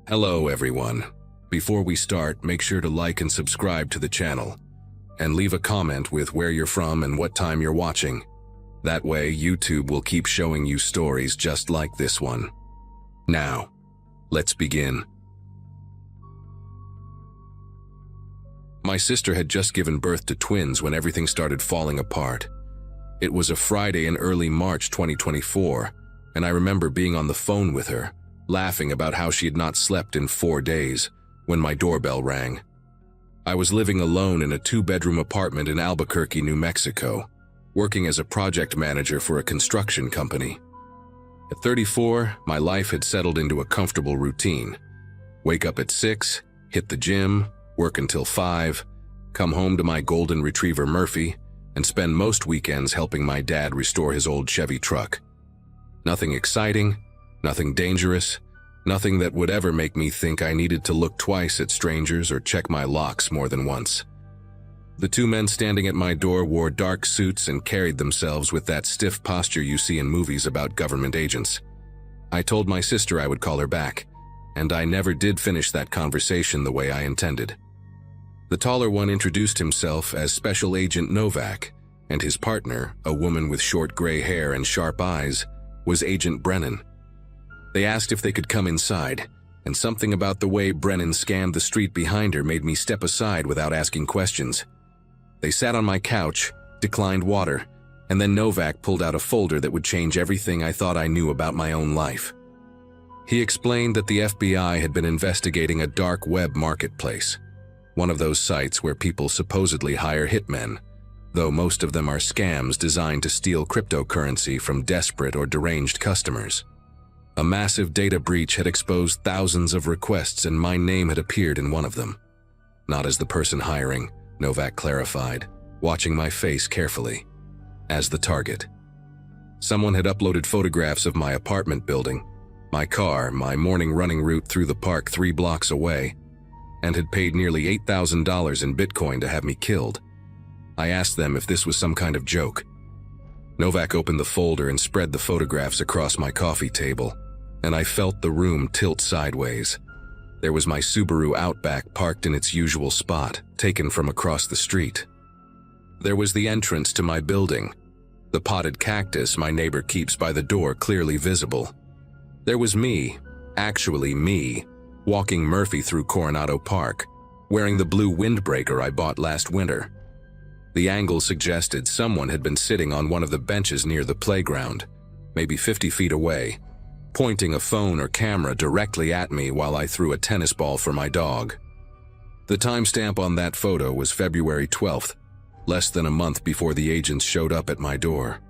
Hello everyone. Before we start, make sure to like and subscribe to the channel, and leave a comment with where you're from and what time you're watching. That way, YouTube will keep showing you stories just like this one. Now, let's begin. My sister had just given birth to twins when everything started falling apart. It was a Friday in early March 2024, and I remember being on the phone with her, laughing about how she had not slept in 4 days, when my doorbell rang. I was living alone in a 2-bedroom apartment in Albuquerque, New Mexico, working as a project manager for a construction company. At 34, my life had settled into a comfortable routine. Wake up at 6, hit the gym, work until 5, come home to my golden retriever Murphy, and spend most weekends helping my dad restore his old Chevy truck. Nothing exciting, nothing dangerous, nothing that would ever make me think I needed to look twice at strangers or check my locks more than once. The 2 men standing at my door wore dark suits and carried themselves with that stiff posture you see in movies about government agents. I told my sister I would call her back, and I never did finish that conversation the way I intended. The taller one introduced himself as Special Agent Novak, and his partner, a woman with short gray hair and sharp eyes, was Agent Brennan. They asked if they could come inside, and something about the way Brennan scanned the street behind her made me step aside without asking questions. They sat on my couch, declined water, and then Novak pulled out a folder that would change everything I thought I knew about my own life. He explained that the FBI had been investigating a dark web marketplace, one of those sites where people supposedly hire hitmen, though most of them are scams designed to steal cryptocurrency from desperate or deranged customers. A massive data breach had exposed thousands of requests, and my name had appeared in one of them. Not as the person hiring, Novak clarified, watching my face carefully. As the target. Someone had uploaded photographs of my apartment building, my car, my morning running route through the park 3 blocks away, and had paid nearly $8,000 in Bitcoin to have me killed. I asked them if this was some kind of joke. Novak opened the folder and spread the photographs across my coffee table, and I felt the room tilt sideways. There was my Subaru Outback parked in its usual spot, taken from across the street. There was the entrance to my building, the potted cactus my neighbor keeps by the door clearly visible. There was me, actually me, walking Murphy through Coronado Park, wearing the blue windbreaker I bought last winter. The angle suggested someone had been sitting on one of the benches near the playground, maybe 50 feet away, pointing a phone or camera directly at me while I threw a tennis ball for my dog. The timestamp on that photo was February 12th, less than a month before the agents showed up at my door.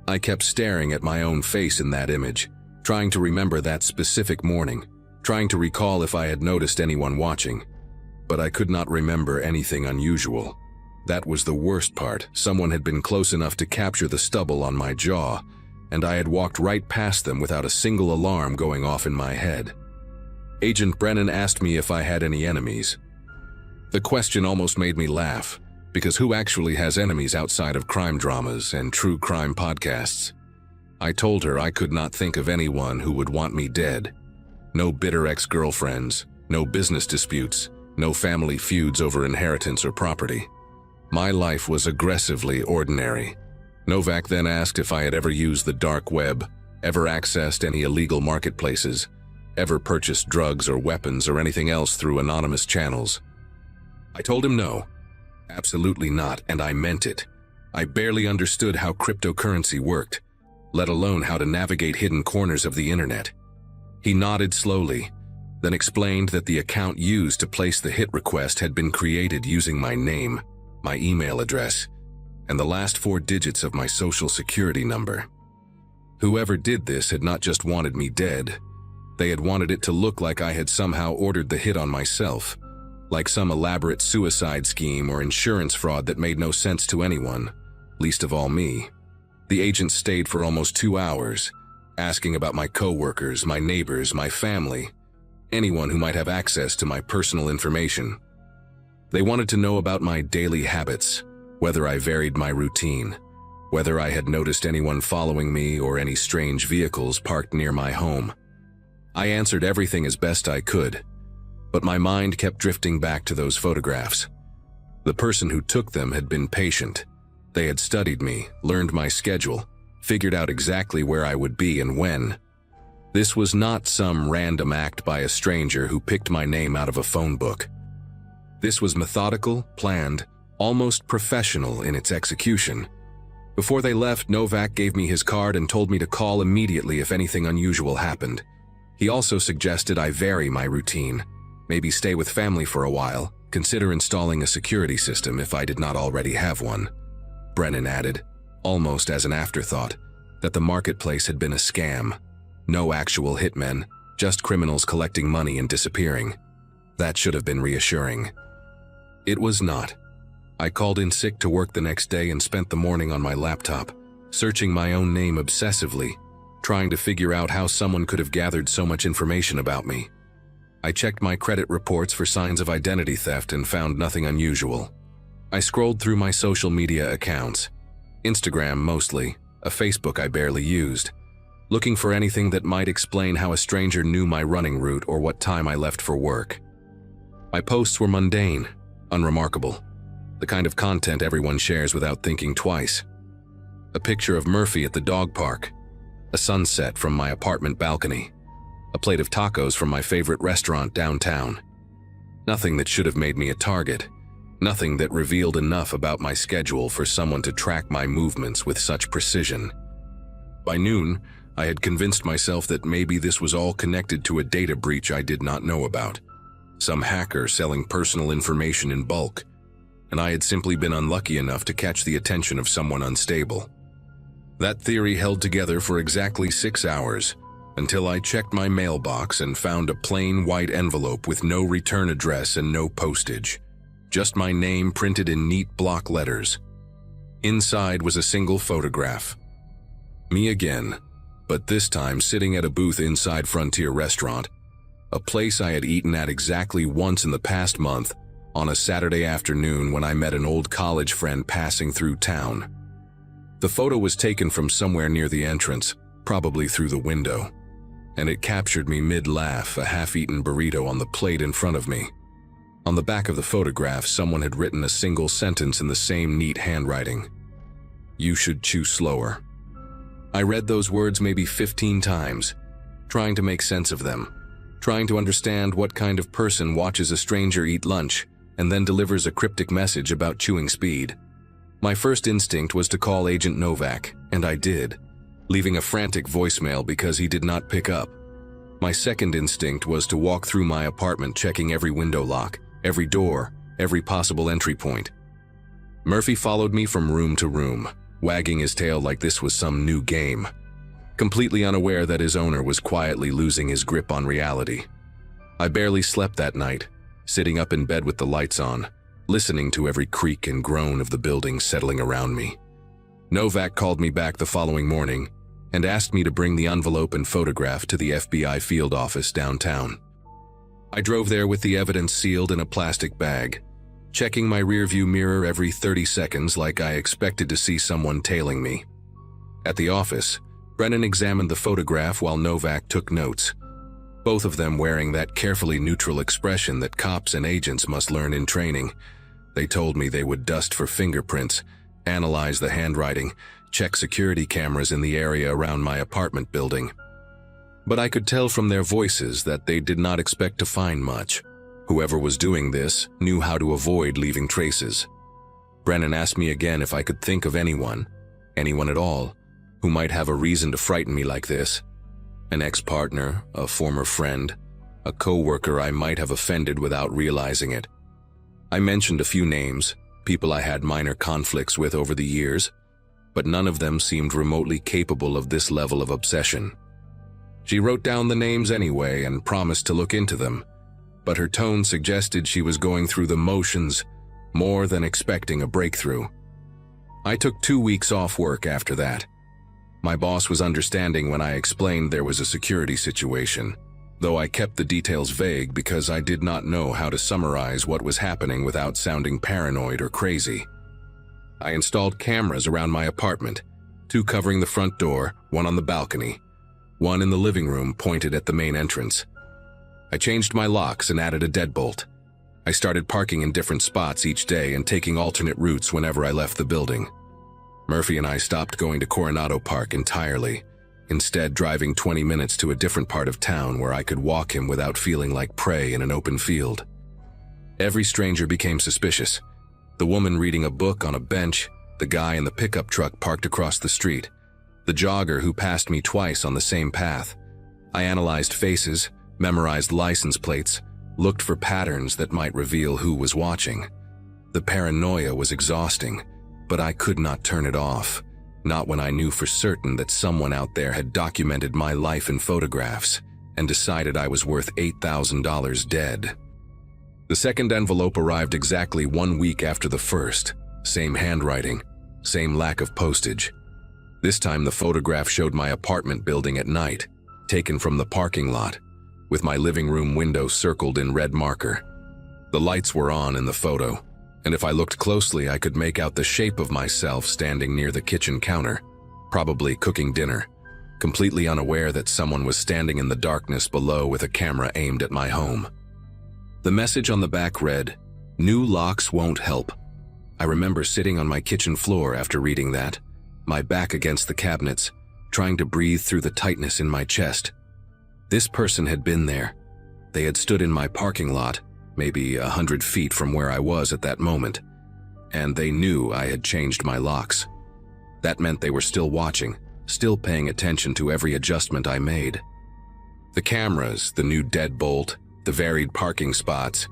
I kept staring at my own face in that image, trying to remember that specific morning, trying to recall if I had noticed anyone watching. But I could not remember anything unusual. That was the worst part. Someone had been close enough to capture the stubble on my jaw, and I had walked right past them without a single alarm going off in my head. Agent Brennan asked me if I had any enemies. The question almost made me laugh, because who actually has enemies outside of crime dramas and true crime podcasts? I told her I could not think of anyone who would want me dead. No bitter ex-girlfriends, no business disputes, no family feuds over inheritance or property. My life was aggressively ordinary. Novak then asked if I had ever used the dark web, ever accessed any illegal marketplaces, ever purchased drugs or weapons or anything else through anonymous channels. I told him no, absolutely not, and I meant it. I barely understood how cryptocurrency worked, let alone how to navigate hidden corners of the internet. He nodded slowly, then explained that the account used to place the hit request had been created using my name, my email address, and the last 4 digits of my social security number. Whoever did this had not just wanted me dead, they had wanted it to look like I had somehow ordered the hit on myself, like some elaborate suicide scheme or insurance fraud that made no sense to anyone, least of all me. The agent stayed for almost 2 hours, asking about my coworkers, my neighbors, my family, anyone who might have access to my personal information. They wanted to know about my daily habits, whether I varied my routine, whether I had noticed anyone following me or any strange vehicles parked near my home. I answered everything as best I could, but my mind kept drifting back to those photographs. The person who took them had been patient. They had studied me, learned my schedule, figured out exactly where I would be and when. This was not some random act by a stranger who picked my name out of a phone book. This was methodical, planned, almost professional in its execution. Before they left, Novak gave me his card and told me to call immediately if anything unusual happened. He also suggested I vary my routine, maybe stay with family for a while, consider installing a security system if I did not already have one. Brennan added, almost as an afterthought, that the marketplace had been a scam. No actual hitmen, just criminals collecting money and disappearing. That should have been reassuring. It was not. I called in sick to work the next day and spent the morning on my laptop, searching my own name obsessively, trying to figure out how someone could have gathered so much information about me. I checked my credit reports for signs of identity theft and found nothing unusual. I scrolled through my social media accounts, Instagram mostly, a Facebook I barely used, looking for anything that might explain how a stranger knew my running route or what time I left for work. My posts were mundane, unremarkable, the kind of content everyone shares without thinking twice. A picture of Murphy at the dog park, a sunset from my apartment balcony, a plate of tacos from my favorite restaurant downtown. Nothing that should have made me a target, nothing that revealed enough about my schedule for someone to track my movements with such precision. By noon, I had convinced myself that maybe this was all connected to a data breach I did not know about, some hacker selling personal information in bulk, and I had simply been unlucky enough to catch the attention of someone unstable. That theory held together for exactly 6 hours, until I checked my mailbox and found a plain white envelope with no return address and no postage, just my name printed in neat block letters. Inside was a single photograph. Me again, but this time sitting at a booth inside Frontier Restaurant, a place I had eaten at exactly once in the past month, on a Saturday afternoon when I met an old college friend passing through town. The photo was taken from somewhere near the entrance, probably through the window, and it captured me mid-laugh, a half-eaten burrito on the plate in front of me. On the back of the photograph, someone had written a single sentence in the same neat handwriting. "You should chew slower." I read those words maybe 15 times, trying to make sense of them, trying to understand what kind of person watches a stranger eat lunch and then delivers a cryptic message about chewing speed. My first instinct was to call Agent Novak, and I did, leaving a frantic voicemail because he did not pick up. My second instinct was to walk through my apartment checking every window lock, every door, every possible entry point. Murphy followed me from room to room, wagging his tail like this was some new game, completely unaware that his owner was quietly losing his grip on reality. I barely slept that night, sitting up in bed with the lights on, listening to every creak and groan of the building settling around me. Novak called me back the following morning and asked me to bring the envelope and photograph to the FBI field office downtown. I drove there with the evidence sealed in a plastic bag, checking my rearview mirror every 30 seconds like I expected to see someone tailing me. At the office, Brennan examined the photograph while Novak took notes, both of them wearing that carefully neutral expression that cops and agents must learn in training. They told me they would dust for fingerprints, analyze the handwriting, check security cameras in the area around my apartment building. But I could tell from their voices that they did not expect to find much. Whoever was doing this knew how to avoid leaving traces. Brennan asked me again if I could think of anyone at all, who might have a reason to frighten me like this. An ex-partner, a former friend, a co-worker I might have offended without realizing it. I mentioned a few names, people I had minor conflicts with over the years, but none of them seemed remotely capable of this level of obsession. She wrote down the names anyway and promised to look into them, but her tone suggested she was going through the motions more than expecting a breakthrough. I took 2 weeks off work after that. My boss was understanding when I explained there was a security situation, though I kept the details vague because I did not know how to summarize what was happening without sounding paranoid or crazy. I installed cameras around my apartment, 2 covering the front door, 1 on the balcony. One in the living room pointed at the main entrance. I changed my locks and added a deadbolt. I started parking in different spots each day and taking alternate routes whenever I left the building. Murphy and I stopped going to Coronado Park entirely, instead driving 20 minutes to a different part of town where I could walk him without feeling like prey in an open field. Every stranger became suspicious. The woman reading a book on a bench, the guy in the pickup truck parked across the street, the jogger who passed me twice on the same path. I analyzed faces, memorized license plates, looked for patterns that might reveal who was watching. The paranoia was exhausting, but I could not turn it off, not when I knew for certain that someone out there had documented my life in photographs and decided I was worth $8,000 dead. The second envelope arrived exactly 1 week after the first. Same handwriting, same lack of postage. This time the photograph showed my apartment building at night, taken from the parking lot, with my living room window circled in red marker. The lights were on in the photo, and if I looked closely I could make out the shape of myself standing near the kitchen counter, probably cooking dinner, completely unaware that someone was standing in the darkness below with a camera aimed at my home. The message on the back read, "New locks won't help." I remember sitting on my kitchen floor after reading that, my back against the cabinets, trying to breathe through the tightness in my chest. This person had been there. They had stood in my parking lot, maybe 100 feet from where I was at that moment, and they knew I had changed my locks. That meant they were still watching, still paying attention to every adjustment I made. The cameras, the new deadbolt, the varied parking spots,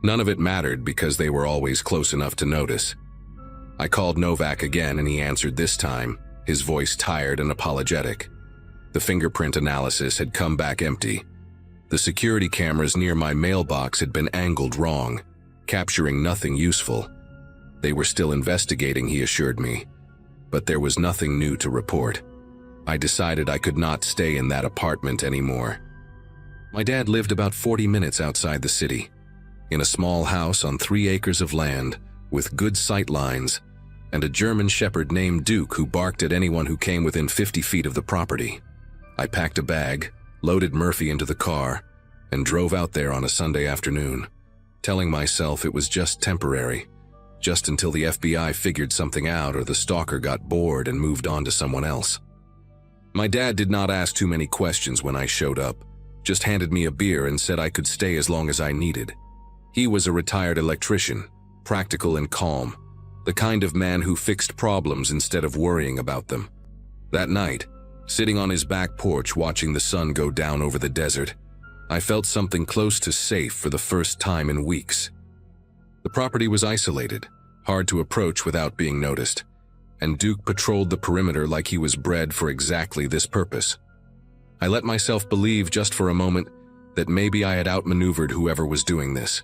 none of it mattered because they were always close enough to notice. I called Novak again and he answered this time, his voice tired and apologetic. The fingerprint analysis had come back empty. The security cameras near my mailbox had been angled wrong, capturing nothing useful. They were still investigating, he assured me, but there was nothing new to report. I decided I could not stay in that apartment anymore. My dad lived about 40 minutes outside the city, in a small house on 3 acres of land, with good sight lines, and a German shepherd named Duke who barked at anyone who came within 50 feet of the property. I packed a bag, loaded Murphy into the car, and drove out there on a Sunday afternoon, telling myself it was just temporary, just until the FBI figured something out or the stalker got bored and moved on to someone else. My dad did not ask too many questions when I showed up, just handed me a beer and said I could stay as long as I needed. He was a retired electrician, practical and calm, the kind of man who fixed problems instead of worrying about them. That night, sitting on his back porch watching the sun go down over the desert, I felt something close to safe for the first time in weeks. The property was isolated, hard to approach without being noticed, and Duke patrolled the perimeter like he was bred for exactly this purpose. I let myself believe just for a moment that maybe I had outmaneuvered whoever was doing this.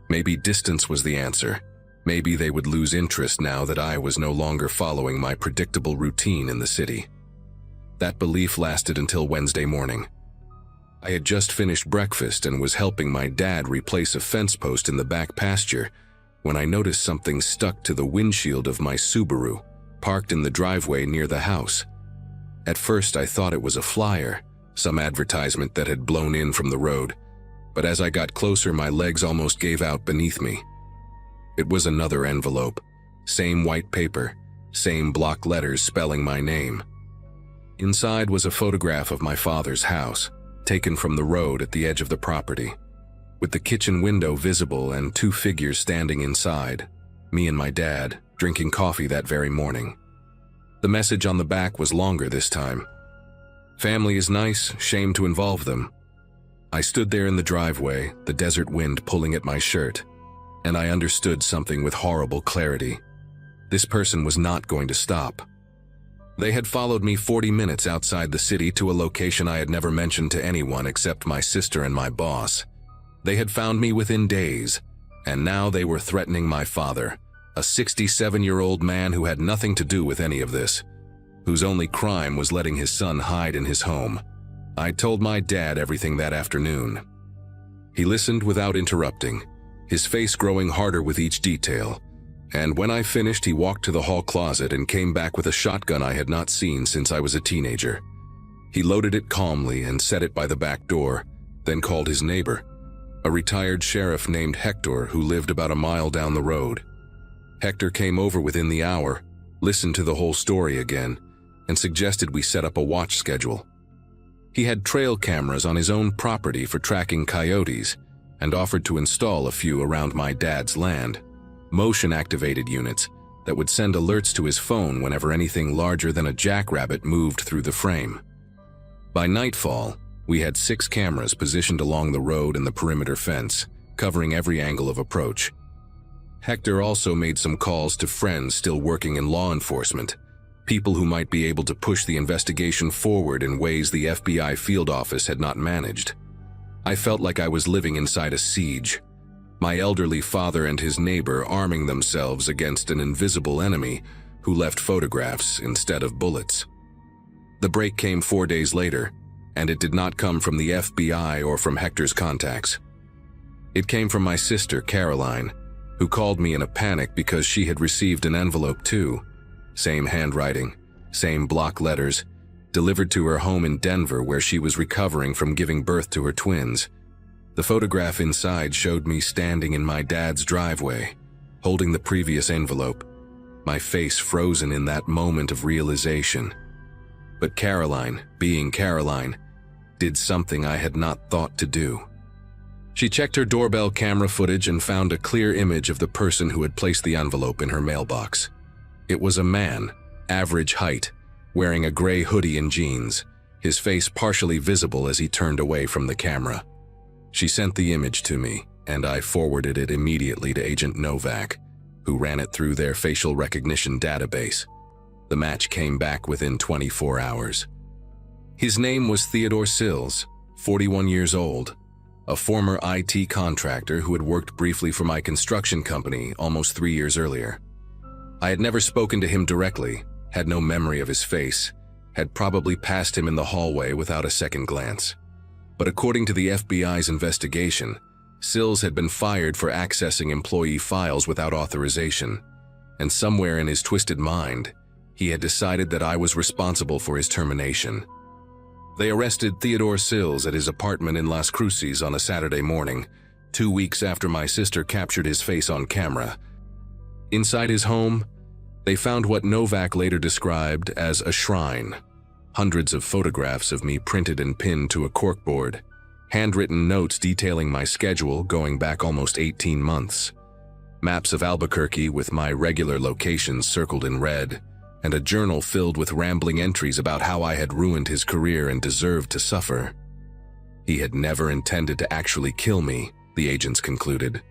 Maybe distance was the answer. Maybe they would lose interest now that I was no longer following my predictable routine in the city. That belief lasted until Wednesday morning. I had just finished breakfast and was helping my dad replace a fence post in the back pasture when I noticed something stuck to the windshield of my Subaru, parked in the driveway near the house. At first I thought it was a flyer, some advertisement that had blown in from the road, but as I got closer my legs almost gave out beneath me. It was another envelope, same white paper, same block letters spelling my name. Inside was a photograph of my father's house, taken from the road at the edge of the property, with the kitchen window visible and 2 figures standing inside, me and my dad, drinking coffee that very morning. The message on the back was longer this time. "Family is nice, shame to involve them." I stood there in the driveway, the desert wind pulling at my shirt, and I understood something with horrible clarity. This person was not going to stop. They had followed me 40 minutes outside the city to a location I had never mentioned to anyone except my sister and my boss. They had found me within days, and now they were threatening my father, a 67-year-old man who had nothing to do with any of this, whose only crime was letting his son hide in his home. I told my dad everything that afternoon. He listened without interrupting, his face growing harder with each detail. And when I finished, he walked to the hall closet and came back with a shotgun I had not seen since I was a teenager. He loaded it calmly and set it by the back door, then called his neighbor, a retired sheriff named Hector who lived about a mile down the road. Hector came over within the hour, listened to the whole story again, and suggested we set up a watch schedule. He had trail cameras on his own property for tracking coyotes and offered to install a few around my dad's land, motion-activated units that would send alerts to his phone whenever anything larger than a jackrabbit moved through the frame. By nightfall, we had 6 cameras positioned along the road and the perimeter fence, covering every angle of approach. Hector also made some calls to friends still working in law enforcement, people who might be able to push the investigation forward in ways the FBI field office had not managed. I felt like I was living inside a siege, my elderly father and his neighbor arming themselves against an invisible enemy who left photographs instead of bullets. The break came 4 days later, and it did not come from the FBI or from Hector's contacts. It came from my sister, Caroline, who called me in a panic because she had received an envelope too. Same handwriting, same block letters, delivered to her home in Denver where she was recovering from giving birth to her twins. The photograph inside showed me standing in my dad's driveway, holding the previous envelope, my face frozen in that moment of realization. But Caroline, being Caroline, did something I had not thought to do. She checked her doorbell camera footage and found a clear image of the person who had placed the envelope in her mailbox. It was a man, average height, wearing a gray hoodie and jeans, his face partially visible as he turned away from the camera. She sent the image to me, and I forwarded it immediately to Agent Novak, who ran it through their facial recognition database. The match came back within 24 hours. His name was Theodore Sills, 41 years old, a former IT contractor who had worked briefly for my construction company almost 3 years earlier. I had never spoken to him directly, had no memory of his face, had probably passed him in the hallway without a second glance. But according to the FBI's investigation, Sills had been fired for accessing employee files without authorization, and somewhere in his twisted mind, he had decided that I was responsible for his termination. They arrested Theodore Sills at his apartment in Las Cruces on a Saturday morning, 2 weeks after my sister captured his face on camera. Inside his home, they found what Novak later described as a shrine. Hundreds of photographs of me printed and pinned to a corkboard, handwritten notes detailing my schedule going back almost 18 months, maps of Albuquerque with my regular locations circled in red, and a journal filled with rambling entries about how I had ruined his career and deserved to suffer. He had never intended to actually kill me, the agents concluded.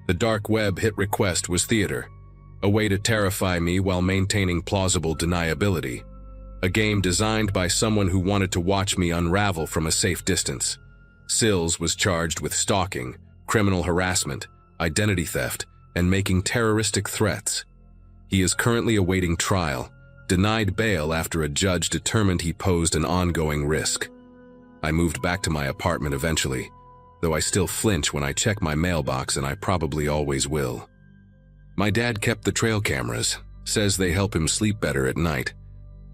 The dark web hit request was theater, a way to terrify me while maintaining plausible deniability, a game designed by someone who wanted to watch me unravel from a safe distance. Sills was charged with stalking, criminal harassment, identity theft, and making terroristic threats. He is currently awaiting trial, denied bail after a judge determined he posed an ongoing risk. I moved back to my apartment eventually, though I still flinch when I check my mailbox, and I probably always will. My dad kept the trail cameras, says they help him sleep better at night.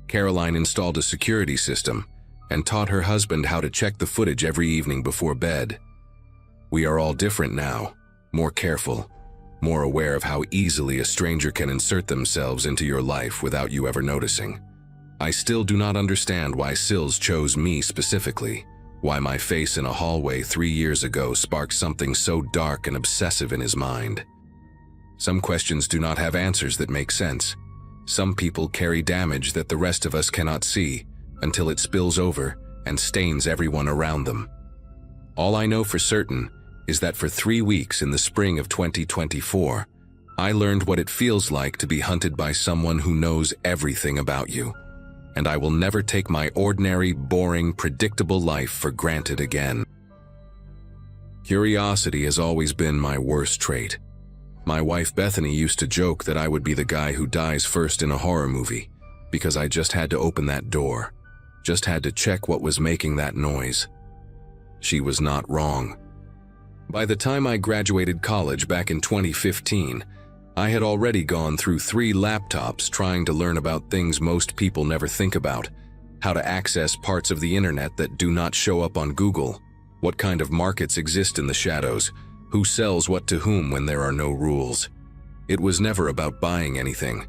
Caroline installed a security system and taught her husband how to check the footage every evening before bed. We are all different now, more careful, more aware of how easily a stranger can insert themselves into your life without you ever noticing. I still do not understand why Sills chose me specifically, why my face in a hallway 3 years ago sparked something so dark and obsessive in his mind. Some questions do not have answers that make sense. Some people carry damage that the rest of us cannot see until it spills over and stains everyone around them. All I know for certain is that for 3 weeks in the spring of 2024, I learned what it feels like to be hunted by someone who knows everything about you. And I will never take my ordinary, boring, predictable life for granted again. Curiosity has always been my worst trait. My wife Bethany used to joke that I would be the guy who dies first in a horror movie, because I just had to open that door, just had to check what was making that noise. She was not wrong. By the time I graduated college back in 2015, I had already gone through 3 laptops trying to learn about things most people never think about, how to access parts of the internet that do not show up on Google, what kind of markets exist in the shadows, who sells what to whom when there are no rules. It was never about buying anything.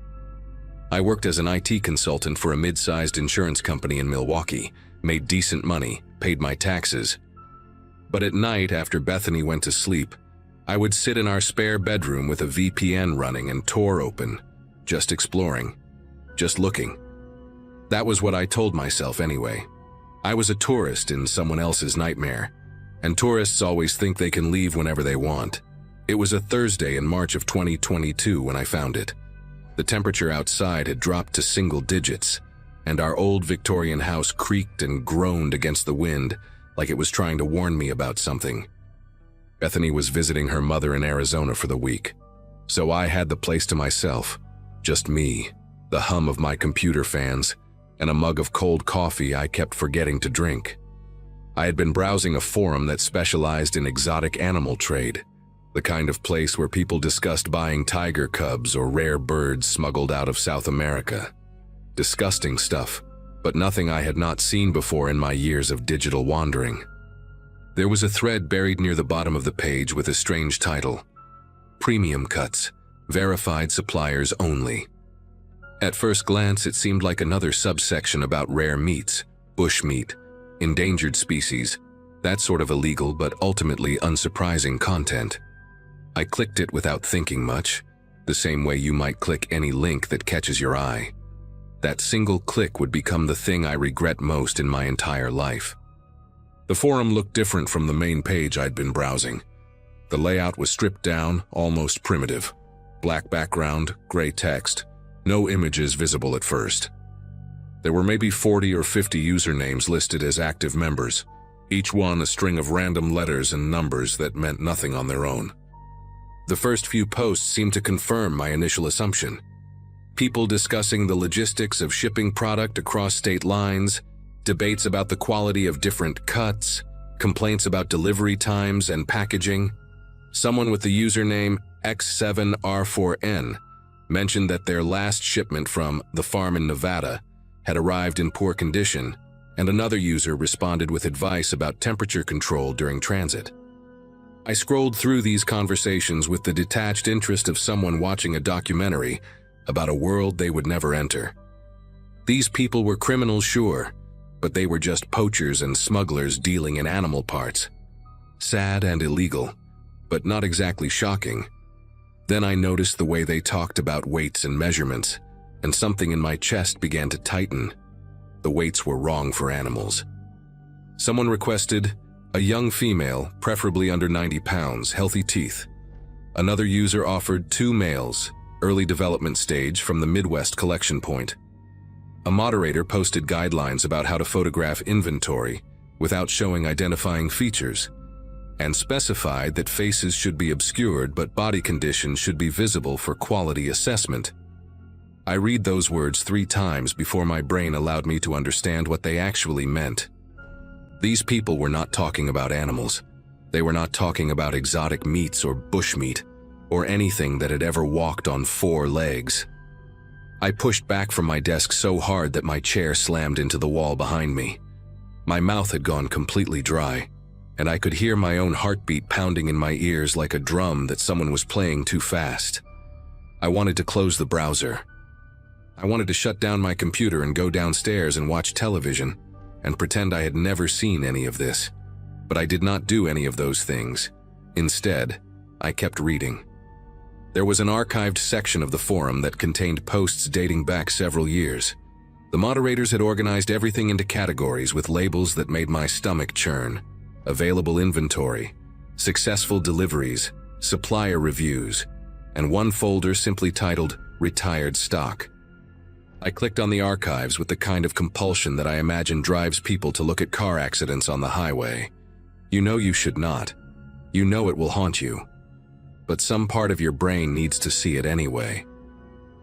I worked as an IT consultant for a mid-sized insurance company in Milwaukee, made decent money, paid my taxes. But at night, after Bethany went to sleep, I would sit in our spare bedroom with a VPN running and Tor open, just exploring, just looking. That was what I told myself anyway. I was a tourist in someone else's nightmare, and tourists always think they can leave whenever they want. It was a Thursday in March of 2022 when I found it. The temperature outside had dropped to single digits, and our old Victorian house creaked and groaned against the wind like it was trying to warn me about something. Bethany was visiting her mother in Arizona for the week, so I had the place to myself, just me, the hum of my computer fans, and a mug of cold coffee I kept forgetting to drink. I had been browsing a forum that specialized in exotic animal trade, the kind of place where people discussed buying tiger cubs or rare birds smuggled out of South America. Disgusting stuff, but nothing I had not seen before in my years of digital wandering. There was a thread buried near the bottom of the page with a strange title: Premium Cuts, Verified Suppliers Only. At first glance, it seemed like another subsection about rare meats, bush meat, endangered species, that sort of illegal but ultimately unsurprising content. I clicked it without thinking much, the same way you might click any link that catches your eye. That single click would become the thing I regret most in my entire life. The forum looked different from the main page I'd been browsing. The layout was stripped down, almost primitive. Black background, gray text. No images visible at first. There were maybe 40 or 50 usernames listed as active members, each one a string of random letters and numbers that meant nothing on their own. The first few posts seemed to confirm my initial assumption. People discussing the logistics of shipping product across state lines, debates about the quality of different cuts, complaints about delivery times and packaging. Someone with the username X7R4N mentioned that their last shipment from the farm in Nevada had arrived in poor condition, and another user responded with advice about temperature control during transit. I scrolled through these conversations with the detached interest of someone watching a documentary about a world they would never enter. These people were criminals, sure, but they were just poachers and smugglers dealing in animal parts. Sad and illegal, but not exactly shocking. Then I noticed the way they talked about weights and measurements, and something in my chest began to tighten. The weights were wrong for animals. Someone requested a young female, preferably under 90 pounds, healthy teeth. Another user offered 2 males, early development stage from the Midwest collection point. A moderator posted guidelines about how to photograph inventory without showing identifying features, and specified that faces should be obscured but body condition should be visible for quality assessment. I read those words 3 times before my brain allowed me to understand what they actually meant. These people were not talking about animals. They were not talking about exotic meats or bushmeat, or anything that had ever walked on 4 legs. I pushed back from my desk so hard that my chair slammed into the wall behind me. My mouth had gone completely dry, and I could hear my own heartbeat pounding in my ears like a drum that someone was playing too fast. I wanted to close the browser. I wanted to shut down my computer and go downstairs and watch television and pretend I had never seen any of this. But I did not do any of those things. Instead, I kept reading. There was an archived section of the forum that contained posts dating back several years. The moderators had organized everything into categories with labels that made my stomach churn. Available inventory, successful deliveries, supplier reviews, and one folder simply titled Retired Stock. I clicked on the archives with the kind of compulsion that I imagine drives people to look at car accidents on the highway. You know you should not. You know it will haunt you. But some part of your brain needs to see it anyway.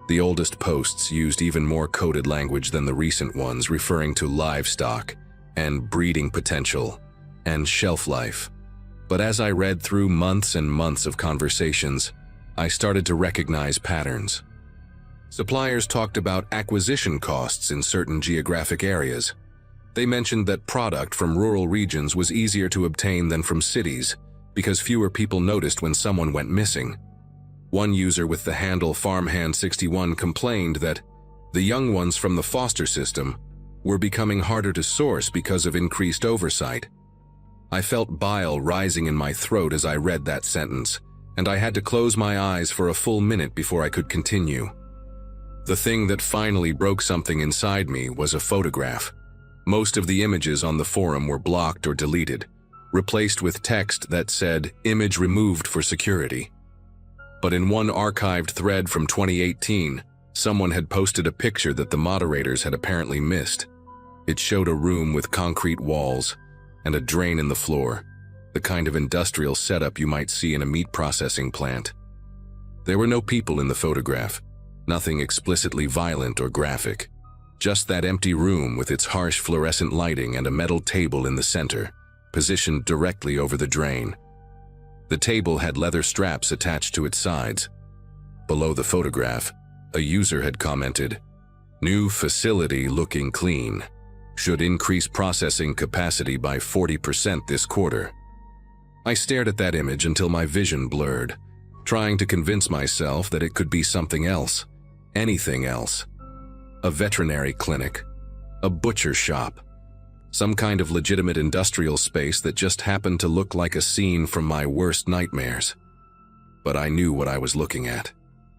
The oldest posts used even more coded language than the recent ones, referring to livestock and breeding potential and shelf life. But as I read through months and months of conversations, I started to recognize patterns. Suppliers talked about acquisition costs in certain geographic areas. They mentioned that product from rural regions was easier to obtain than from cities because fewer people noticed when someone went missing. One user with the handle Farmhand61 complained that the young ones from the foster system were becoming harder to source because of increased oversight. I felt bile rising in my throat as I read that sentence, and I had to close my eyes for a full minute before I could continue. The thing that finally broke something inside me was a photograph. Most of the images on the forum were blocked or deleted, replaced with text that said, "Image removed for security." But in one archived thread from 2018, someone had posted a picture that the moderators had apparently missed. It showed a room with concrete walls and a drain in the floor, the kind of industrial setup you might see in a meat processing plant. There were no people in the photograph, nothing explicitly violent or graphic. Just that empty room with its harsh fluorescent lighting and a metal table in the center, positioned directly over the drain. The table had leather straps attached to its sides. Below the photograph, a user had commented, "New facility looking clean. Should increase processing capacity by 40% this quarter." I stared at that image until my vision blurred, trying to convince myself that it could be something else, anything else. A veterinary clinic, a butcher shop, some kind of legitimate industrial space that just happened to look like a scene from my worst nightmares. But I knew what I was looking at.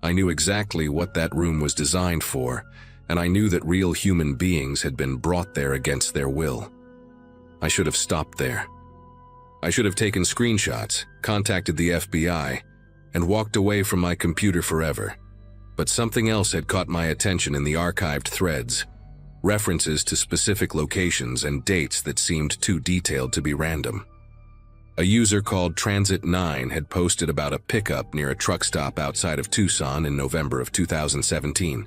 I knew exactly what that room was designed for, and I knew that real human beings had been brought there against their will. I should have stopped there. I should have taken screenshots, contacted the FBI, and walked away from my computer forever. But something else had caught my attention in the archived threads, references to specific locations and dates that seemed too detailed to be random. A user called Transit9 had posted about a pickup near a truck stop outside of Tucson in November of 2017.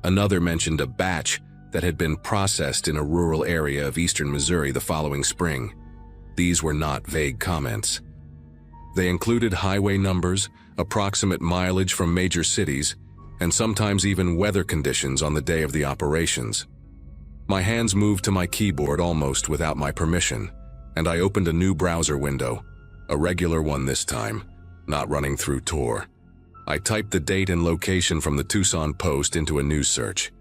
Another mentioned a batch that had been processed in a rural area of eastern Missouri the following spring. These were not vague comments. They included highway numbers, approximate mileage from major cities, and sometimes even weather conditions on the day of the operations. My hands moved to my keyboard almost without my permission, and I opened a new browser window, a regular one this time, not running through Tor. I typed the date and location from the Tucson Post into a news search.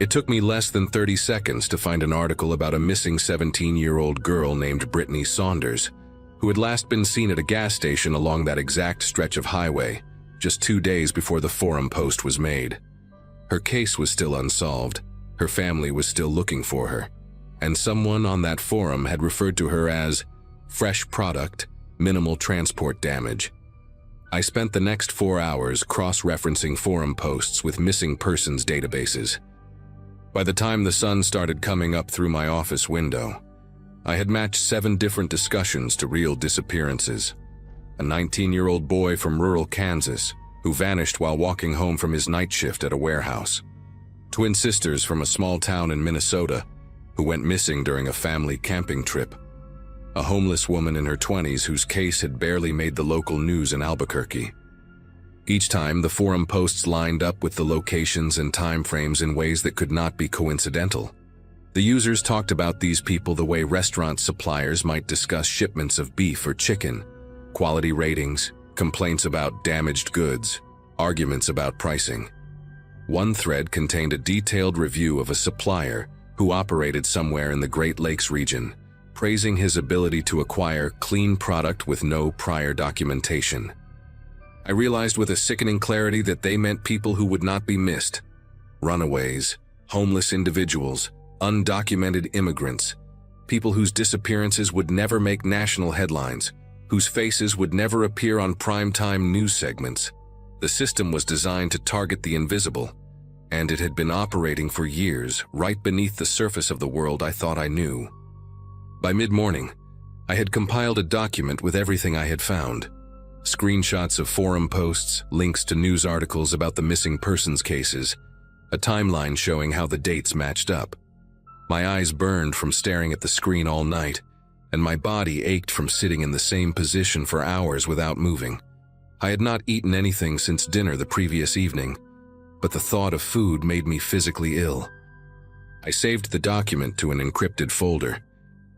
It took me less than 30 seconds to find an article about a missing 17-year-old girl named Brittany Saunders, who had last been seen at a gas station along that exact stretch of highway, just 2 days before the forum post was made. Her case was still unsolved, her family was still looking for her, and someone on that forum had referred to her as fresh product, minimal transport damage. I spent the next 4 hours cross-referencing forum posts with missing persons databases. By the time the sun started coming up through my office window, I had matched 7 different discussions to real disappearances. A 19-year-old boy from rural Kansas who vanished while walking home from his night shift at a warehouse. Twin sisters from a small town in Minnesota who went missing during a family camping trip. A homeless woman in her 20s whose case had barely made the local news in Albuquerque. Each time, the forum posts lined up with the locations and time frames in ways that could not be coincidental. The users talked about these people the way restaurant suppliers might discuss shipments of beef or chicken, quality ratings, complaints about damaged goods, arguments about pricing. One thread contained a detailed review of a supplier who operated somewhere in the Great Lakes region, praising his ability to acquire clean product with no prior documentation. I realized with a sickening clarity that they meant people who would not be missed. Runaways, homeless individuals, undocumented immigrants, people whose disappearances would never make national headlines, whose faces would never appear on primetime news segments. The system was designed to target the invisible, and it had been operating for years right beneath the surface of the world I thought I knew. By mid-morning, I had compiled a document with everything I had found. Screenshots of forum posts, links to news articles about the missing persons cases, a timeline showing how the dates matched up. My eyes burned from staring at the screen all night, and my body ached from sitting in the same position for hours without moving. I had not eaten anything since dinner the previous evening, but the thought of food made me physically ill. I saved the document to an encrypted folder,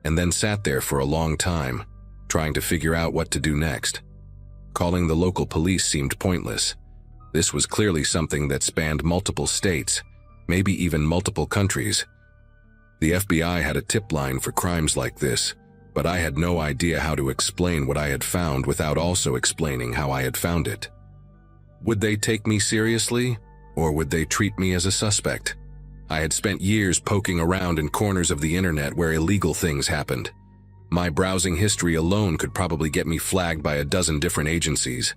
and then sat there for a long time, trying to figure out what to do next. Calling the local police seemed pointless. This was clearly something that spanned multiple states, maybe even multiple countries. The FBI had a tip line for crimes like this, but I had no idea how to explain what I had found without also explaining how I had found it. Would they take me seriously, or would they treat me as a suspect? I had spent years poking around in corners of the internet where illegal things happened. My browsing history alone could probably get me flagged by a dozen different agencies.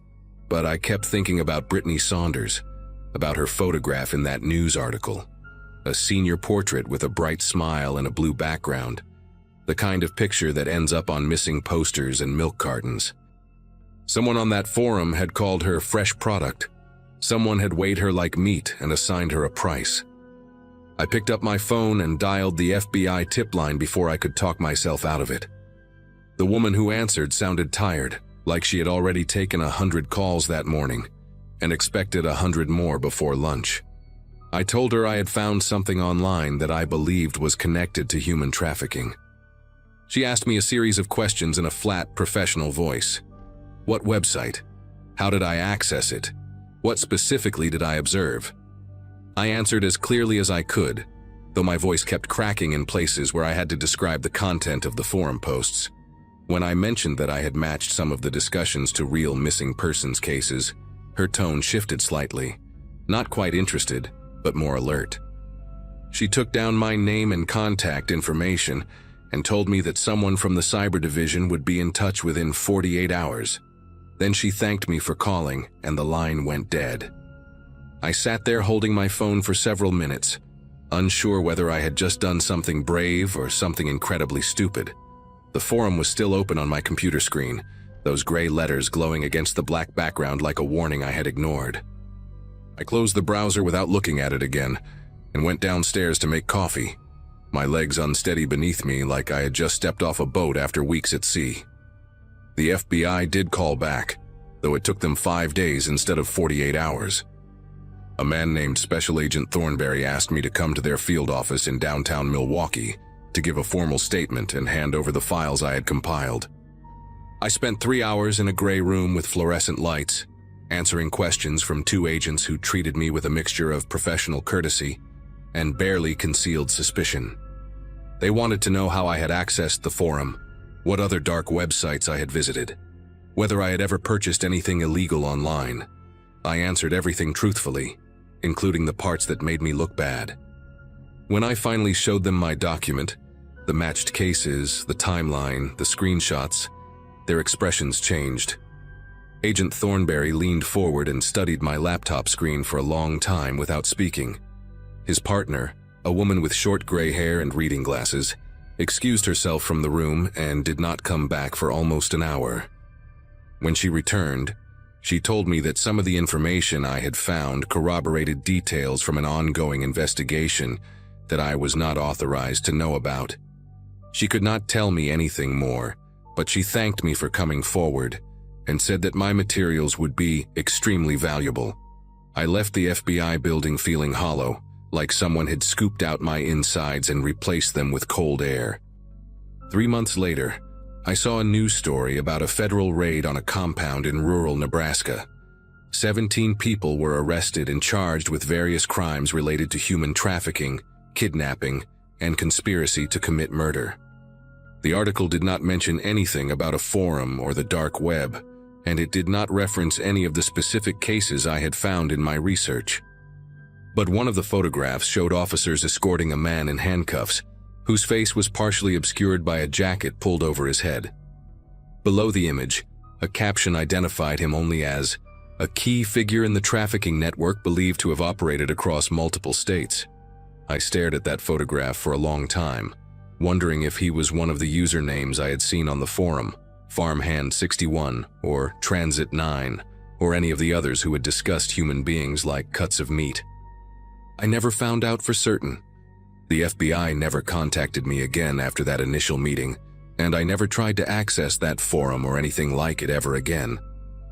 But I kept thinking about Brittany Saunders, about her photograph in that news article. A senior portrait with a bright smile and a blue background. The kind of picture that ends up on missing posters and milk cartons. Someone on that forum had called her fresh product. Someone had weighed her like meat and assigned her a price. I picked up my phone and dialed the FBI tip line before I could talk myself out of it. The woman who answered sounded tired, like she had already taken 100 calls that morning and expected 100 more before lunch. I told her I had found something online that I believed was connected to human trafficking. She asked me a series of questions in a flat, professional voice. What website? How did I access it? What specifically did I observe? I answered as clearly as I could, though my voice kept cracking in places where I had to describe the content of the forum posts. When I mentioned that I had matched some of the discussions to real missing persons cases, her tone shifted slightly. Not quite interested, but more alert. She took down my name and contact information and told me that someone from the cyber division would be in touch within 48 hours. Then she thanked me for calling, and the line went dead. I sat there holding my phone for several minutes, unsure whether I had just done something brave or something incredibly stupid. The forum was still open on my computer screen, those gray letters glowing against the black background like a warning I had ignored. I closed the browser without looking at it again and went downstairs to make coffee, my legs unsteady beneath me like I had just stepped off a boat after weeks at sea. The FBI did call back, though it took them 5 days instead of 48 hours. A man named Special Agent Thornberry asked me to come to their field office in downtown Milwaukee to give a formal statement and hand over the files I had compiled. I spent 3 hours in a gray room with fluorescent lights, answering questions from 2 agents who treated me with a mixture of professional courtesy and barely concealed suspicion. They wanted to know how I had accessed the forum, what other dark websites I had visited, whether I had ever purchased anything illegal online. I answered everything truthfully, including the parts that made me look bad. When I finally showed them my document, the matched cases, the timeline, the screenshots, their expressions changed. Agent Thornberry leaned forward and studied my laptop screen for a long time without speaking. His partner, a woman with short gray hair and reading glasses, excused herself from the room and did not come back for almost an hour. When she returned, she told me that some of the information I had found corroborated details from an ongoing investigation that I was not authorized to know about. She could not tell me anything more, but she thanked me for coming forward and said that my materials would be extremely valuable. I left the FBI building feeling hollow, like someone had scooped out my insides and replaced them with cold air. 3 months later, I saw a news story about a federal raid on a compound in rural Nebraska. 17 people were arrested and charged with various crimes related to human trafficking, kidnapping, and conspiracy to commit murder. The article did not mention anything about a forum or the dark web, and it did not reference any of the specific cases I had found in my research. But one of the photographs showed officers escorting a man in handcuffs, whose face was partially obscured by a jacket pulled over his head. Below the image, a caption identified him only as a key figure in the trafficking network believed to have operated across multiple states. I stared at that photograph for a long time, wondering if he was one of the usernames I had seen on the forum, Farmhand61 or Transit9, or any of the others who had discussed human beings like cuts of meat. I never found out for certain. The FBI never contacted me again after that initial meeting, and I never tried to access that forum or anything like it ever again.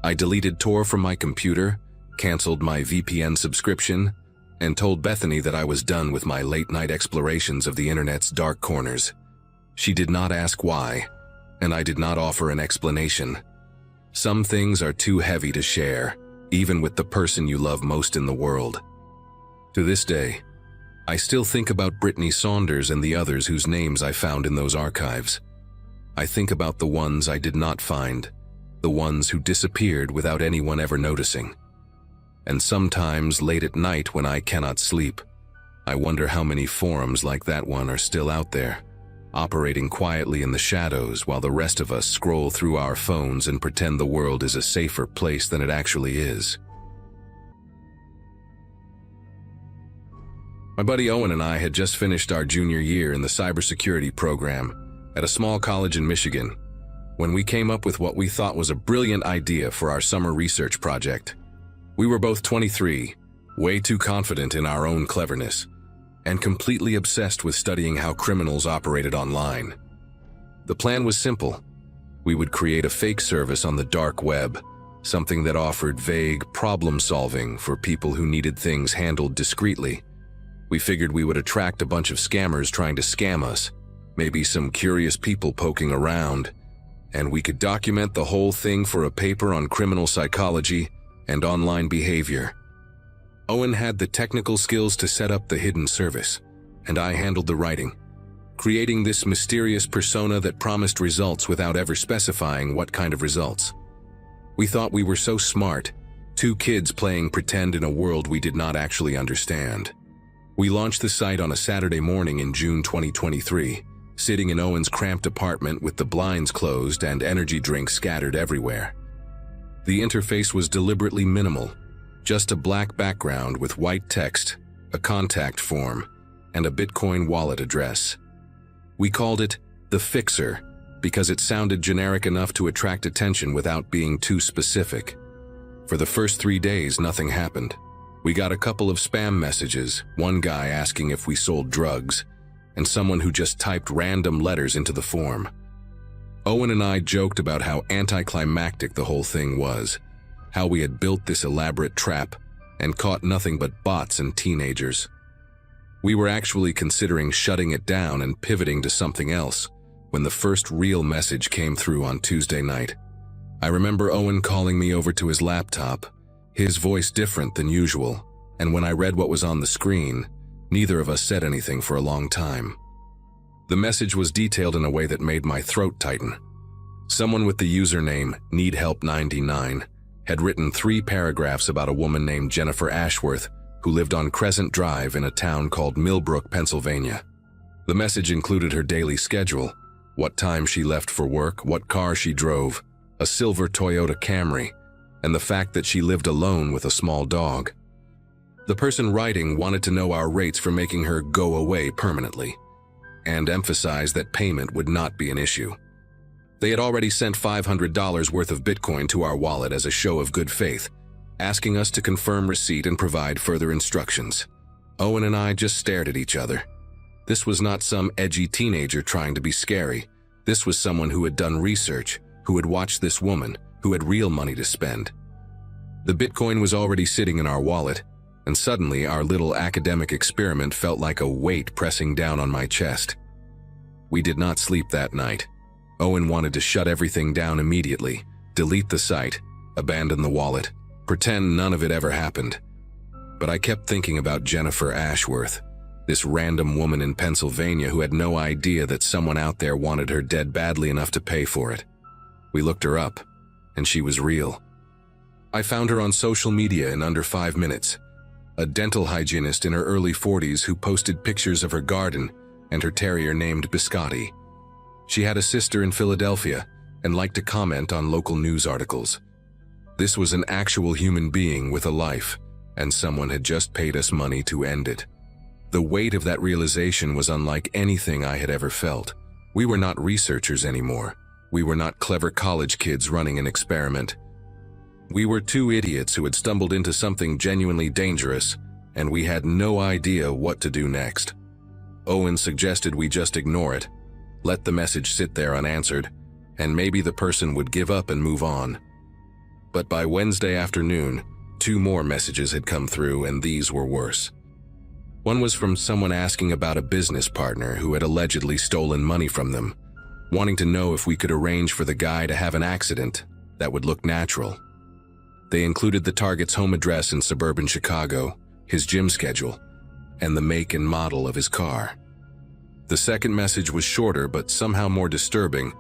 I deleted Tor from my computer, canceled my VPN subscription, and told Bethany that I was done with my late-night explorations of the internet's dark corners. She did not ask why, and I did not offer an explanation. Some things are too heavy to share, even with the person you love most in the world. To this day, I still think about Brittany Saunders and the others whose names I found in those archives. I think about the ones I did not find, the ones who disappeared without anyone ever noticing. And sometimes, late at night when I cannot sleep, I wonder how many forums like that one are still out there, operating quietly in the shadows while the rest of us scroll through our phones and pretend the world is a safer place than it actually is. My buddy Owen and I had just finished our junior year in the cybersecurity program at a small college in Michigan when we came up with what we thought was a brilliant idea for our summer research project. We were both 23, way too confident in our own cleverness, and completely obsessed with studying how criminals operated online. The plan was simple. We would create a fake service on the dark web, something that offered vague problem-solving for people who needed things handled discreetly. We figured we would attract a bunch of scammers trying to scam us, maybe some curious people poking around, and we could document the whole thing for a paper on criminal psychology and online behavior. Owen had the technical skills to set up the hidden service, and I handled the writing, creating this mysterious persona that promised results without ever specifying what kind of results. We thought we were so smart, two kids playing pretend in a world we did not actually understand. We launched the site on a Saturday morning in June 2023, sitting in Owen's cramped apartment with the blinds closed and energy drinks scattered everywhere. The interface was deliberately minimal, just a black background with white text, a contact form, and a Bitcoin wallet address. We called it The Fixer because it sounded generic enough to attract attention without being too specific. For the first 3 days, nothing happened. We got a couple of spam messages, one guy asking if we sold drugs, and someone who just typed random letters into the form. Owen and I joked about how anticlimactic the whole thing was, how we had built this elaborate trap and caught nothing but bots and teenagers. We were actually considering shutting it down and pivoting to something else when the first real message came through on Tuesday night. I remember Owen calling me over to his laptop, his voice different than usual, and when I read what was on the screen, neither of us said anything for a long time. The message was detailed in a way that made my throat tighten. Someone with the username NeedHelp99 had written 3 paragraphs about a woman named Jennifer Ashworth who lived on Crescent Drive in a town called Millbrook, Pennsylvania. The message included her daily schedule, what time she left for work, what car she drove, a silver Toyota Camry, and the fact that she lived alone with a small dog. The person writing wanted to know our rates for making her go away permanently, and emphasized that payment would not be an issue. They had already sent $500 worth of Bitcoin to our wallet as a show of good faith, asking us to confirm receipt and provide further instructions. Owen and I just stared at each other. This was not some edgy teenager trying to be scary. This was someone who had done research, who had watched this woman, who had real money to spend. The Bitcoin was already sitting in our wallet, and suddenly our little academic experiment felt like a weight pressing down on my chest. We did not sleep that night. Owen wanted to shut everything down immediately, delete the site, abandon the wallet, pretend none of it ever happened. But I kept thinking about Jennifer Ashworth, this random woman in Pennsylvania who had no idea that someone out there wanted her dead badly enough to pay for it. We looked her up, and she was real. I found her on social media in under 5 minutes. A dental hygienist in her early 40s who posted pictures of her garden and her terrier named Biscotti. She had a sister in Philadelphia and liked to comment on local news articles. This was an actual human being with a life, and someone had just paid us money to end it. The weight of that realization was unlike anything I had ever felt. We were not researchers anymore. We were not clever college kids running an experiment. We were 2 idiots who had stumbled into something genuinely dangerous, and we had no idea what to do next. Owen suggested we just ignore it, let the message sit there unanswered, and maybe the person would give up and move on. But by Wednesday afternoon, 2 more messages had come through, and these were worse. One was from someone asking about a business partner who had allegedly stolen money from them, wanting to know if we could arrange for the guy to have an accident that would look natural. They included the target's home address in suburban Chicago, his gym schedule, and the make and model of his car. The second message was shorter but somehow more disturbing,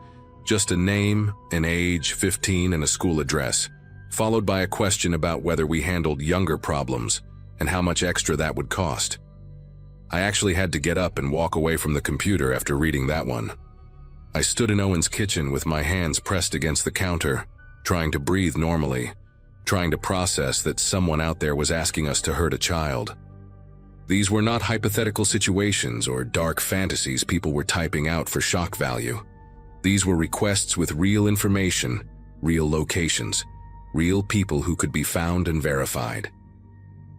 just a name, an age, 15, and a school address, followed by a question about whether we handled younger problems and how much extra that would cost. I actually had to get up and walk away from the computer after reading that one. I stood in Owen's kitchen with my hands pressed against the counter, trying to breathe normally, trying to process that someone out there was asking us to hurt a child. These were not hypothetical situations or dark fantasies people were typing out for shock value. These were requests with real information, real locations, real people who could be found and verified.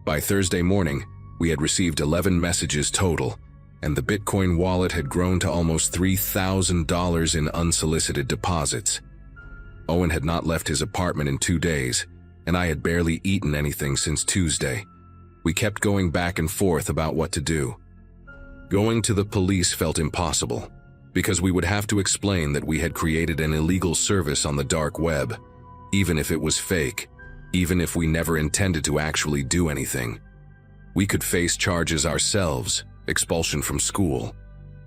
By Thursday morning, we had received 11 messages total, and the Bitcoin wallet had grown to almost $3,000 in unsolicited deposits. Owen had not left his apartment in 2 days, and I had barely eaten anything since Tuesday. We kept going back and forth about what to do. Going to the police felt impossible, because we would have to explain that we had created an illegal service on the dark web, even if it was fake, even if we never intended to actually do anything. We could face charges ourselves, expulsion from school,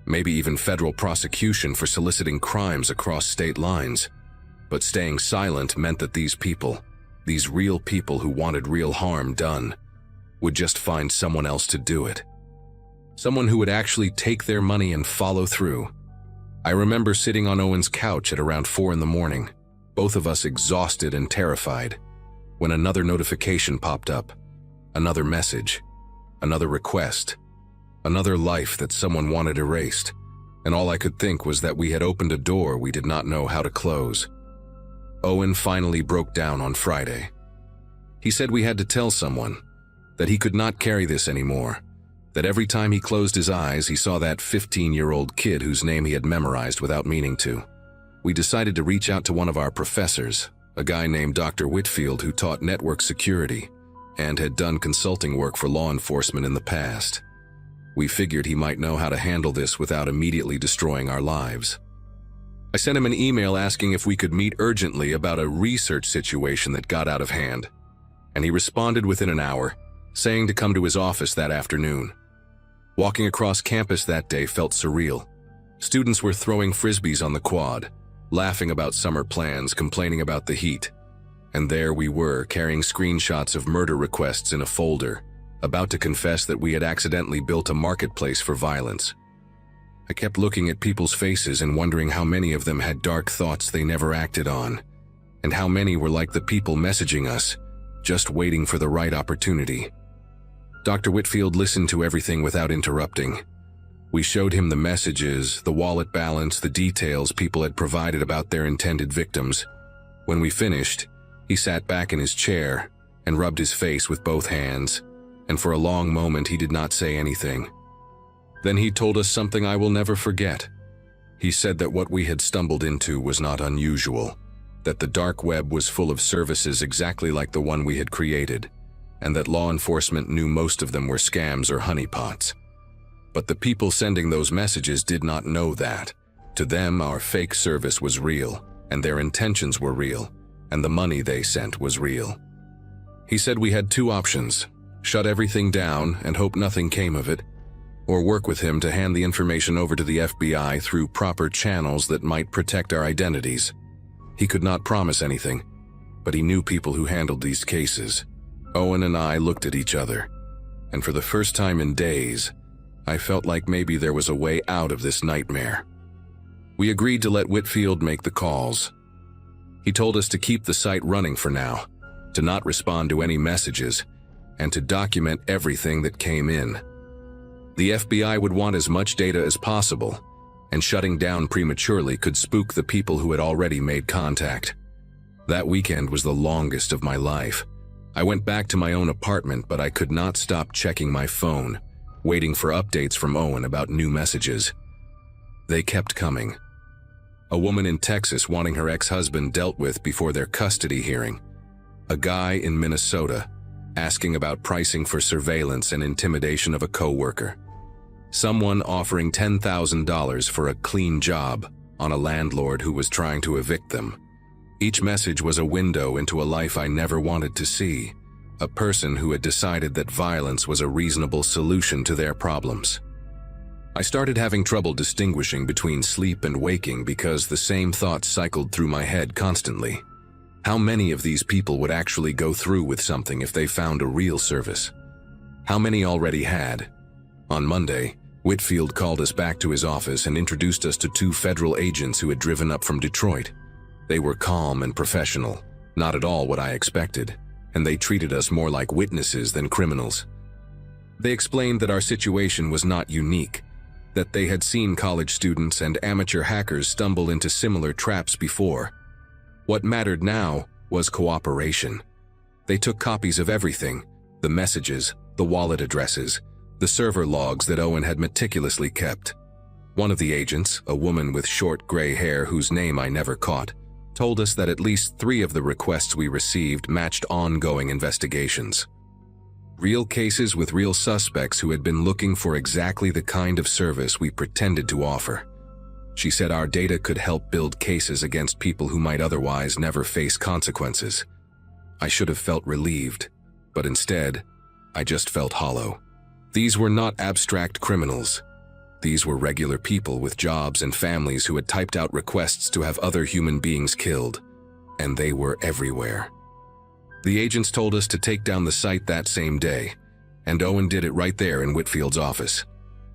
maybe even federal prosecution for soliciting crimes across state lines. But staying silent meant that these people, these real people who wanted real harm done, would just find someone else to do it. Someone who would actually take their money and follow through. I remember sitting on Owen's couch at around 4 in the morning, both of us exhausted and terrified, when another notification popped up, another message, another request, another life that someone wanted erased, and all I could think was that we had opened a door we did not know how to close. Owen finally broke down on Friday. He said we had to tell someone, that he could not carry this anymore, that every time he closed his eyes he saw that 15-year-old kid whose name he had memorized without meaning to. We decided to reach out to one of our professors, a guy named Dr. Whitfield who taught network security and had done consulting work for law enforcement in the past. We figured he might know how to handle this without immediately destroying our lives. I sent him an email asking if we could meet urgently about a research situation that got out of hand, and he responded within an hour, saying to come to his office that afternoon. Walking across campus that day felt surreal. Students were throwing frisbees on the quad, laughing about summer plans, complaining about the heat. And there we were, carrying screenshots of murder requests in a folder, about to confess that we had accidentally built a marketplace for violence. I kept looking at people's faces and wondering how many of them had dark thoughts they never acted on, and how many were like the people messaging us, just waiting for the right opportunity. Dr. Whitfield listened to everything without interrupting. We showed him the messages, the wallet balance, the details people had provided about their intended victims. When we finished, he sat back in his chair and rubbed his face with both hands, and for a long moment he did not say anything. Then he told us something I will never forget. He said that what we had stumbled into was not unusual, that the dark web was full of services exactly like the one we had created, and that law enforcement knew most of them were scams or honeypots. But the people sending those messages did not know that. To them, our fake service was real, and their intentions were real, and the money they sent was real. He said we had 2 options: shut everything down and hope nothing came of it, or work with him to hand the information over to the FBI through proper channels that might protect our identities. He could not promise anything, but he knew people who handled these cases. Owen and I looked at each other, and for the first time in days, I felt like maybe there was a way out of this nightmare. We agreed to let Whitfield make the calls. He told us to keep the site running for now, to not respond to any messages, and to document everything that came in. The FBI would want as much data as possible, and shutting down prematurely could spook the people who had already made contact. That weekend was the longest of my life. I went back to my own apartment, but I could not stop checking my phone, waiting for updates from Owen about new messages. They kept coming. A woman in Texas wanting her ex-husband dealt with before their custody hearing. A guy in Minnesota asking about pricing for surveillance and intimidation of a coworker. Someone offering $10,000 for a clean job on a landlord who was trying to evict them. Each message was a window into a life I never wanted to see, a person who had decided that violence was a reasonable solution to their problems. I started having trouble distinguishing between sleep and waking because the same thoughts cycled through my head constantly. How many of these people would actually go through with something if they found a real service? How many already had? On Monday, Whitfield called us back to his office and introduced us to two federal agents who had driven up from Detroit. They were calm and professional, not at all what I expected, and they treated us more like witnesses than criminals. They explained that our situation was not unique, that they had seen college students and amateur hackers stumble into similar traps before. What mattered now was cooperation. They took copies of everything, the messages, the wallet addresses, the server logs that Owen had meticulously kept. One of the agents, a woman with short gray hair whose name I never caught, told us that at least 3 of the requests we received matched ongoing investigations. Real cases with real suspects who had been looking for exactly the kind of service we pretended to offer. She said our data could help build cases against people who might otherwise never face consequences. I should have felt relieved, but instead, I just felt hollow. These were not abstract criminals. These were regular people with jobs and families who had typed out requests to have other human beings killed, and they were everywhere. The agents told us to take down the site that same day, and Owen did it right there in Whitfield's office.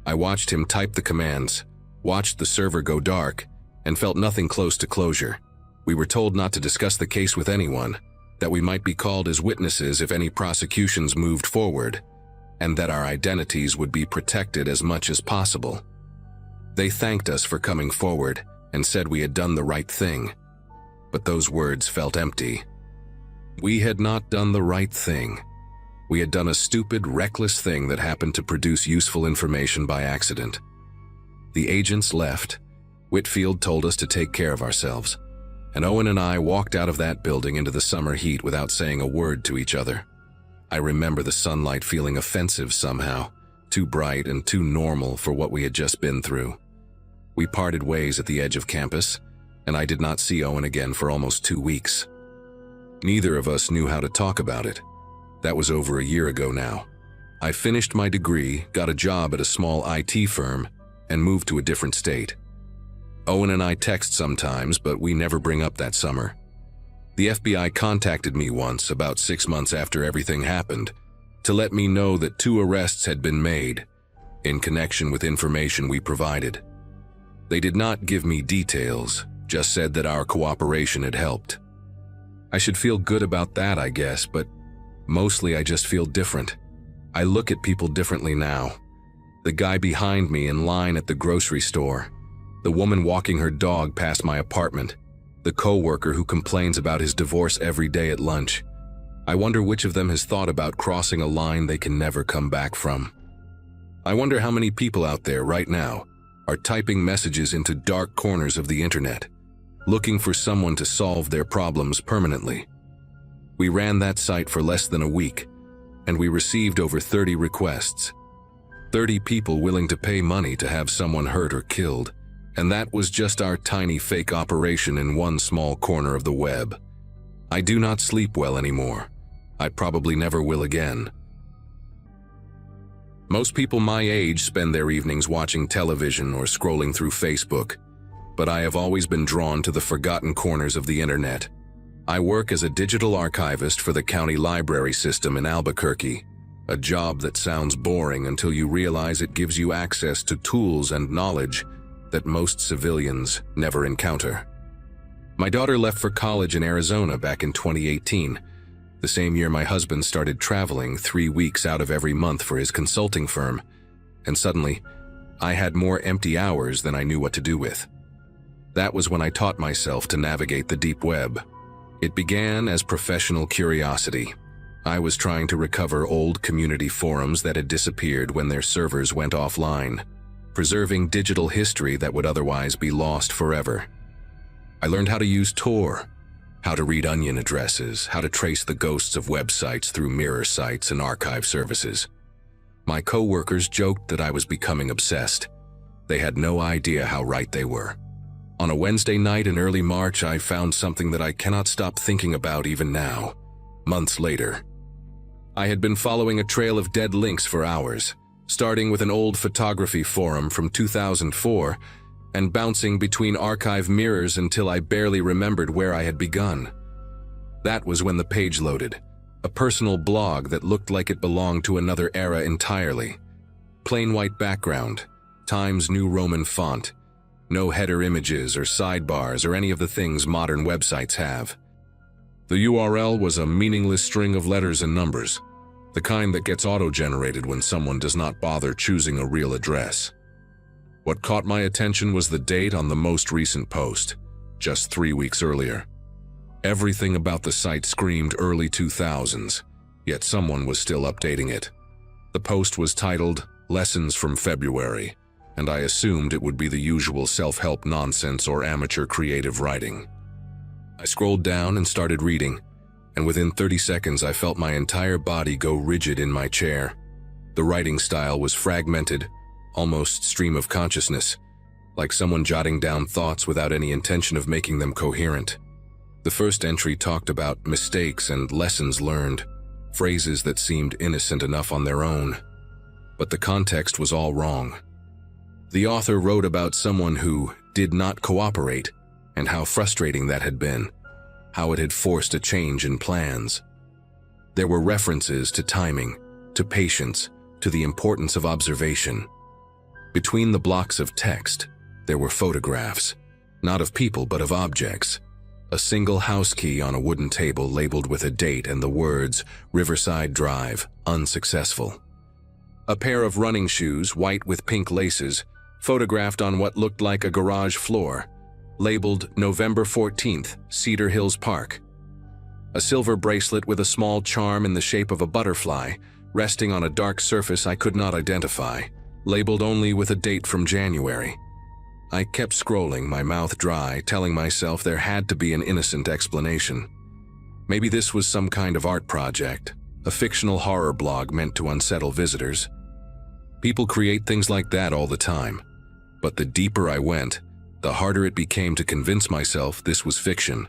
I watched him type the commands, watched the server go dark, and felt nothing close to closure. We were told not to discuss the case with anyone, that we might be called as witnesses if any prosecutions moved forward, and that our identities would be protected as much as possible. They thanked us for coming forward and said we had done the right thing, but those words felt empty. We had not done the right thing. We had done a stupid, reckless thing that happened to produce useful information by accident. The agents left. Whitfield told us to take care of ourselves, and Owen and I walked out of that building into the summer heat without saying a word to each other. I remember the sunlight feeling offensive somehow, too bright and too normal for what we had just been through. We parted ways at the edge of campus, and I did not see Owen again for almost 2 weeks. Neither of us knew how to talk about it. That was over a year ago now. I finished my degree, got a job at a small IT firm, and moved to a different state. Owen and I text sometimes, but we never bring up that summer. The FBI contacted me once, about 6 months after everything happened, to let me know that 2 arrests had been made, in connection with information we provided. They did not give me details, just said that our cooperation had helped. I should feel good about that, I guess, but mostly I just feel different. I look at people differently now. The guy behind me in line at the grocery store, the woman walking her dog past my apartment, the coworker who complains about his divorce every day at lunch. I wonder which of them has thought about crossing a line they can never come back from. I wonder how many people out there right now are typing messages into dark corners of the internet, looking for someone to solve their problems permanently. We ran that site for less than a week, and we received over 30 requests. 30 people willing to pay money to have someone hurt or killed. And that was just our tiny fake operation in one small corner of the web. I do not sleep well anymore. I probably never will again. Most people my age spend their evenings watching television or scrolling through Facebook, but I have always been drawn to the forgotten corners of the internet. I work as a digital archivist for the county library system in Albuquerque, a job that sounds boring until you realize it gives you access to tools and knowledge that most civilians never encounter. My daughter left for college in Arizona back in 2018, the same year my husband started traveling 3 weeks out of every month for his consulting firm, and suddenly, I had more empty hours than I knew what to do with. That was when I taught myself to navigate the deep web. It began as professional curiosity. I was trying to recover old community forums that had disappeared when their servers went offline, preserving digital history that would otherwise be lost forever. I learned how to use Tor, How to read onion addresses, how to trace the ghosts of websites through mirror sites and archive services. My coworkers joked that I was becoming obsessed. They had no idea how right they were. On a Wednesday night in early March, I found something that I cannot stop thinking about even now, months later. I had been following a trail of dead links for hours, starting with an old photography forum from 2004 and bouncing between archive mirrors until I barely remembered where I had begun. That was when the page loaded, a personal blog that looked like it belonged to another era entirely. Plain white background, Times New Roman font, no header images or sidebars or any of the things modern websites have. The URL was a meaningless string of letters and numbers, the kind that gets auto-generated when someone does not bother choosing a real address. What caught my attention was the date on the most recent post, just 3 weeks earlier. Everything about the site screamed early 2000s, yet someone was still updating it. The post was titled, "Lessons from February," and I assumed it would be the usual self-help nonsense or amateur creative writing. I scrolled down and started reading, and within 30 seconds I felt my entire body go rigid in my chair. The writing style was fragmented, almost stream of consciousness, like someone jotting down thoughts without any intention of making them coherent. The first entry talked about mistakes and lessons learned, phrases that seemed innocent enough on their own. But the context was all wrong. The author wrote about someone who did not cooperate and how frustrating that had been, how it had forced a change in plans. There were references to timing, to patience, to the importance of observation. Between the blocks of text, there were photographs, not of people but of objects. A single house key on a wooden table labeled with a date and the words, "Riverside Drive, unsuccessful." A pair of running shoes, white with pink laces, photographed on what looked like a garage floor, labeled November 14th, Cedar Hills Park. A silver bracelet with a small charm in the shape of a butterfly, resting on a dark surface I could not identify, labeled only with a date from January. I kept scrolling, my mouth dry, telling myself there had to be an innocent explanation. Maybe this was some kind of art project, a fictional horror blog meant to unsettle visitors. People create things like that all the time. But the deeper I went, the harder it became to convince myself this was fiction.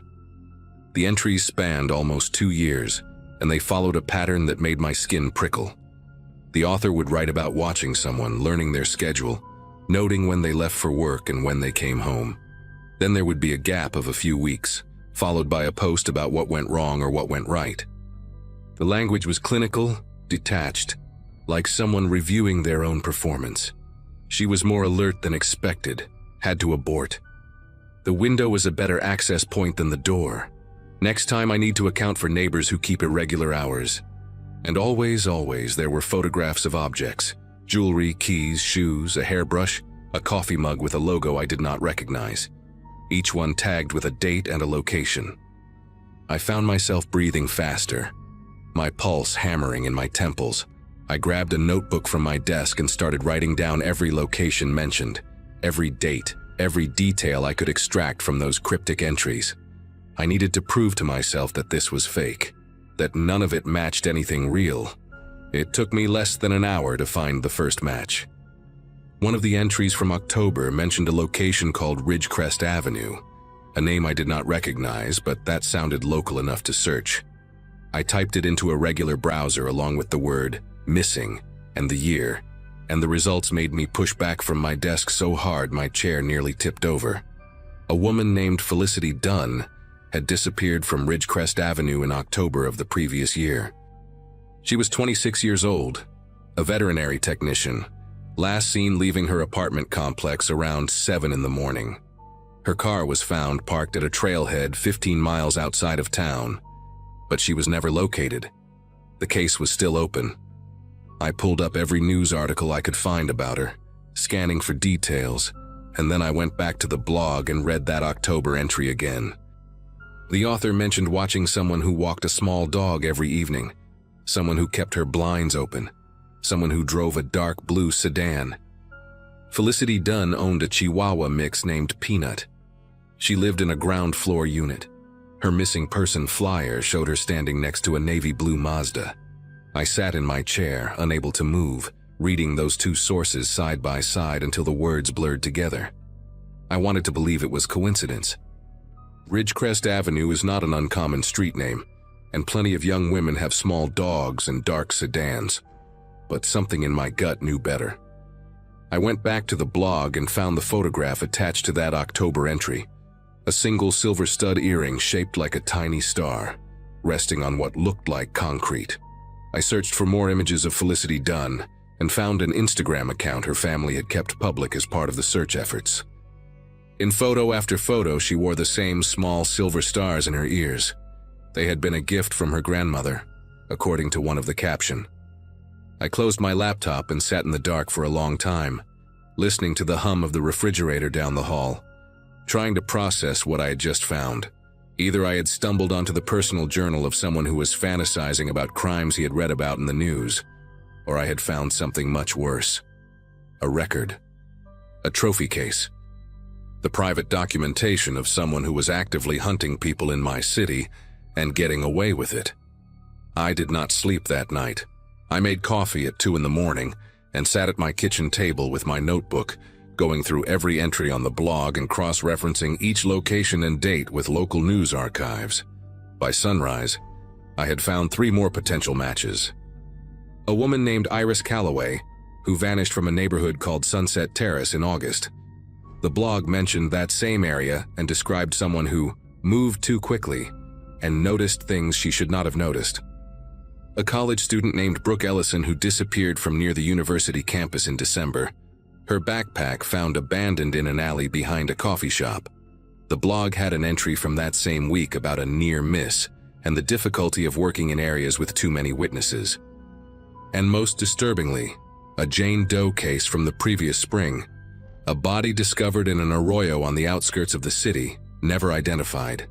The entries spanned almost 2 years, and they followed a pattern that made my skin prickle. The author would write about watching someone, learning their schedule, noting when they left for work and when they came home. Then there would be a gap of a few weeks, followed by a post about what went wrong or what went right. The language was clinical, detached, like someone reviewing their own performance. She was more alert than expected, had to abort. The window was a better access point than the door. Next time I need to account for neighbors who keep irregular hours. And always, there were photographs of objects, jewelry, keys, shoes, a hairbrush, a coffee mug with a logo I did not recognize, each one tagged with a date and a location. I found myself breathing faster, my pulse hammering in my temples. I grabbed a notebook from my desk and started writing down every location mentioned, every date, every detail I could extract from those cryptic entries. I needed to prove to myself that this was fake, that none of it matched anything real. It took me less than an hour to find the first match. One of the entries from October mentioned a location called Ridgecrest Avenue, a name I did not recognize, but that sounded local enough to search. I typed it into a regular browser along with the word "missing" and the year, and the results made me push back from my desk so hard my chair nearly tipped over. A woman named Felicity Dunn had disappeared from Ridgecrest Avenue in October of the previous year. She was 26 years old, a veterinary technician, last seen leaving her apartment complex around 7 in the morning. Her car was found parked at a trailhead 15 miles outside of town, but she was never located. The case was still open. I pulled up every news article I could find about her, scanning for details, and then I went back to the blog and read that October entry again. The author mentioned watching someone who walked a small dog every evening, someone who kept her blinds open, someone who drove a dark blue sedan. Felicity Dunn owned a Chihuahua mix named Peanut. She lived in a ground floor unit. Her missing person flyer showed her standing next to a navy blue Mazda. I sat in my chair, unable to move, reading those two sources side by side until the words blurred together. I wanted to believe it was coincidence. Ridgecrest Avenue is not an uncommon street name, and plenty of young women have small dogs and dark sedans. But something in my gut knew better. I went back to the blog and found the photograph attached to that October entry. A single silver stud earring shaped like a tiny star, resting on what looked like concrete. I searched for more images of Felicity Dunn and found an Instagram account her family had kept public as part of the search efforts. In photo after photo, she wore the same small silver stars in her ears. They had been a gift from her grandmother, according to one of the caption. I closed my laptop and sat in the dark for a long time, listening to the hum of the refrigerator down the hall, trying to process what I had just found. Either I had stumbled onto the personal journal of someone who was fantasizing about crimes he had read about in the news, or I had found something much worse. A record. A trophy case. The private documentation of someone who was actively hunting people in my city and getting away with it. I did not sleep that night. I made coffee at 2 in the morning and sat at my kitchen table with my notebook, going through every entry on the blog and cross-referencing each location and date with local news archives. By sunrise, I had found 3 more potential matches. A woman named Iris Calloway, who vanished from a neighborhood called Sunset Terrace in August. The blog mentioned that same area and described someone who moved too quickly and noticed things she should not have noticed. A college student named Brooke Ellison who disappeared from near the university campus in December. Her backpack found abandoned in an alley behind a coffee shop. The blog had an entry from that same week about a near miss and the difficulty of working in areas with too many witnesses. And most disturbingly, a Jane Doe case from the previous spring. A body discovered in an arroyo on the outskirts of the city, never identified.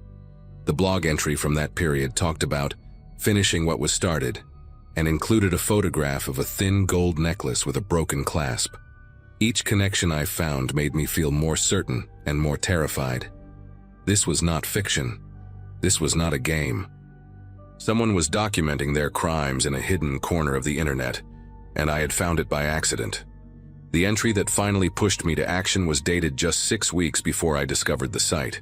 The blog entry from that period talked about finishing what was started and included a photograph of a thin gold necklace with a broken clasp. Each connection I found made me feel more certain and more terrified. This was not fiction. This was not a game. Someone was documenting their crimes in a hidden corner of the internet, and I had found it by accident. The entry that finally pushed me to action was dated just 6 weeks before I discovered the site.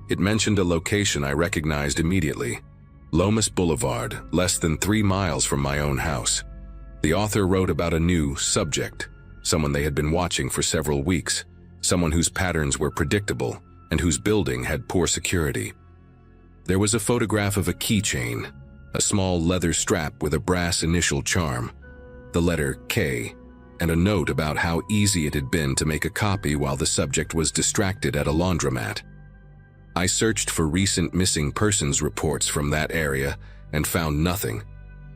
It mentioned a location I recognized immediately, Lomas Boulevard, less than 3 miles from my own house. The author wrote about a new subject, someone they had been watching for several weeks, someone whose patterns were predictable and whose building had poor security. There was a photograph of a keychain, a small leather strap with a brass initial charm, the letter K, and a note about how easy it had been to make a copy while the subject was distracted at a laundromat. I searched for recent missing persons reports from that area and found nothing,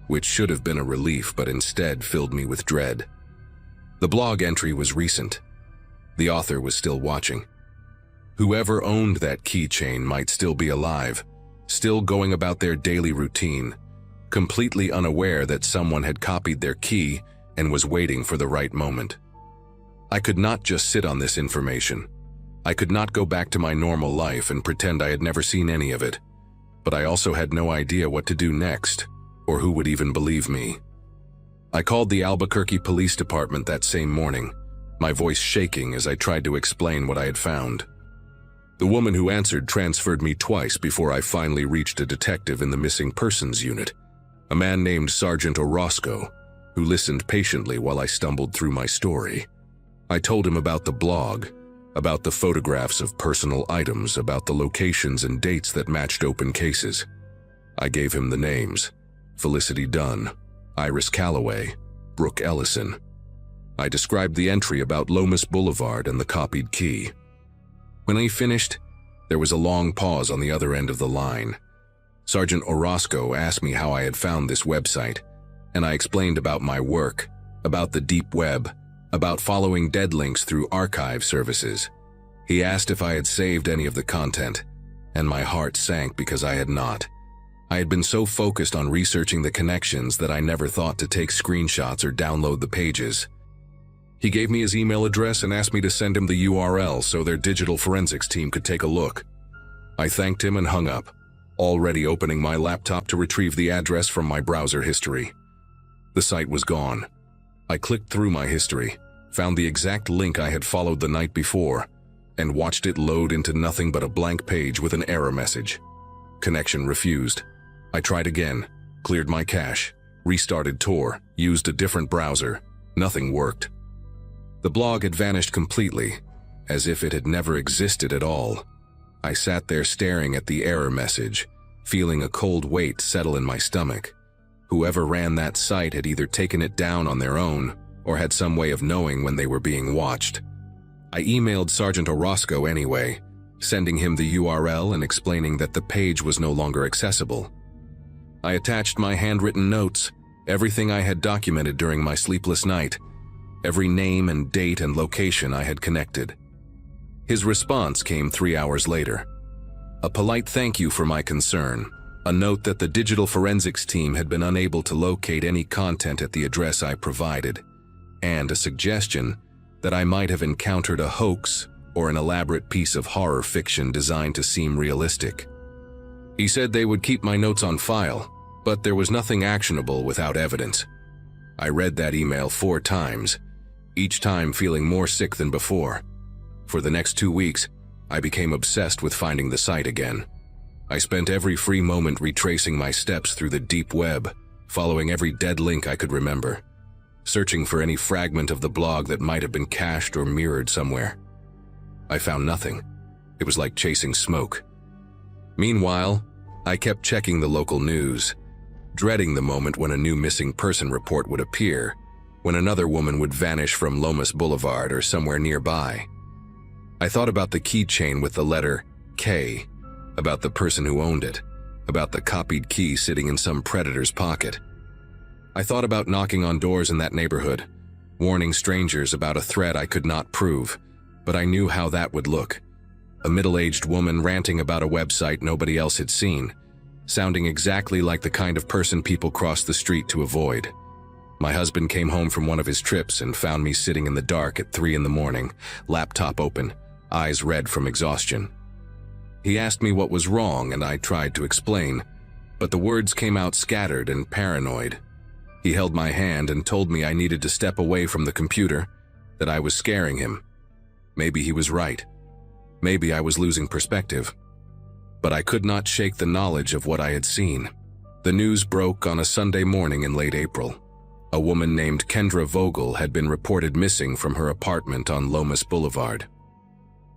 which should have been a relief but instead filled me with dread. The blog entry was recent. The author was still watching. Whoever owned that keychain might still be alive, still going about their daily routine, completely unaware that someone had copied their key and was waiting for the right moment. I could not just sit on this information. I could not go back to my normal life and pretend I had never seen any of it, but I also had no idea what to do next, or who would even believe me. I called the Albuquerque Police Department that same morning, my voice shaking as I tried to explain what I had found. The woman who answered transferred me twice before I finally reached a detective in the missing persons unit, a man named Sergeant Orozco, who listened patiently while I stumbled through my story. I told him about the blog, about the photographs of personal items, about the locations and dates that matched open cases. I gave him the names: Felicity Dunn, Iris Calloway, Brooke Ellison. I described the entry about Lomas Boulevard and the copied key. When he finished, there was a long pause on the other end of the line. Sergeant Orozco asked me how I had found this website, and I explained about my work, about the deep web, about following dead links through archive services. He asked if I had saved any of the content, and my heart sank because I had not. I had been so focused on researching the connections that I never thought to take screenshots or download the pages. He gave me his email address and asked me to send him the URL so their digital forensics team could take a look. I thanked him and hung up, already opening my laptop to retrieve the address from my browser history. The site was gone. I clicked through my history, found the exact link I had followed the night before, and watched it load into nothing but a blank page with an error message. Connection refused. I tried again, cleared my cache, restarted Tor, used a different browser. Nothing worked. The blog had vanished completely, as if it had never existed at all. I sat there staring at the error message, feeling a cold weight settle in my stomach. Whoever ran that site had either taken it down on their own or had some way of knowing when they were being watched. I emailed Sergeant Orozco anyway, sending him the URL and explaining that the page was no longer accessible. I attached my handwritten notes, everything I had documented during my sleepless night, every name and date and location I had connected. His response came 3 hours later. A polite thank you for my concern, a note that the digital forensics team had been unable to locate any content at the address I provided, and a suggestion that I might have encountered a hoax or an elaborate piece of horror fiction designed to seem realistic. He said they would keep my notes on file, but there was nothing actionable without evidence. I read that email 4 times, each time feeling more sick than before. For the next 2 weeks, I became obsessed with finding the site again. I spent every free moment retracing my steps through the deep web, following every dead link I could remember, searching for any fragment of the blog that might have been cached or mirrored somewhere. I found nothing. It was like chasing smoke. Meanwhile, I kept checking the local news, dreading the moment when a new missing person report would appear, when another woman would vanish from Lomas Boulevard or somewhere nearby. I thought about the keychain with the letter K, about the person who owned it, about the copied key sitting in some predator's pocket. I thought about knocking on doors in that neighborhood, warning strangers about a threat I could not prove, but I knew how that would look. A middle-aged woman ranting about a website nobody else had seen, sounding exactly like the kind of person people cross the street to avoid. My husband came home from one of his trips and found me sitting in the dark at 3 a.m, laptop open, eyes red from exhaustion. He asked me what was wrong and I tried to explain, but the words came out scattered and paranoid. He held my hand and told me I needed to step away from the computer, that I was scaring him. Maybe he was right. Maybe I was losing perspective. But I could not shake the knowledge of what I had seen. The news broke on a Sunday morning in late April. A woman named Kendra Vogel had been reported missing from her apartment on Lomas Boulevard.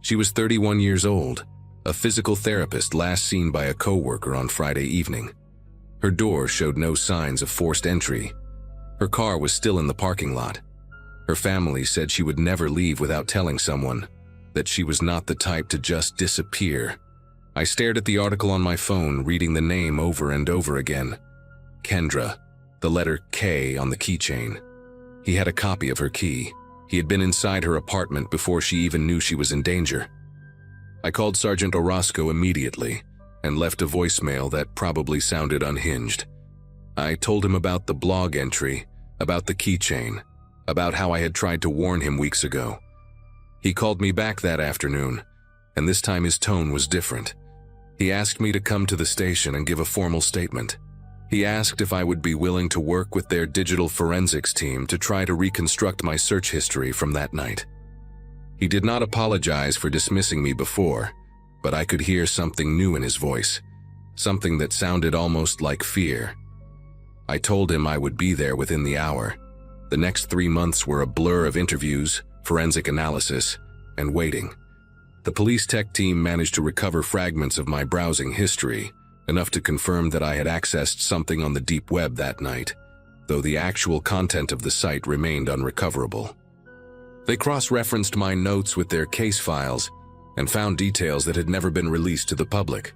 She was 31 years old, a physical therapist last seen by a coworker on Friday evening. Her door showed no signs of forced entry. Her car was still in the parking lot. Her family said she would never leave without telling someone, that she was not the type to just disappear. I stared at the article on my phone, reading the name over and over again. Kendra, the letter K on the keychain. He had a copy of her key. He had been inside her apartment before she even knew she was in danger. I called Sergeant Orozco immediately and left a voicemail that probably sounded unhinged. I told him about the blog entry, about the keychain, about how I had tried to warn him weeks ago. He called me back that afternoon, and this time his tone was different. He asked me to come to the station and give a formal statement. He asked if I would be willing to work with their digital forensics team to try to reconstruct my search history from that night. He did not apologize for dismissing me before, but I could hear something new in his voice, something that sounded almost like fear. I told him I would be there within the hour. The next 3 months were a blur of interviews, forensic analysis, and waiting. The police tech team managed to recover fragments of my browsing history, enough to confirm that I had accessed something on the deep web that night, though the actual content of the site remained unrecoverable. They cross-referenced my notes with their case files and found details that had never been released to the public.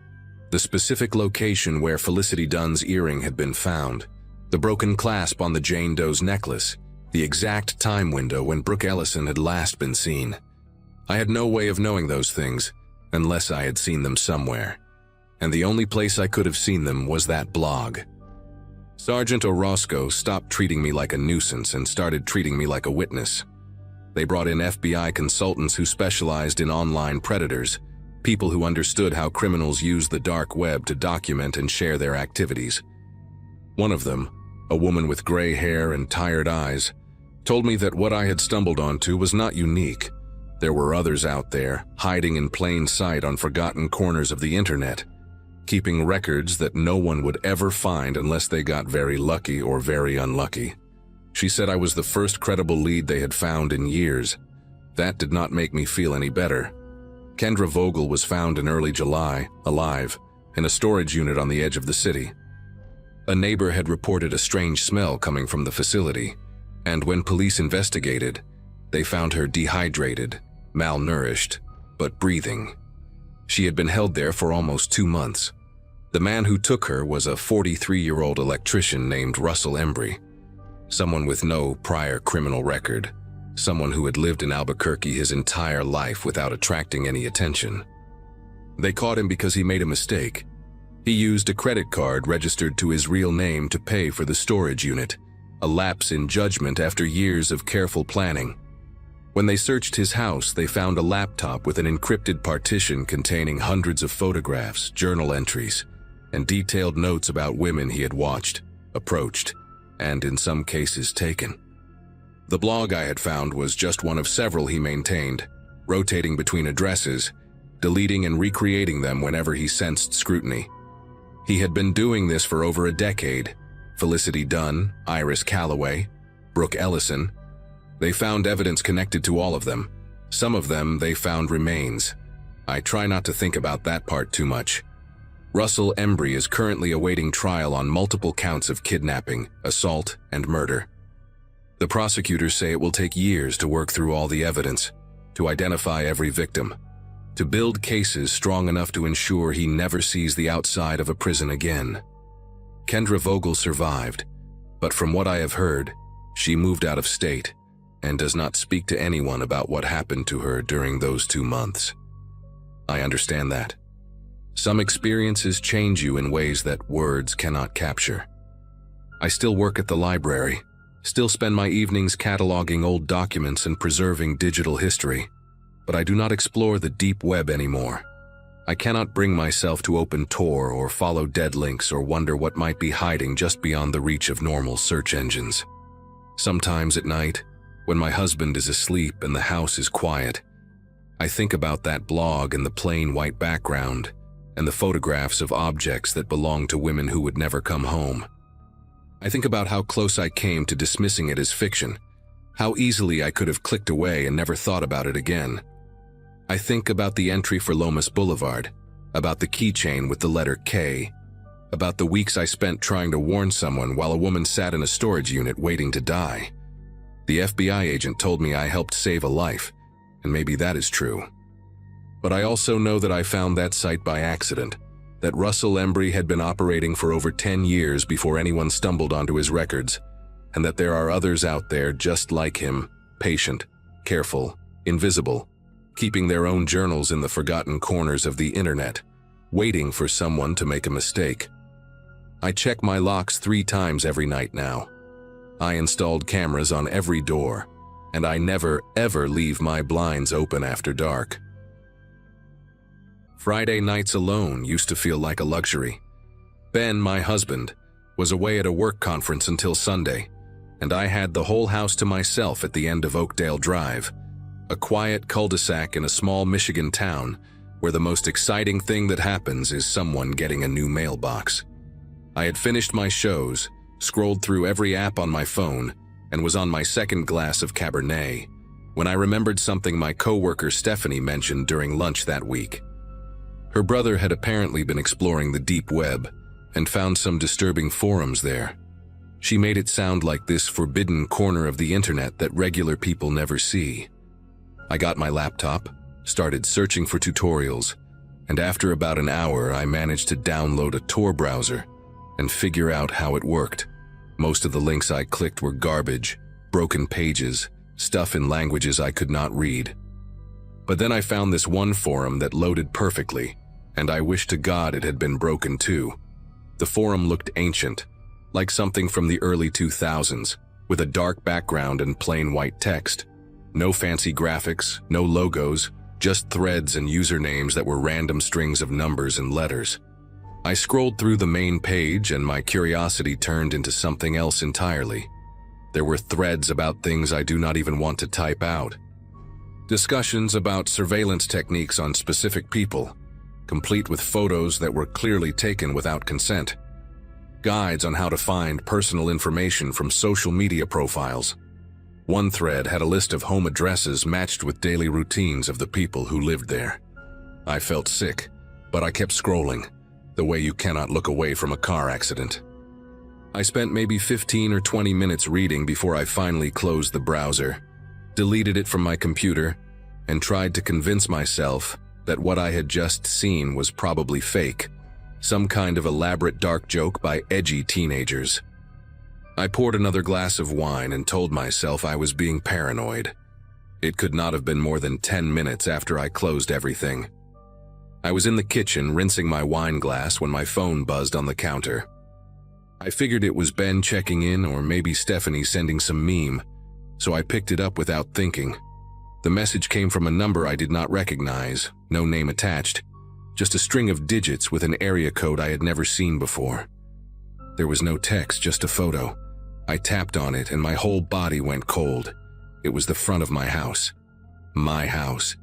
The specific location where Felicity Dunn's earring had been found, the broken clasp on the Jane Doe's necklace, the exact time window when Brooke Ellison had last been seen. I had no way of knowing those things unless I had seen them somewhere, and the only place I could have seen them was that blog. Sergeant Orozco stopped treating me like a nuisance and started treating me like a witness. They brought in FBI consultants who specialized in online predators, people who understood how criminals use the dark web to document and share their activities. One of them, a woman with gray hair and tired eyes, told me that what I had stumbled onto was not unique. There were others out there, hiding in plain sight on forgotten corners of the internet, keeping records that no one would ever find unless they got very lucky or very unlucky. She said I was the first credible lead they had found in years. That did not make me feel any better. Kendra Vogel was found in early July, alive, in a storage unit on the edge of the city. A neighbor had reported a strange smell coming from the facility, and when police investigated, they found her dehydrated, malnourished, but breathing. She had been held there for almost 2 months. The man who took her was a 43-year-old electrician named Russell Embry, someone with no prior criminal record, someone who had lived in Albuquerque his entire life without attracting any attention. They caught him because he made a mistake. He used a credit card registered to his real name to pay for the storage unit, a lapse in judgment after years of careful planning. When they searched his house, they found a laptop with an encrypted partition containing hundreds of photographs, journal entries, and detailed notes about women he had watched, approached, and in some cases taken. The blog I had found was just one of several he maintained, rotating between addresses, deleting and recreating them whenever he sensed scrutiny. He had been doing this for over a decade. Felicity Dunn, Iris Calloway, Brooke Ellison. They found evidence connected to all of them. Some of them they found remains. I try not to think about that part too much. Russell Embry is currently awaiting trial on multiple counts of kidnapping, assault, and murder. The prosecutors say it will take years to work through all the evidence, to identify every victim, to build cases strong enough to ensure he never sees the outside of a prison again. Kendra Vogel survived, but from what I have heard, she moved out of state and does not speak to anyone about what happened to her during those 2 months. I understand that. Some experiences change you in ways that words cannot capture. I still work at the library, still spend my evenings cataloging old documents and preserving digital history, but I do not explore the deep web anymore. I cannot bring myself to open Tor or follow dead links or wonder what might be hiding just beyond the reach of normal search engines. Sometimes at night, when my husband is asleep and the house is quiet, I think about that blog and the plain white background and the photographs of objects that belong to women who would never come home. I think about how close I came to dismissing it as fiction, how easily I could have clicked away and never thought about it again. I think about the entry for Lomas Boulevard, about the keychain with the letter K, about the weeks I spent trying to warn someone while a woman sat in a storage unit waiting to die. The FBI agent told me I helped save a life, and maybe that is true. But I also know that I found that site by accident, that Russell Embry had been operating for over 10 years before anyone stumbled onto his records, and that there are others out there just like him, patient, careful, invisible, keeping their own journals in the forgotten corners of the internet, waiting for someone to make a mistake. I check my locks 3 times every night now. I installed cameras on every door, and I never, ever leave my blinds open after dark. Friday nights alone used to feel like a luxury. Ben, my husband, was away at a work conference until Sunday, and I had the whole house to myself at the end of Oakdale Drive, a quiet cul-de-sac in a small Michigan town where the most exciting thing that happens is someone getting a new mailbox. I had finished my shows, scrolled through every app on my phone, and was on my second glass of Cabernet when I remembered something my coworker Stephanie mentioned during lunch that week. Her brother had apparently been exploring the deep web and found some disturbing forums there. She made it sound like this forbidden corner of the internet that regular people never see. I got my laptop, started searching for tutorials, and after about an hour I managed to download a Tor browser and figure out how it worked. Most of the links I clicked were garbage, broken pages, stuff in languages I could not read. But then I found this one forum that loaded perfectly, and I wish to God it had been broken too. The forum looked ancient, like something from the early 2000s, with a dark background and plain white text. No fancy graphics, no logos, just threads and usernames that were random strings of numbers and letters. I scrolled through the main page and my curiosity turned into something else entirely. There were threads about things I do not even want to type out. Discussions about surveillance techniques on specific people, complete with photos that were clearly taken without consent. Guides on how to find personal information from social media profiles. One thread had a list of home addresses matched with daily routines of the people who lived there. I felt sick, but I kept scrolling, the way you cannot look away from a car accident. I spent maybe 15 or 20 minutes reading before I finally closed the browser, deleted it from my computer, and tried to convince myself that what I had just seen was probably fake, some kind of elaborate dark joke by edgy teenagers. I poured another glass of wine and told myself I was being paranoid. It could not have been more than 10 minutes after I closed everything. I was in the kitchen rinsing my wine glass when my phone buzzed on the counter. I figured it was Ben checking in or maybe Stephanie sending some meme, so I picked it up without thinking. The message came from a number I did not recognize, no name attached, just a string of digits with an area code I had never seen before. There was no text, just a photo. I tapped on it and my whole body went cold. It was the front of my house. My house.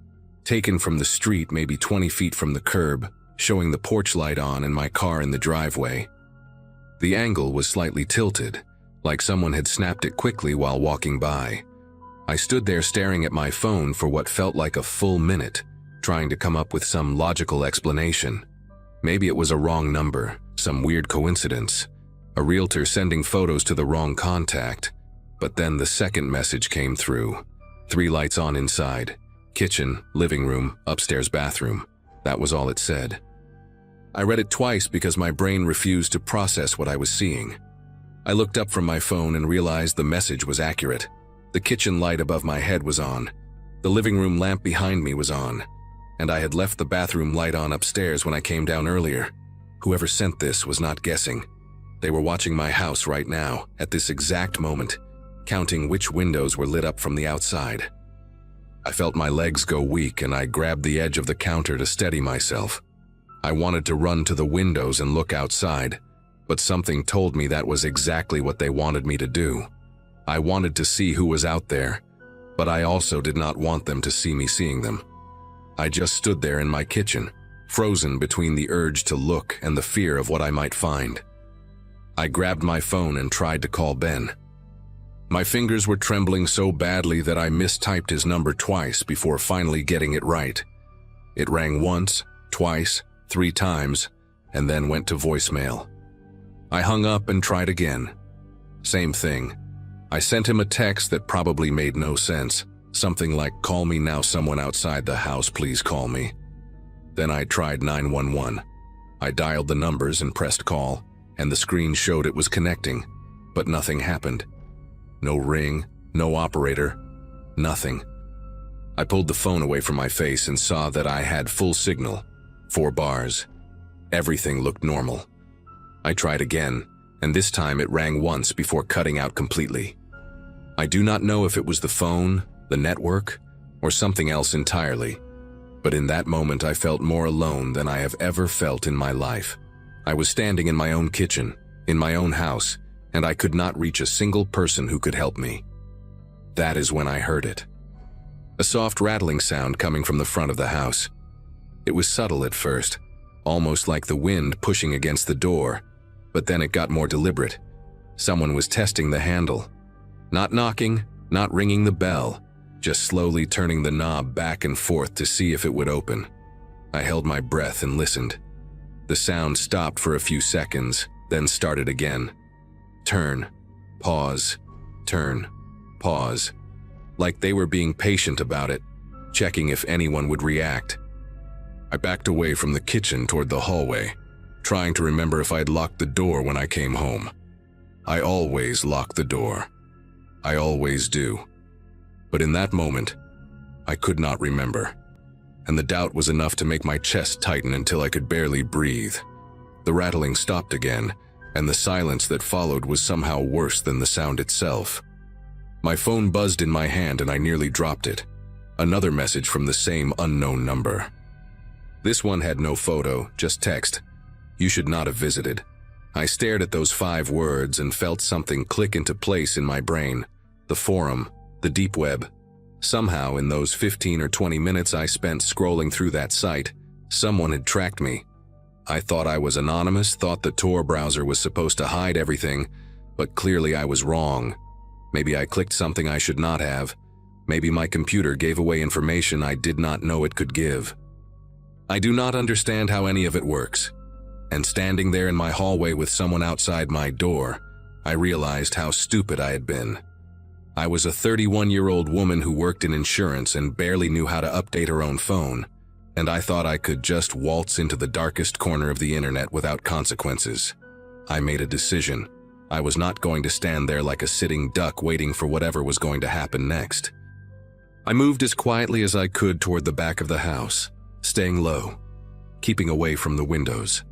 Taken from the street maybe 20 feet from the curb, showing the porch light on and my car in the driveway. The angle was slightly tilted, like someone had snapped it quickly while walking by. I stood there staring at my phone for what felt like a full minute, trying to come up with some logical explanation. Maybe it was a wrong number, some weird coincidence, a realtor sending photos to the wrong contact. But then the second message came through. 3 lights on inside, kitchen, living room, upstairs bathroom. That was all it said. I read it twice because my brain refused to process what I was seeing. I looked up from my phone and realized the message was accurate. The kitchen light above my head was on. The living room lamp behind me was on. And I had left the bathroom light on upstairs when I came down earlier. Whoever sent this was not guessing. They were watching my house right now, at this exact moment, counting which windows were lit up from the outside. I felt my legs go weak and I grabbed the edge of the counter to steady myself. I wanted to run to the windows and look outside, but something told me that was exactly what they wanted me to do. I wanted to see who was out there, but I also did not want them to see me seeing them. I just stood there in my kitchen, frozen between the urge to look and the fear of what I might find. I grabbed my phone and tried to call Ben. My fingers were trembling so badly that I mistyped his number twice before finally getting it right. It rang once, twice, 3 times, and then went to voicemail. I hung up and tried again. Same thing. I sent him a text that probably made no sense, something like, "Call me now, someone outside the house, please call me." Then I tried 911. I dialed the numbers and pressed call, and the screen showed it was connecting, but nothing happened. No ring, no operator, nothing. I pulled the phone away from my face and saw that I had full signal, 4 bars. Everything looked normal. I tried again, and this time it rang once before cutting out completely. I do not know if it was the phone, the network, or something else entirely, but in that moment I felt more alone than I have ever felt in my life. I was standing in my own kitchen, in my own house, and I could not reach a single person who could help me. That is when I heard it. A soft rattling sound coming from the front of the house. It was subtle at first, almost like the wind pushing against the door, but then it got more deliberate. Someone was testing the handle. Not knocking, not ringing the bell, just slowly turning the knob back and forth to see if it would open. I held my breath and listened. The sound stopped for a few seconds, then started again. Turn, pause, turn, pause. Like they were being patient about it, checking if anyone would react. I backed away from the kitchen toward the hallway, trying to remember if I had locked the door when I came home. I always lock the door. I always do. But in that moment, I could not remember, and the doubt was enough to make my chest tighten until I could barely breathe. The rattling stopped again, and the silence that followed was somehow worse than the sound itself. My phone buzzed in my hand and I nearly dropped it. Another message from the same unknown number. This one had no photo, just text. You should not have visited. I stared at those 5 words and felt something click into place in my brain. The forum, the deep web. Somehow, in those 15 or 20 minutes I spent scrolling through that site, someone had tracked me. I thought I was anonymous, thought the Tor browser was supposed to hide everything, but clearly I was wrong. Maybe I clicked something I should not have. Maybe my computer gave away information I did not know it could give. I do not understand how any of it works. And standing there in my hallway with someone outside my door, I realized how stupid I had been. I was a 31-year-old woman who worked in insurance and barely knew how to update her own phone, and I thought I could just waltz into the darkest corner of the internet without consequences. I made a decision. I was not going to stand there like a sitting duck waiting for whatever was going to happen next. I moved as quietly as I could toward the back of the house, staying low, keeping away from the windows.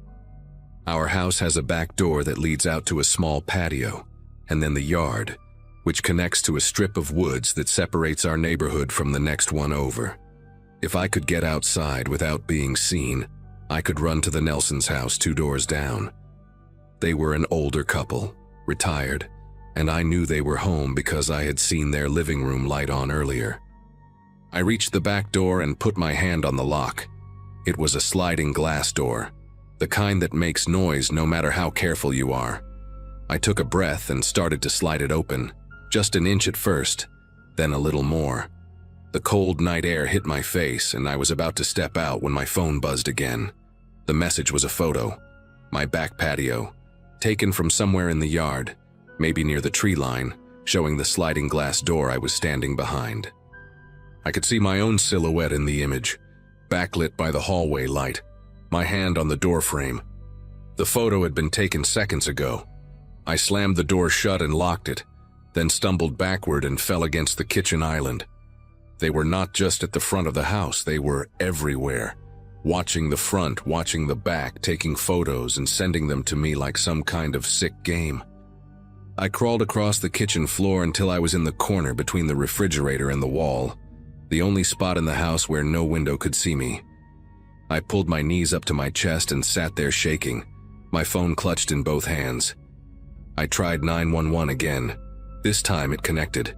Our house has a back door that leads out to a small patio, and then the yard, which connects to a strip of woods that separates our neighborhood from the next one over. If I could get outside without being seen, I could run to the Nelson's house 2 doors down. They were an older couple, retired, and I knew they were home because I had seen their living room light on earlier. I reached the back door and put my hand on the lock. It was a sliding glass door, the kind that makes noise no matter how careful you are. I took a breath and started to slide it open, just an inch at first, then a little more. The cold night air hit my face and I was about to step out when my phone buzzed again. The message was a photo, my back patio, taken from somewhere in the yard, maybe near the tree line, showing the sliding glass door I was standing behind. I could see my own silhouette in the image, backlit by the hallway light, my hand on the door frame. The photo had been taken seconds ago. I slammed the door shut and locked it, then stumbled backward and fell against the kitchen island. They were not just at the front of the house, they were everywhere. Watching the front, watching the back, taking photos and sending them to me like some kind of sick game. I crawled across the kitchen floor until I was in the corner between the refrigerator and the wall, the only spot in the house where no window could see me. I pulled my knees up to my chest and sat there shaking, my phone clutched in both hands. I tried 911 again. This time it connected.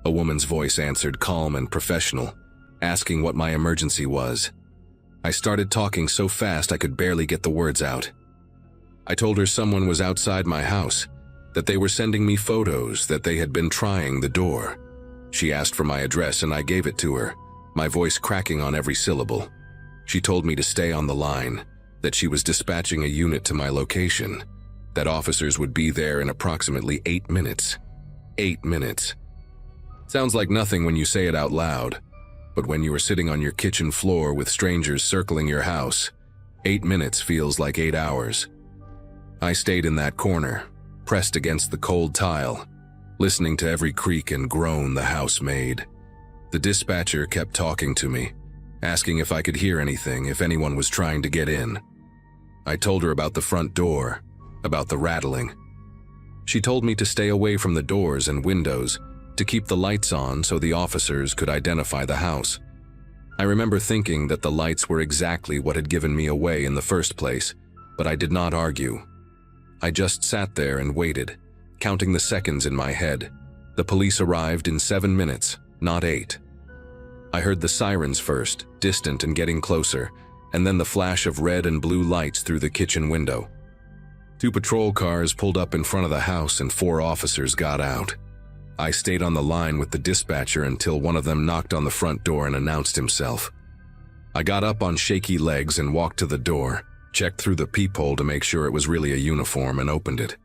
A woman's voice answered, calm and professional, asking what my emergency was. I started talking so fast I could barely get the words out. I told her someone was outside my house, that they were sending me photos, that they had been trying the door. She asked for my address and I gave it to her, my voice cracking on every syllable. She told me to stay on the line, that she was dispatching a unit to my location, that officers would be there in approximately 8 minutes. 8 minutes. Sounds like nothing when you say it out loud, but when you are sitting on your kitchen floor with strangers circling your house, 8 minutes feels like 8 hours. I stayed in that corner, pressed against the cold tile, listening to every creak and groan the house made. The dispatcher kept talking to me, asking if I could hear anything, if anyone was trying to get in. I told her about the front door, about the rattling. She told me to stay away from the doors and windows, to keep the lights on so the officers could identify the house. I remember thinking that the lights were exactly what had given me away in the first place, but I did not argue. I just sat there and waited, counting the seconds in my head. The police arrived in 7 minutes, not 8. I heard the sirens first, distant and getting closer, and then the flash of red and blue lights through the kitchen window. 2 patrol cars pulled up in front of the house and 4 officers got out. I stayed on the line with the dispatcher until one of them knocked on the front door and announced himself. I got up on shaky legs and walked to the door, checked through the peephole to make sure it was really a uniform, and opened it.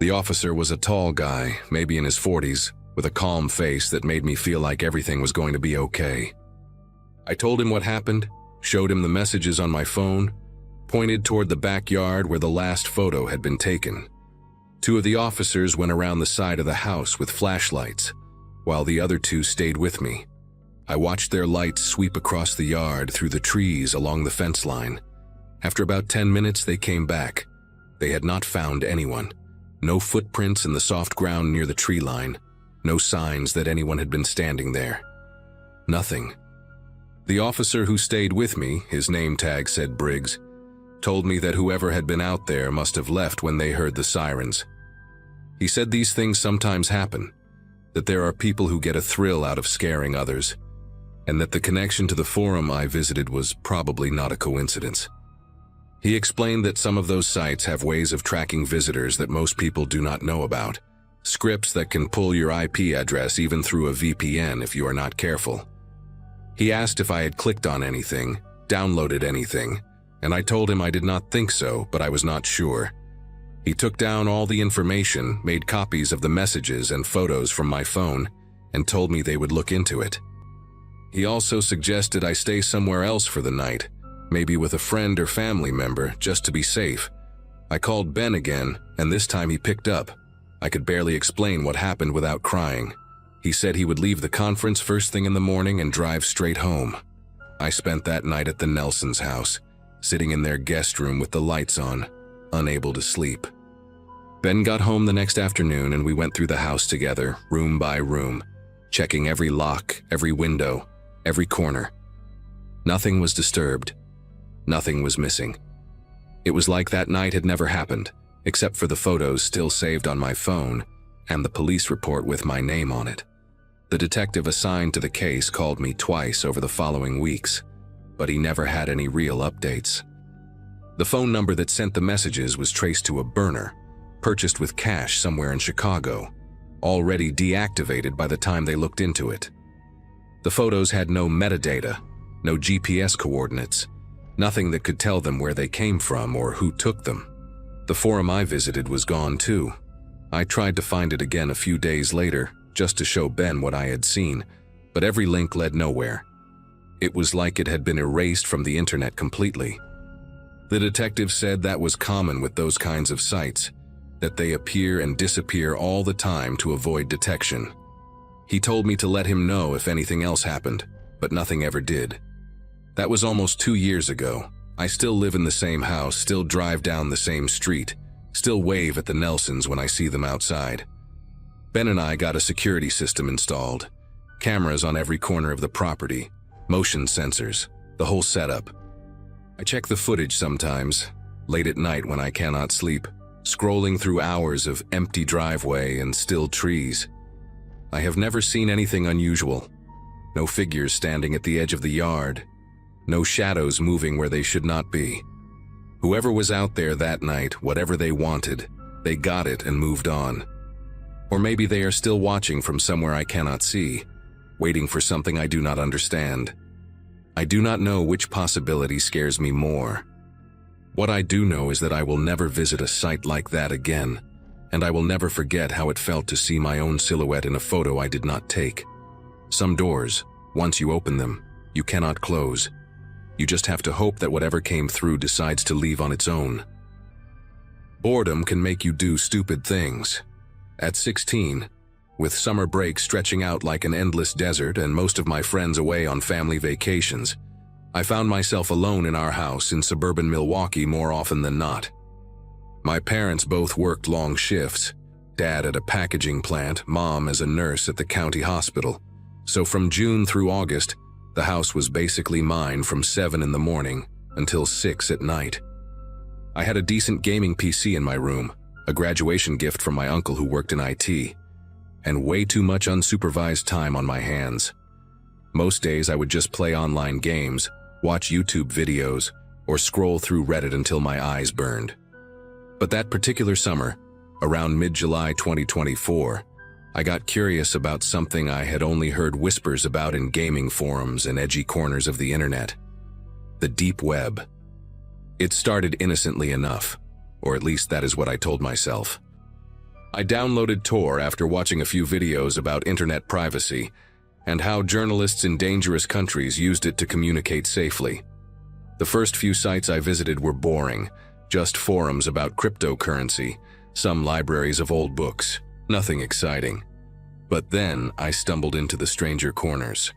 The officer was a tall guy, maybe in his 40s, with a calm face that made me feel like everything was going to be okay. I told him what happened, showed him the messages on my phone, pointed toward the backyard where the last photo had been taken. 2 of the officers went around the side of the house with flashlights, while the other 2 stayed with me. I watched their lights sweep across the yard through the trees along the fence line. After about 10 minutes, they came back. They had not found anyone. No footprints in the soft ground near the tree line. No signs that anyone had been standing there. Nothing. The officer who stayed with me, his name tag said Briggs, told me that whoever had been out there must have left when they heard the sirens. He said these things sometimes happen, that there are people who get a thrill out of scaring others, and that the connection to the forum I visited was probably not a coincidence. He explained that some of those sites have ways of tracking visitors that most people do not know about, scripts that can pull your IP address even through a VPN if you are not careful. He asked if I had clicked on anything, downloaded anything, and I told him I did not think so, but I was not sure. He took down all the information, made copies of the messages and photos from my phone, and told me they would look into it. He also suggested I stay somewhere else for the night, maybe with a friend or family member, just to be safe. I called Ben again, and this time he picked up. I could barely explain what happened without crying. He said he would leave the conference first thing in the morning and drive straight home. I spent that night at the Nelsons' house, sitting in their guest room with the lights on, unable to sleep. Ben got home the next afternoon and we went through the house together, room by room, checking every lock, every window, every corner. Nothing was disturbed. Nothing was missing. It was like that night had never happened, except for the photos still saved on my phone and the police report with my name on it. The detective assigned to the case called me twice over the following weeks, but he never had any real updates. The phone number that sent the messages was traced to a burner, purchased with cash somewhere in Chicago, already deactivated by the time they looked into it. The photos had no metadata, no GPS coordinates, nothing that could tell them where they came from or who took them. The forum I visited was gone too. I tried to find it again a few days later, just to show Ben what I had seen, but every link led nowhere. It was like it had been erased from the internet completely. The detective said that was common with those kinds of sites, that they appear and disappear all the time to avoid detection. He told me to let him know if anything else happened, but nothing ever did. That was almost 2 years ago. I still live in the same house, still drive down the same street, still wave at the Nelsons when I see them outside. Ben and I got a security system installed, cameras on every corner of the property, motion sensors, the whole setup. I check the footage sometimes, late at night when I cannot sleep, scrolling through hours of empty driveway and still trees. I have never seen anything unusual. No figures standing at the edge of the yard, no shadows moving where they should not be. Whoever was out there that night, whatever they wanted, they got it and moved on. Or maybe they are still watching from somewhere I cannot see, waiting for something I do not understand. I do not know which possibility scares me more. What I do know is that I will never visit a site like that again, and I will never forget how it felt to see my own silhouette in a photo I did not take. Some doors, once you open them, you cannot close. You just have to hope that whatever came through decides to leave on its own. Boredom can make you do stupid things. At 16, with summer break stretching out like an endless desert and most of my friends away on family vacations, I found myself alone in our house in suburban Milwaukee more often than not. My parents both worked long shifts, dad at a packaging plant, mom as a nurse at the county hospital. So from June through August, the house was basically mine from 7 in the morning until 6 at night. I had a decent gaming PC in my room, a graduation gift from my uncle who worked in IT, and way too much unsupervised time on my hands. Most days I would just play online games, watch YouTube videos, or scroll through Reddit until my eyes burned. But that particular summer, around mid-July 2024, I got curious about something I had only heard whispers about in gaming forums and edgy corners of the internet: the deep web. It started innocently enough, or at least that is what I told myself. I downloaded Tor after watching a few videos about internet privacy and how journalists in dangerous countries used it to communicate safely. The first few sites I visited were boring, just forums about cryptocurrency, some libraries of old books, nothing exciting. But then I stumbled into the stranger corners.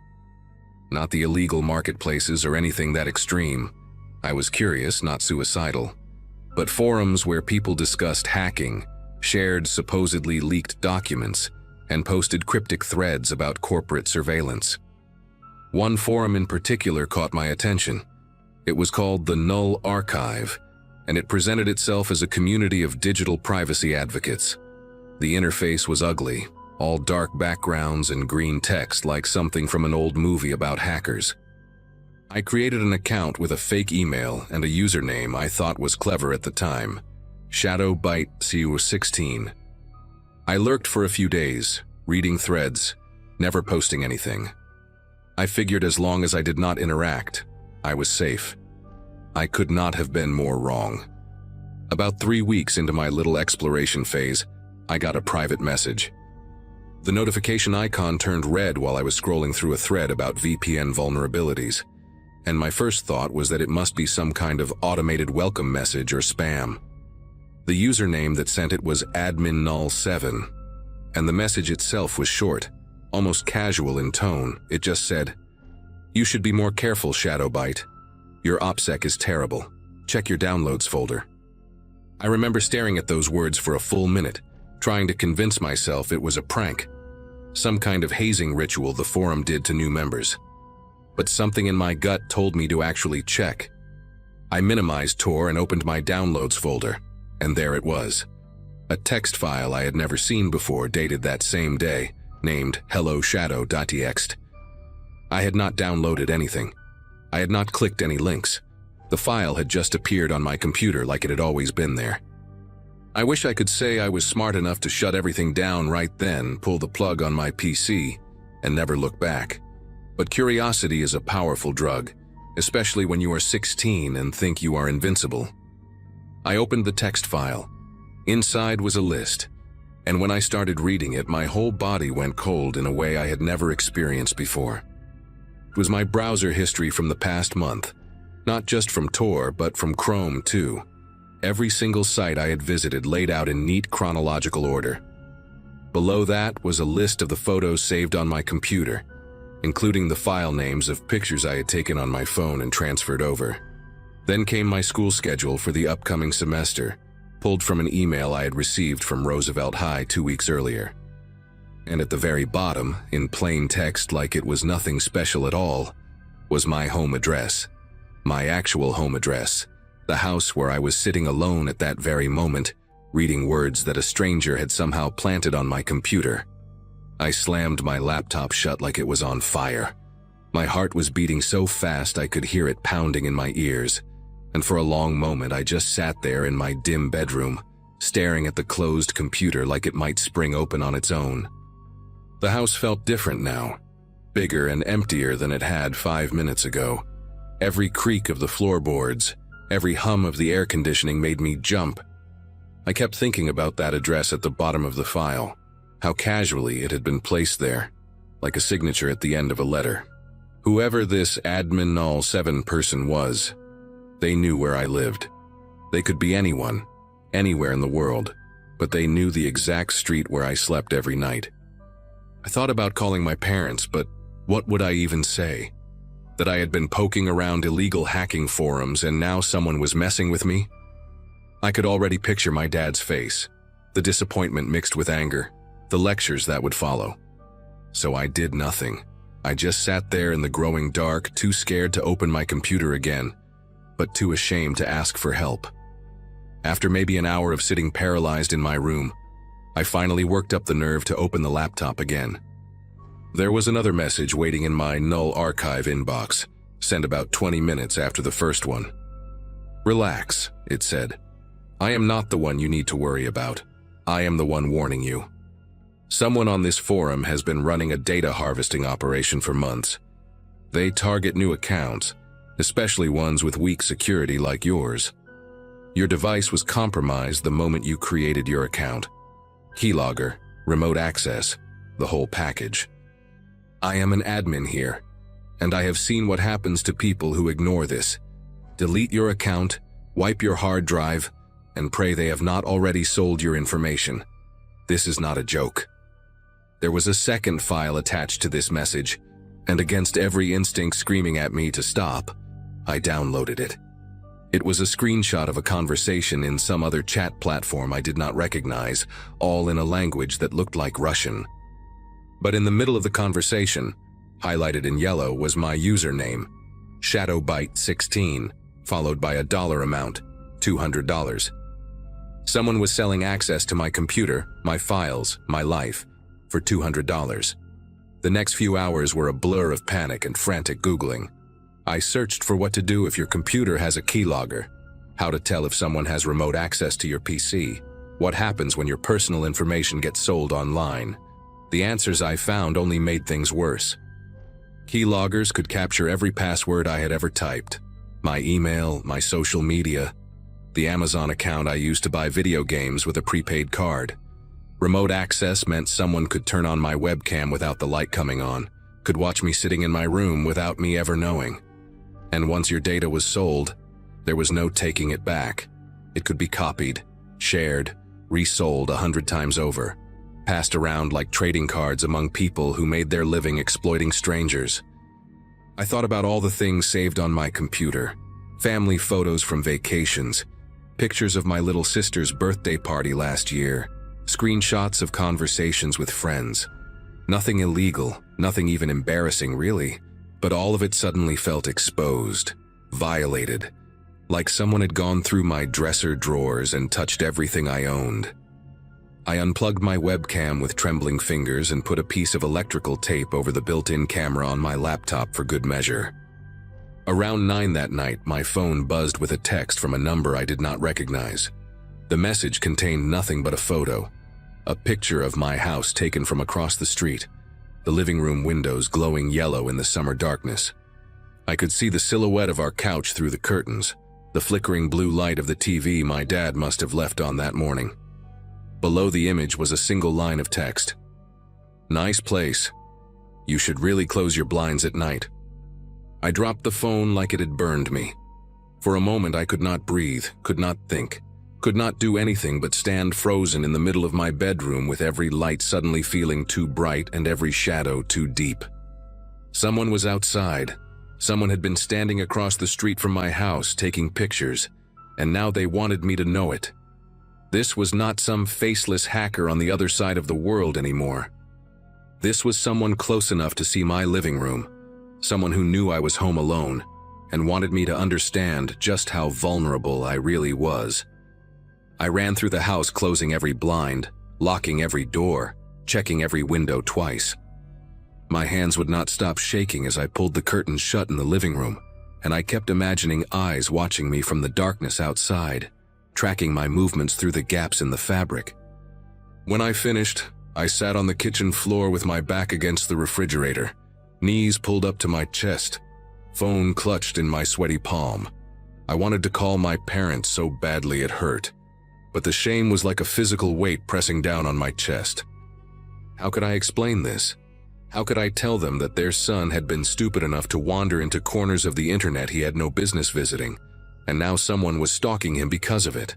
Not the illegal marketplaces or anything that extreme. I was curious, not suicidal. But forums where people discussed hacking, shared supposedly leaked documents, and posted cryptic threads about corporate surveillance. One forum in particular caught my attention. It was called the Null Archive, and it presented itself as a community of digital privacy advocates. The interface was ugly, all dark backgrounds and green text like something from an old movie about hackers. I created an account with a fake email and a username I thought was clever at the time, ShadowBiteCU16. I lurked for a few days, reading threads, never posting anything. I figured as long as I did not interact, I was safe. I could not have been more wrong. About 3 weeks into my little exploration phase, I got a private message. The notification icon turned red while I was scrolling through a thread about VPN vulnerabilities, and my first thought was that it must be some kind of automated welcome message or spam. The username that sent it was adminnull7, and the message itself was short, almost casual in tone. It just said, "You should be more careful, ShadowBite. Your OPSEC is terrible. Check your downloads folder." I remember staring at those words for a full minute, trying to convince myself it was a prank, some kind of hazing ritual the forum did to new members. But something in my gut told me to actually check. I minimized Tor and opened my downloads folder, and there it was. A text file I had never seen before, dated that same day, named helloshadow.txt. I had not downloaded anything. I had not clicked any links. The file had just appeared on my computer like it had always been there. I wish I could say I was smart enough to shut everything down right then, pull the plug on my PC, and never look back. But curiosity is a powerful drug, especially when you are 16 and think you are invincible. I opened the text file. Inside was a list, and when I started reading it, my whole body went cold in a way I had never experienced before. It was my browser history from the past month, not just from Tor, but from Chrome too. Every single site I had visited laid out in neat chronological order. Below that was a list of the photos saved on my computer, including the file names of pictures I had taken on my phone and transferred over. Then came my school schedule for the upcoming semester, pulled from an email I had received from Roosevelt High 2 weeks earlier. And at the very bottom, in plain text like it was nothing special at all, was my home address. My actual home address. The house where I was sitting alone at that very moment, reading words that a stranger had somehow planted on my computer. I slammed my laptop shut like it was on fire. My heart was beating so fast I could hear it pounding in my ears, and for a long moment I just sat there in my dim bedroom, staring at the closed computer like it might spring open on its own. The house felt different now, bigger and emptier than it had 5 minutes ago. Every creak of the floorboards, every hum of the air conditioning made me jump. I kept thinking about that address at the bottom of the file, how casually it had been placed there, like a signature at the end of a letter. Whoever this adminnull7 person was, they knew where I lived. They could be anyone, anywhere in the world, but they knew the exact street where I slept every night. I thought about calling my parents, but what would I even say? That I had been poking around illegal hacking forums and now someone was messing with me? I could already picture my dad's face, the disappointment mixed with anger, the lectures that would follow. So I did nothing. I just sat there in the growing dark, too scared to open my computer again, but too ashamed to ask for help. After maybe an hour of sitting paralyzed in my room, I finally worked up the nerve to open the laptop again. There was another message waiting in my Null Archive inbox, sent about 20 minutes after the first one. "Relax," it said. "I am not the one you need to worry about. I am the one warning you. Someone on this forum has been running a data harvesting operation for months. They target new accounts, especially ones with weak security like yours. Your device was compromised the moment you created your account. Keylogger, remote access, the whole package. I am an admin here, and I have seen what happens to people who ignore this. Delete your account, wipe your hard drive, and pray they have not already sold your information. This is not a joke." There was a second file attached to this message, and against every instinct screaming at me to stop, I downloaded it. It was a screenshot of a conversation in some other chat platform I did not recognize, all in a language that looked like Russian. But in the middle of the conversation, Highlighted in yellow was my username, ShadowBite16, followed by a dollar amount, $200. Someone was selling access to my computer, my files, my life, for $200. The next few hours were a blur of panic and frantic Googling. I searched for what to do if your computer has a keylogger, how to tell if someone has remote access to your PC, what happens when your personal information gets sold online. The answers I found only made things worse. Keyloggers could capture every password I had ever typed, my email, my social media, the Amazon account I used to buy video games with a prepaid card. Remote access meant someone could turn on my webcam without the light coming on, could watch me sitting in my room without me ever knowing. And once your data was sold, there was no taking it back. It could be copied, shared, resold 100 times over, passed around like trading cards among people who made their living exploiting strangers. I thought about all the things saved on my computer, family photos from vacations, pictures of my little sister's birthday party last year, screenshots of conversations with friends. Nothing illegal, nothing even embarrassing really, but all of it suddenly felt exposed, violated, like someone had gone through my dresser drawers and touched everything I owned. I unplugged my webcam with trembling fingers and put a piece of electrical tape over the built-in camera on my laptop for good measure. Around 9 that night, my phone buzzed with a text from a number I did not recognize. The message contained nothing but a photo, a picture of my house taken from across the street, the living room windows glowing yellow in the summer darkness. I could see the silhouette of our couch through the curtains, the flickering blue light of the TV my dad must have left on that morning. Below the image was a single line of text. "Nice place. You should really close your blinds at night." I dropped the phone like it had burned me. For a moment I could not breathe, could not think, could not do anything but stand frozen in the middle of my bedroom with every light suddenly feeling too bright and every shadow too deep. Someone was outside. Someone had been standing across the street from my house taking pictures, and now they wanted me to know it. This was not some faceless hacker on the other side of the world anymore. This was someone close enough to see my living room, someone who knew I was home alone, and wanted me to understand just how vulnerable I really was. I ran through the house closing every blind, locking every door, checking every window twice. My hands would not stop shaking as I pulled the curtains shut in the living room, and I kept imagining eyes watching me from the darkness outside, tracking my movements through the gaps in the fabric. When I finished, I sat on the kitchen floor with my back against the refrigerator, knees pulled up to my chest, phone clutched in my sweaty palm. I wanted to call my parents so badly it hurt, but the shame was like a physical weight pressing down on my chest. How could I explain this? How could I tell them that their son had been stupid enough to wander into corners of the internet he had no business visiting, and now someone was stalking him because of it?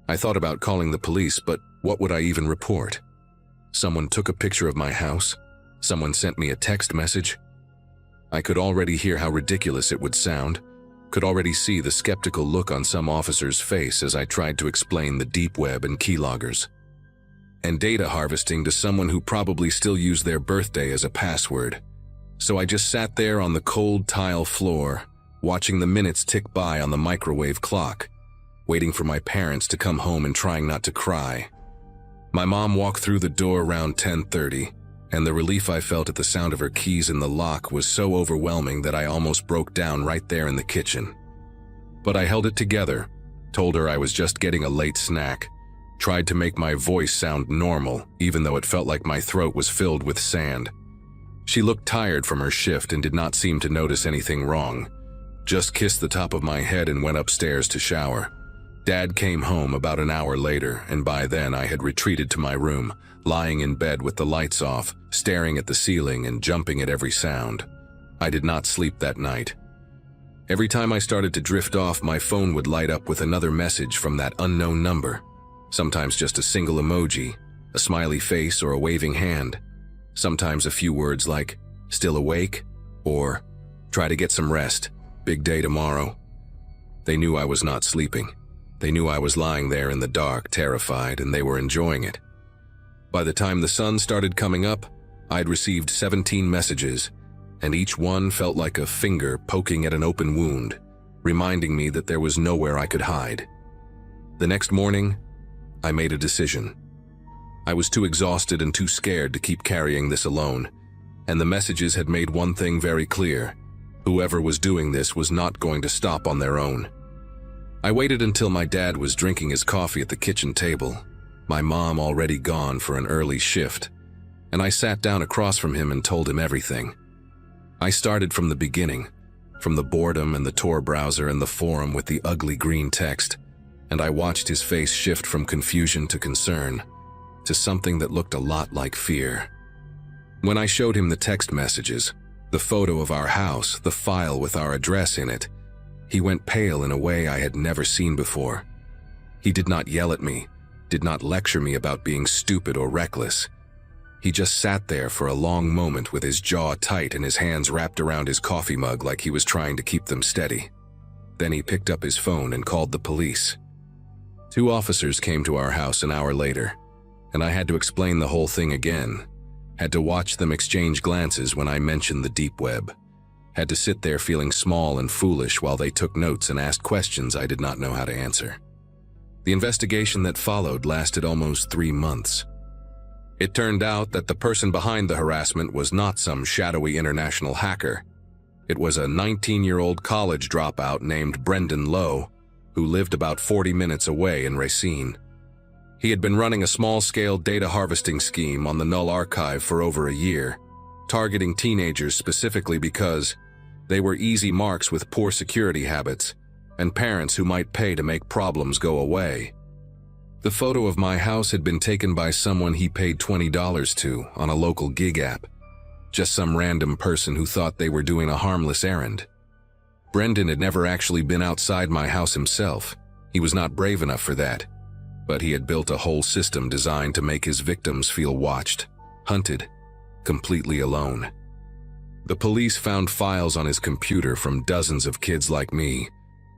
I thought about calling the police, but what would I even report? Someone took a picture of my house. Someone sent me a text message. I could already hear how ridiculous it would sound, could already see the skeptical look on some officer's face as I tried to explain the deep web and keyloggers, and data harvesting to someone who probably still used their birthday as a password. So I just sat there on the cold tile floor, watching the minutes tick by on the microwave clock, waiting for my parents to come home and trying not to cry. My mom walked through the door around 10:30, and the relief I felt at the sound of her keys in the lock was so overwhelming that I almost broke down right there in the kitchen. But I held it together, told her I was just getting a late snack, tried to make my voice sound normal, even though it felt like my throat was filled with sand. She looked tired from her shift and did not seem to notice anything wrong, just kissed the top of my head and went upstairs to shower. Dad came home about an hour later, and by then I had retreated to my room, lying in bed with the lights off, staring at the ceiling and jumping at every sound. I did not sleep that night. Every time I started to drift off, my phone would light up with another message from that unknown number. Sometimes just a single emoji, a smiley face or a waving hand. Sometimes a few words like, "Still awake?" or "Try to get some rest, big day tomorrow." They knew I was not sleeping. They knew I was lying there in the dark, terrified, and they were enjoying it. By the time the sun started coming up, I'd received 17 messages, and each one felt like a finger poking at an open wound, reminding me that there was nowhere I could hide. The next morning, I made a decision. I was too exhausted and too scared to keep carrying this alone, and the messages had made one thing very clear: whoever was doing this was not going to stop on their own. I waited until my dad was drinking his coffee at the kitchen table, my mom already gone for an early shift, and I sat down across from him and told him everything. I started from the beginning, from the boredom and the Tor browser and the forum with the ugly green text, and I watched his face shift from confusion to concern, to something that looked a lot like fear. When I showed him the text messages, the photo of our house, the file with our address in it, he went pale in a way I had never seen before. He did not yell at me, did not lecture me about being stupid or reckless. He just sat there for a long moment with his jaw tight and his hands wrapped around his coffee mug like he was trying to keep them steady. Then he picked up his phone and called the police. 2 officers came to our house an hour later, and I had to explain the whole thing again. Had to watch them exchange glances when I mentioned the deep web. Had to sit there feeling small and foolish while they took notes and asked questions I did not know how to answer. The investigation that followed lasted almost 3 months. It turned out that the person behind the harassment was not some shadowy international hacker. It was a 19-year-old college dropout named Brendan Lowe, who lived about 40 minutes away in Racine. He had been running a small-scale data harvesting scheme on the Null archive for over a year, targeting teenagers specifically because they were easy marks with poor security habits and parents who might pay to make problems go away. The photo of my house had been taken by someone he paid $20 to on a local gig app. Just some random person who thought they were doing a harmless errand. Brendan had never actually been outside my house himself. He was not brave enough for that. But he had built a whole system designed to make his victims feel watched, hunted, completely alone. The police found files on his computer from dozens of kids like me,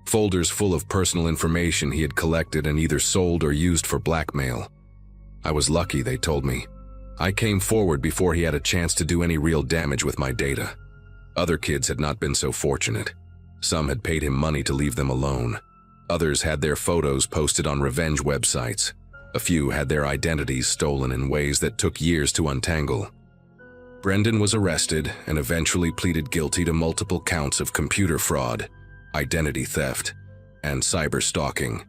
folders full of personal information he had collected and either sold or used for blackmail. I was lucky, they told me. I came forward before he had a chance to do any real damage with my data. Other kids had not been so fortunate. Some had paid him money to leave them alone. Others had their photos posted on revenge websites. A few had their identities stolen in ways that took years to untangle. Brendan was arrested and eventually pleaded guilty to multiple counts of computer fraud, identity theft, and cyber stalking.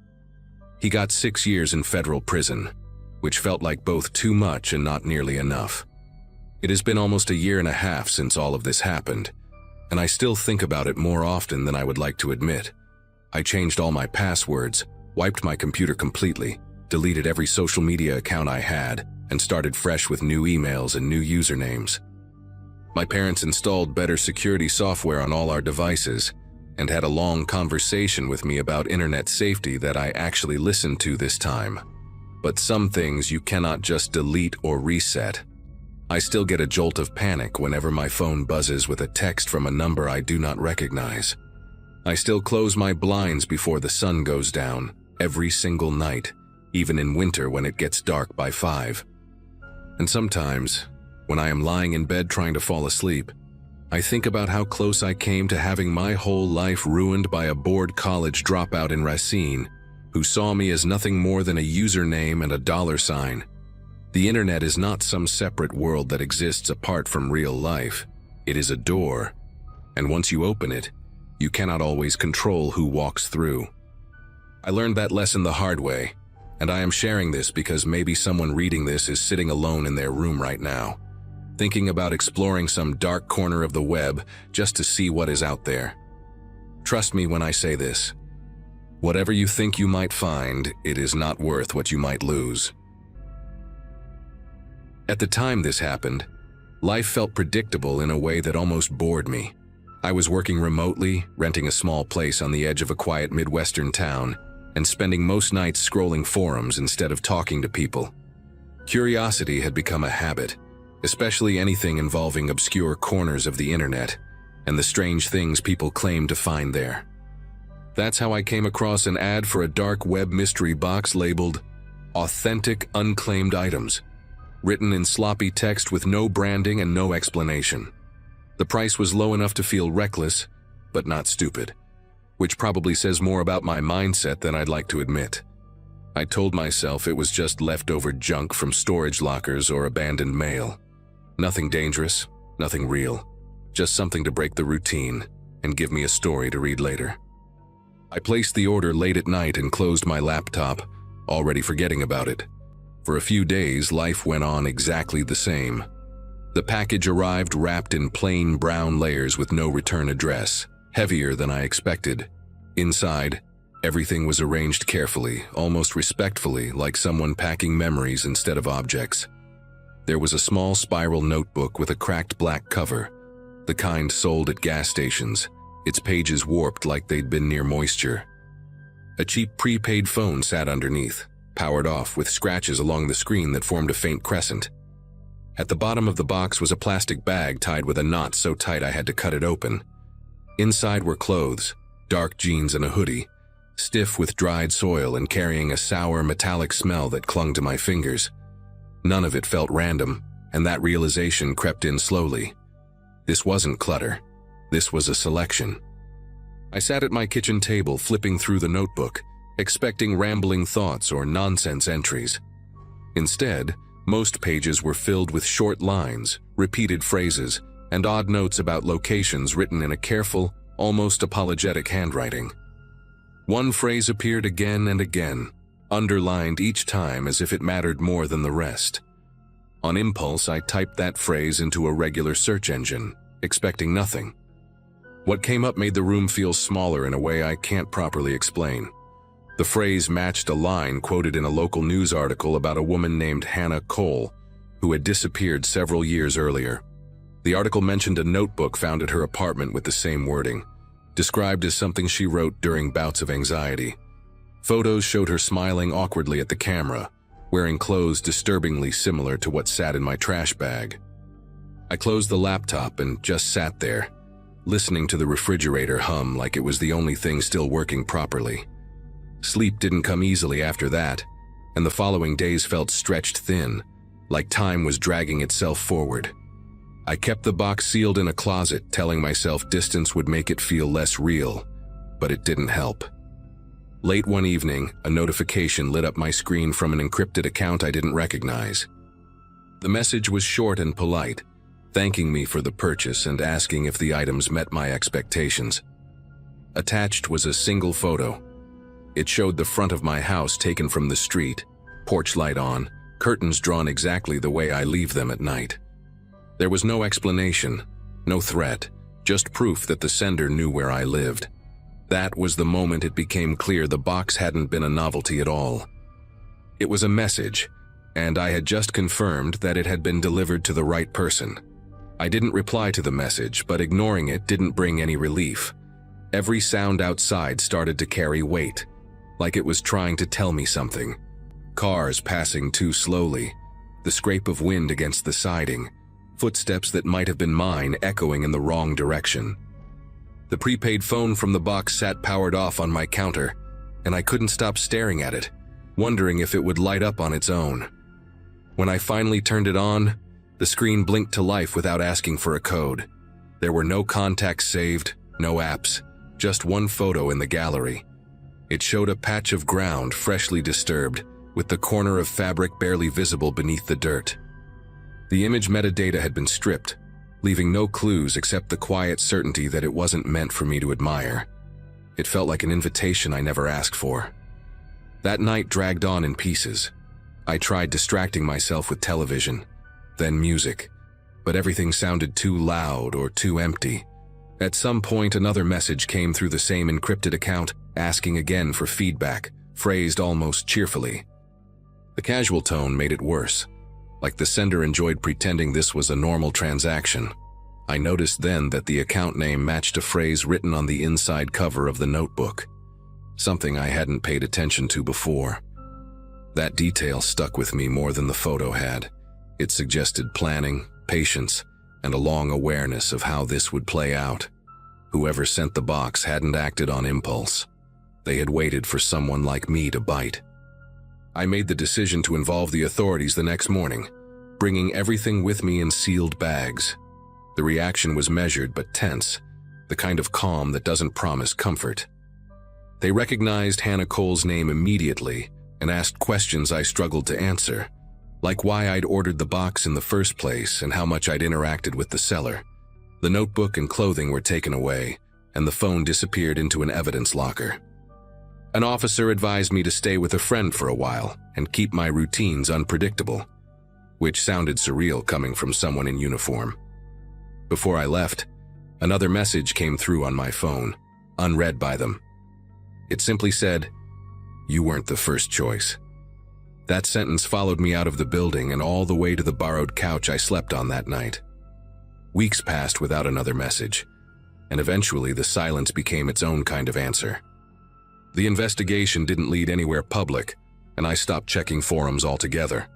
He got 6 years in federal prison, which felt like both too much and not nearly enough. It has been almost a year and a half since all of this happened, and I still think about it more often than I would like to admit. I changed all my passwords, wiped my computer completely, deleted every social media account I had, and started fresh with new emails and new usernames. My parents installed better security software on all our devices and had a long conversation with me about internet safety that I actually listened to this time. But some things you cannot just delete or reset. I still get a jolt of panic whenever my phone buzzes with a text from a number I do not recognize. I still close my blinds before the sun goes down, every single night, even in winter when it gets dark by 5. And sometimes, when I am lying in bed trying to fall asleep, I think about how close I came to having my whole life ruined by a bored college dropout in Racine, who saw me as nothing more than a username and a $sign. The internet is not some separate world that exists apart from real life. It is a door, and once you open it, you cannot always control who walks through. I learned that lesson the hard way, and I am sharing this because maybe someone reading this is sitting alone in their room right now, thinking about exploring some dark corner of the web just to see what is out there. Trust me when I say this. Whatever you think you might find, it is not worth what you might lose. At the time this happened, life felt predictable in a way that almost bored me. I was working remotely, renting a small place on the edge of a quiet Midwestern town, and spending most nights scrolling forums instead of talking to people. Curiosity had become a habit, especially anything involving obscure corners of the internet and the strange things people claim to find there. That's how I came across an ad for a dark web mystery box labeled "Authentic Unclaimed Items," written in sloppy text with no branding and no explanation. The price was low enough to feel reckless, but not stupid, which probably says more about my mindset than I'd like to admit. I told myself it was just leftover junk from storage lockers or abandoned mail. Nothing dangerous, nothing real, just something to break the routine and give me a story to read later. I placed the order late at night and closed my laptop, already forgetting about it. For a few days, life went on exactly the same. The package arrived wrapped in plain brown layers with no return address, heavier than I expected. Inside, everything was arranged carefully, almost respectfully, like someone packing memories instead of objects. There was a small spiral notebook with a cracked black cover, the kind sold at gas stations, its pages warped like they'd been near moisture. A cheap prepaid phone sat underneath, powered off with scratches along the screen that formed a faint crescent. At the bottom of the box was a plastic bag tied with a knot so tight I had to cut it open. Inside were clothes, dark jeans and a hoodie, stiff with dried soil and carrying a sour metallic smell that clung to my fingers. None of it felt random, and that realization crept in slowly. This wasn't clutter. This was a selection. I sat at my kitchen table flipping through the notebook, expecting rambling thoughts or nonsense entries. Instead, most pages were filled with short lines, repeated phrases, and odd notes about locations written in a careful, almost apologetic handwriting. One phrase appeared again and again, underlined each time as if it mattered more than the rest. On impulse, I typed that phrase into a regular search engine, expecting nothing. What came up made the room feel smaller in a way I can't properly explain. The phrase matched a line quoted in a local news article about a woman named Hannah Cole, who had disappeared several years earlier. The article mentioned a notebook found at her apartment with the same wording, described as something she wrote during bouts of anxiety. Photos showed her smiling awkwardly at the camera, wearing clothes disturbingly similar to what sat in my trash bag. I closed the laptop and just sat there, listening to the refrigerator hum like it was the only thing still working properly. Sleep didn't come easily after that, and the following days felt stretched thin, like time was dragging itself forward. I kept the box sealed in a closet, telling myself distance would make it feel less real, but it didn't help. Late one evening, a notification lit up my screen from an encrypted account I didn't recognize. The message was short and polite, thanking me for the purchase and asking if the items met my expectations. Attached was a single photo. It showed the front of my house taken from the street, porch light on, curtains drawn exactly the way I leave them at night. There was no explanation, no threat, just proof that the sender knew where I lived. That was the moment it became clear the box hadn't been a novelty at all. It was a message, and I had just confirmed that it had been delivered to the right person. I didn't reply to the message, but ignoring it didn't bring any relief. Every sound outside started to carry weight, like it was trying to tell me something. Cars passing too slowly, the scrape of wind against the siding, footsteps that might have been mine echoing in the wrong direction. The prepaid phone from the box sat powered off on my counter, and I couldn't stop staring at it, wondering if it would light up on its own. When I finally turned it on, the screen blinked to life without asking for a code. There were no contacts saved, no apps, just one photo in the gallery. It showed a patch of ground freshly disturbed, with the corner of fabric barely visible beneath the dirt. The image metadata had been stripped, leaving no clues except the quiet certainty that it wasn't meant for me to admire. It felt like an invitation I never asked for. That night dragged on in pieces. I tried distracting myself with television, then music, but everything sounded too loud or too empty. At some point, another message came through the same encrypted account, asking again for feedback, phrased almost cheerfully. The casual tone made it worse, like the sender enjoyed pretending this was a normal transaction. I noticed then that the account name matched a phrase written on the inside cover of the notebook, something I hadn't paid attention to before. That detail stuck with me more than the photo had. It suggested planning, patience, and a long awareness of how this would play out. Whoever sent the box hadn't acted on impulse. They had waited for someone like me to bite. I made the decision to involve the authorities the next morning, bringing everything with me in sealed bags. The reaction was measured but tense, the kind of calm that doesn't promise comfort. They recognized Hannah Cole's name immediately and asked questions I struggled to answer, like why I'd ordered the box in the first place and how much I'd interacted with the seller. The notebook and clothing were taken away, and the phone disappeared into an evidence locker. An officer advised me to stay with a friend for a while and keep my routines unpredictable, which sounded surreal coming from someone in uniform. Before I left, another message came through on my phone, unread by them. It simply said, "You weren't the first choice." That sentence followed me out of the building and all the way to the borrowed couch I slept on that night. Weeks passed without another message, and eventually the silence became its own kind of answer. The investigation didn't lead anywhere public, and I stopped checking forums altogether.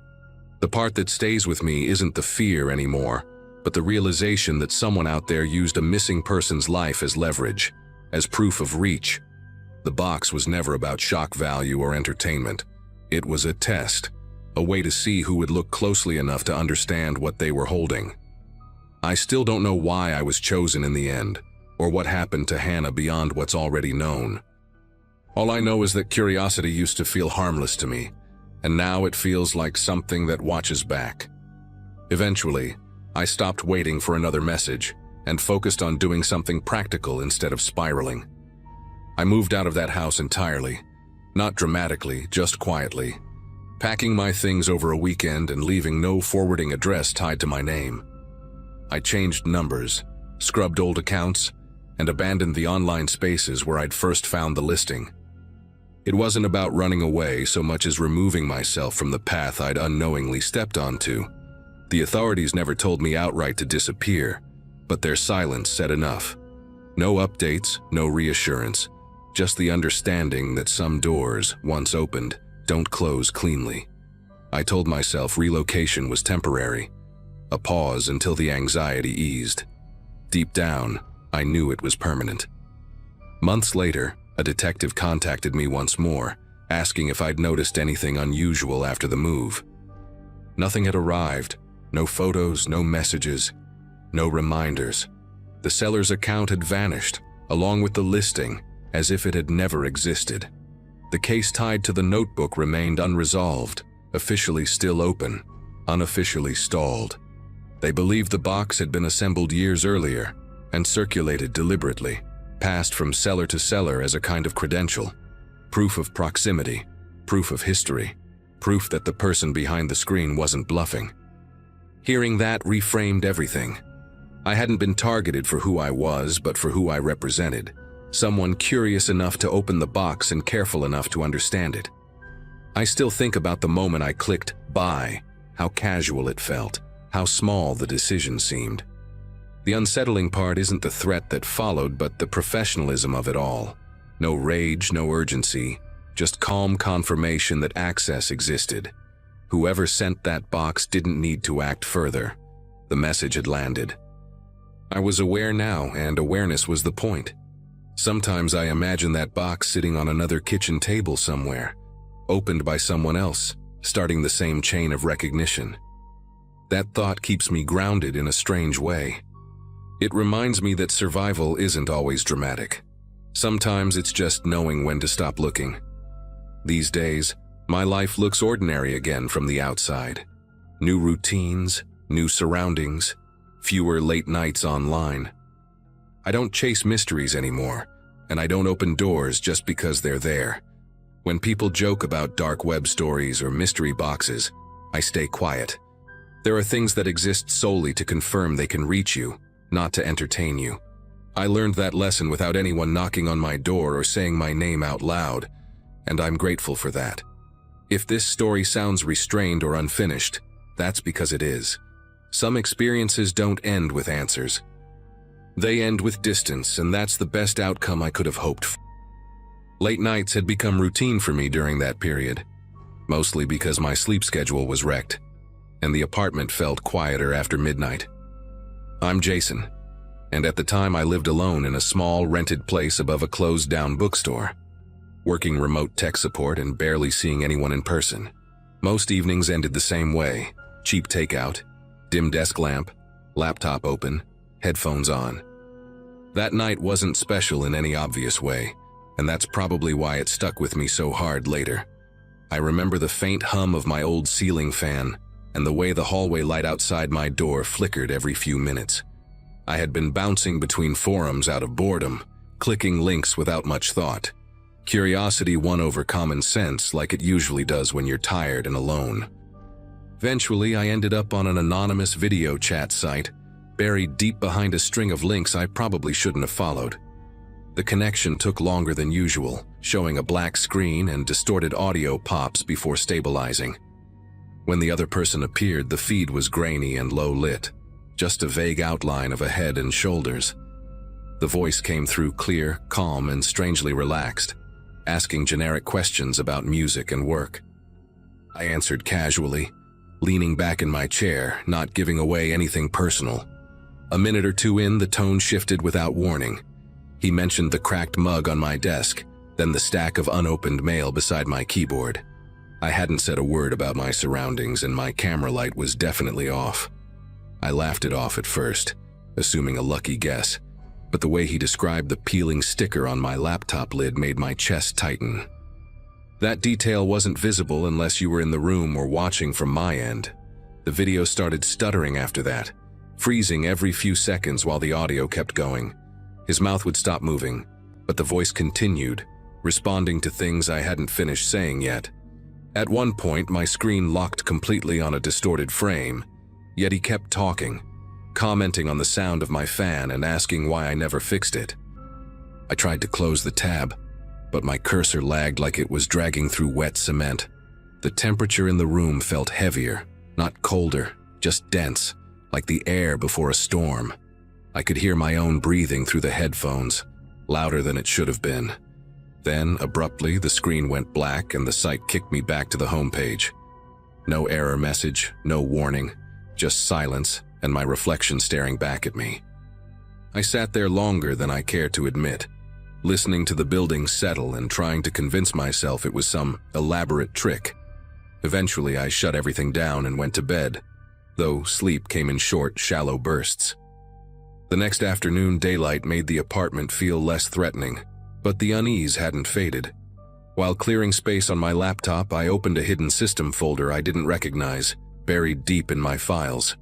The part that stays with me isn't the fear anymore, but the realization that someone out there used a missing person's life as leverage, as proof of reach. The box was never about shock value or entertainment. It was a test, a way to see who would look closely enough to understand what they were holding. I still don't know why I was chosen in the end, or what happened to Hannah beyond what's already known. All I know is that curiosity used to feel harmless to me, and now it feels like something that watches back. Eventually, I stopped waiting for another message and focused on doing something practical instead of spiraling. I moved out of that house entirely, not dramatically, just quietly, packing my things over a weekend and leaving no forwarding address tied to my name. I changed numbers, scrubbed old accounts, and abandoned the online spaces where I'd first found the listing. It wasn't about running away so much as removing myself from the path I'd unknowingly stepped onto. The authorities never told me outright to disappear, but their silence said enough. No updates, no reassurance, just the understanding that some doors, once opened, don't close cleanly. I told myself relocation was temporary, a pause until the anxiety eased. Deep down, I knew it was permanent. Months later, a detective contacted me once more, asking if I'd noticed anything unusual after the move. Nothing had arrived, no photos, no messages, no reminders. The seller's account had vanished, along with the listing, as if it had never existed. The case tied to the notebook remained unresolved, officially still open, unofficially stalled. They believed the box had been assembled years earlier and circulated deliberately, passed from seller to seller as a kind of credential, proof of proximity, proof of history, proof that the person behind the screen wasn't bluffing. Hearing that reframed everything. I hadn't been targeted for who I was, but for who I represented, someone curious enough to open the box and careful enough to understand it. I still think about the moment I clicked buy, how casual it felt, how small the decision seemed. The unsettling part isn't the threat that followed, but the professionalism of it all. No rage, no urgency, just calm confirmation that access existed. Whoever sent that box didn't need to act further. The message had landed. I was aware now, and awareness was the point. Sometimes I imagine that box sitting on another kitchen table somewhere, opened by someone else, starting the same chain of recognition. That thought keeps me grounded in a strange way. It reminds me that survival isn't always dramatic. Sometimes it's just knowing when to stop looking. These days, my life looks ordinary again from the outside. New routines, new surroundings, fewer late nights online. I don't chase mysteries anymore, and I don't open doors just because they're there. When people joke about dark web stories or mystery boxes, I stay quiet. There are things that exist solely to confirm they can reach you, not to entertain you. I learned that lesson without anyone knocking on my door or saying my name out loud, and I'm grateful for that. If this story sounds restrained or unfinished, that's because it is. Some experiences don't end with answers. They end with distance, and that's the best outcome I could have hoped for. Late nights had become routine for me during that period, mostly because my sleep schedule was wrecked, and the apartment felt quieter after midnight. I'm Jason, and at the time I lived alone in a small rented place above a closed-down bookstore, working remote tech support and barely seeing anyone in person. Most evenings ended the same way: cheap takeout, dim desk lamp, laptop open, headphones on. That night wasn't special in any obvious way, and that's probably why it stuck with me so hard later. I remember the faint hum of my old ceiling fan and the way the hallway light outside my door flickered every few minutes. I had been bouncing between forums out of boredom, clicking links without much thought. Curiosity won over common sense like it usually does when you're tired and alone. Eventually, I ended up on an anonymous video chat site, buried deep behind a string of links I probably shouldn't have followed. The connection took longer than usual, showing a black screen and distorted audio pops before stabilizing. When the other person appeared, the feed was grainy and low-lit, just a vague outline of a head and shoulders. The voice came through clear, calm, and strangely relaxed, asking generic questions about music and work. I answered casually, leaning back in my chair, not giving away anything personal. A minute or two in, the tone shifted without warning. He mentioned the cracked mug on my desk, then the stack of unopened mail beside my keyboard. I hadn't said a word about my surroundings, and my camera light was definitely off. I laughed it off at first, assuming a lucky guess, but the way he described the peeling sticker on my laptop lid made my chest tighten. That detail wasn't visible unless you were in the room or watching from my end. The video started stuttering after that, freezing every few seconds while the audio kept going. His mouth would stop moving, but the voice continued, responding to things I hadn't finished saying yet. At one point, my screen locked completely on a distorted frame, yet he kept talking, commenting on the sound of my fan and asking why I never fixed it. I tried to close the tab, but my cursor lagged like it was dragging through wet cement. The temperature in the room felt heavier, not colder, just dense, like the air before a storm. I could hear my own breathing through the headphones, louder than it should have been. Then, abruptly, the screen went black and the site kicked me back to the homepage. No error message, no warning, just silence and my reflection staring back at me. I sat there longer than I care to admit, listening to the building settle and trying to convince myself it was some elaborate trick. Eventually, I shut everything down and went to bed, though sleep came in short, shallow bursts. The next afternoon, daylight made the apartment feel less threatening, but the unease hadn't faded. While clearing space on my laptop, I opened a hidden system folder I didn't recognize, buried deep in my files.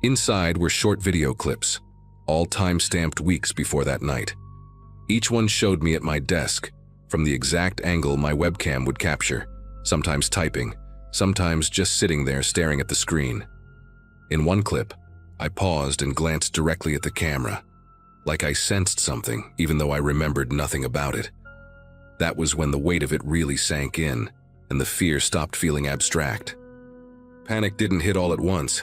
Inside were short video clips, all time-stamped weeks before that night. Each one showed me at my desk, from the exact angle my webcam would capture, sometimes typing, sometimes just sitting there staring at the screen. In one clip, I paused and glanced directly at the camera, like I sensed something, even though I remembered nothing about it. That was when the weight of it really sank in, and the fear stopped feeling abstract. Panic didn't hit all at once.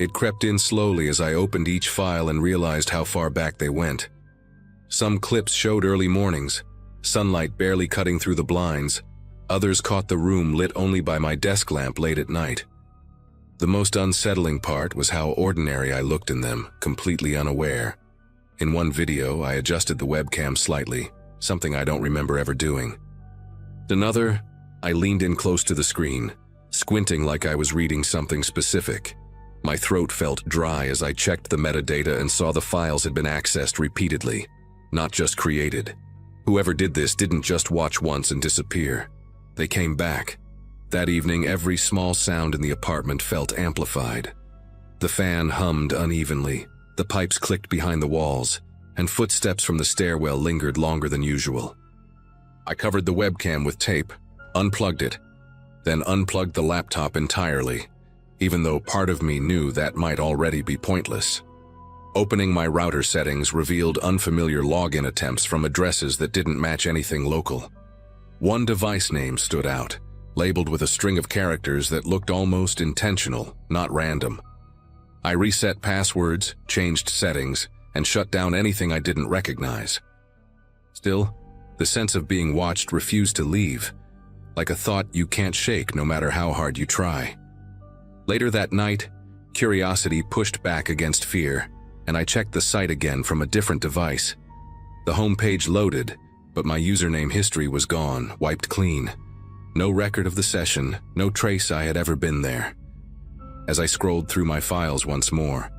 It crept in slowly as I opened each file and realized how far back they went. Some clips showed early mornings, sunlight barely cutting through the blinds. Others caught the room lit only by my desk lamp late at night. The most unsettling part was how ordinary I looked in them, completely unaware. In one video, I adjusted the webcam slightly, something I don't remember ever doing. Another, I leaned in close to the screen, squinting like I was reading something specific. My throat felt dry as I checked the metadata and saw the files had been accessed repeatedly, not just created. Whoever did this didn't just watch once and disappear. They came back. That evening, every small sound in the apartment felt amplified. The fan hummed unevenly, the pipes clicked behind the walls, and footsteps from the stairwell lingered longer than usual. I covered the webcam with tape, unplugged it, then unplugged the laptop entirely, even though part of me knew that might already be pointless. Opening my router settings revealed unfamiliar login attempts from addresses that didn't match anything local. One device name stood out, labeled with a string of characters that looked almost intentional, not random. I reset passwords, changed settings, and shut down anything I didn't recognize. Still, the sense of being watched refused to leave, like a thought you can't shake no matter how hard you try. Later that night, curiosity pushed back against fear, and I checked the site again from a different device. The homepage loaded, but my username history was gone, wiped clean. No record of the session, no trace I had ever been there. As I scrolled through my files once more,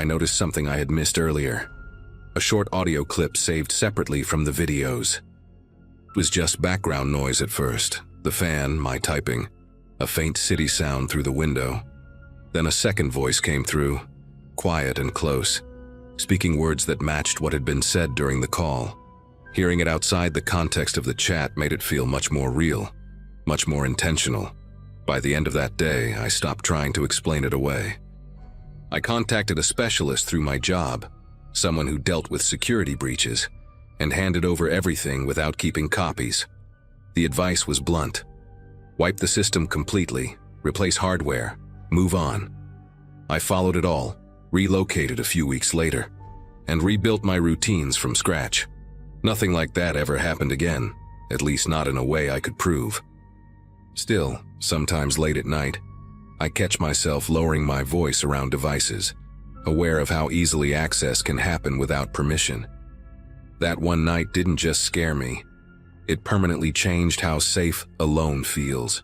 I noticed something I had missed earlier. A short audio clip saved separately from the videos. It was just background noise at first. The fan, my typing, a faint city sound through the window. Then a second voice came through, quiet and close, speaking words that matched what had been said during the call. Hearing it outside the context of the chat made it feel much more real, much more intentional. By the end of that day, I stopped trying to explain it away. I contacted a specialist through my job, someone who dealt with security breaches, and handed over everything without keeping copies. The advice was blunt. Wipe the system completely, replace hardware, move on. I followed it all, relocated a few weeks later, and rebuilt my routines from scratch. Nothing like that ever happened again, at least not in a way I could prove. Still, sometimes late at night, I catch myself lowering my voice around devices, aware of how easily access can happen without permission. That one night didn't just scare me, it permanently changed how safe alone feels.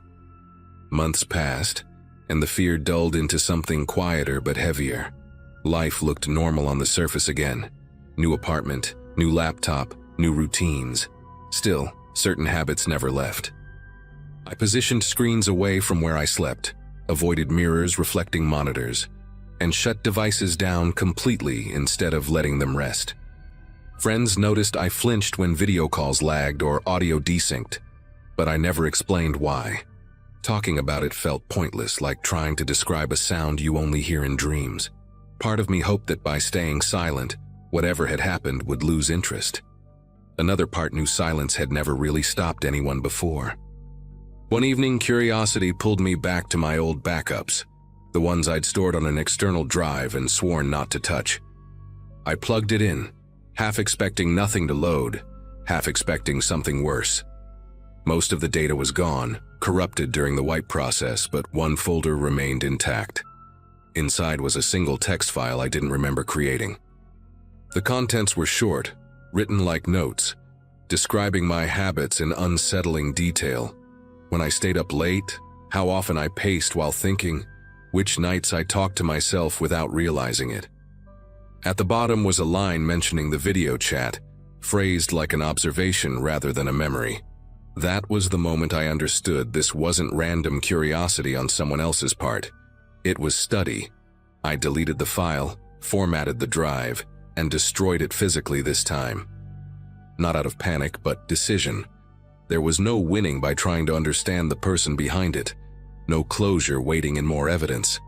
Months passed, and the fear dulled into something quieter but heavier. Life looked normal on the surface again. New apartment, new laptop, new routines. Still, certain habits never left. I positioned screens away from where I slept, avoided mirrors reflecting monitors, and shut devices down completely instead of letting them rest. Friends noticed I flinched when video calls lagged or audio desynced, but I never explained why. Talking about it felt pointless, like trying to describe a sound you only hear in dreams. Part of me hoped that by staying silent, whatever had happened would lose interest. Another part knew silence had never really stopped anyone before. One evening, curiosity pulled me back to my old backups, the ones I'd stored on an external drive and sworn not to touch. I plugged it in, half expecting nothing to load, half expecting something worse. Most of the data was gone, corrupted during the wipe process, but one folder remained intact. Inside was a single text file I didn't remember creating. The contents were short, written like notes, describing my habits in unsettling detail. When I stayed up late, how often I paced while thinking, which nights I talked to myself without realizing it. At the bottom was a line mentioning the video chat, phrased like an observation rather than a memory. That was the moment I understood this wasn't random curiosity on someone else's part. It was study. I deleted the file, formatted the drive, and destroyed it physically this time. Not out of panic, but decision. There was no winning by trying to understand the person behind it. No closure waiting in more evidence.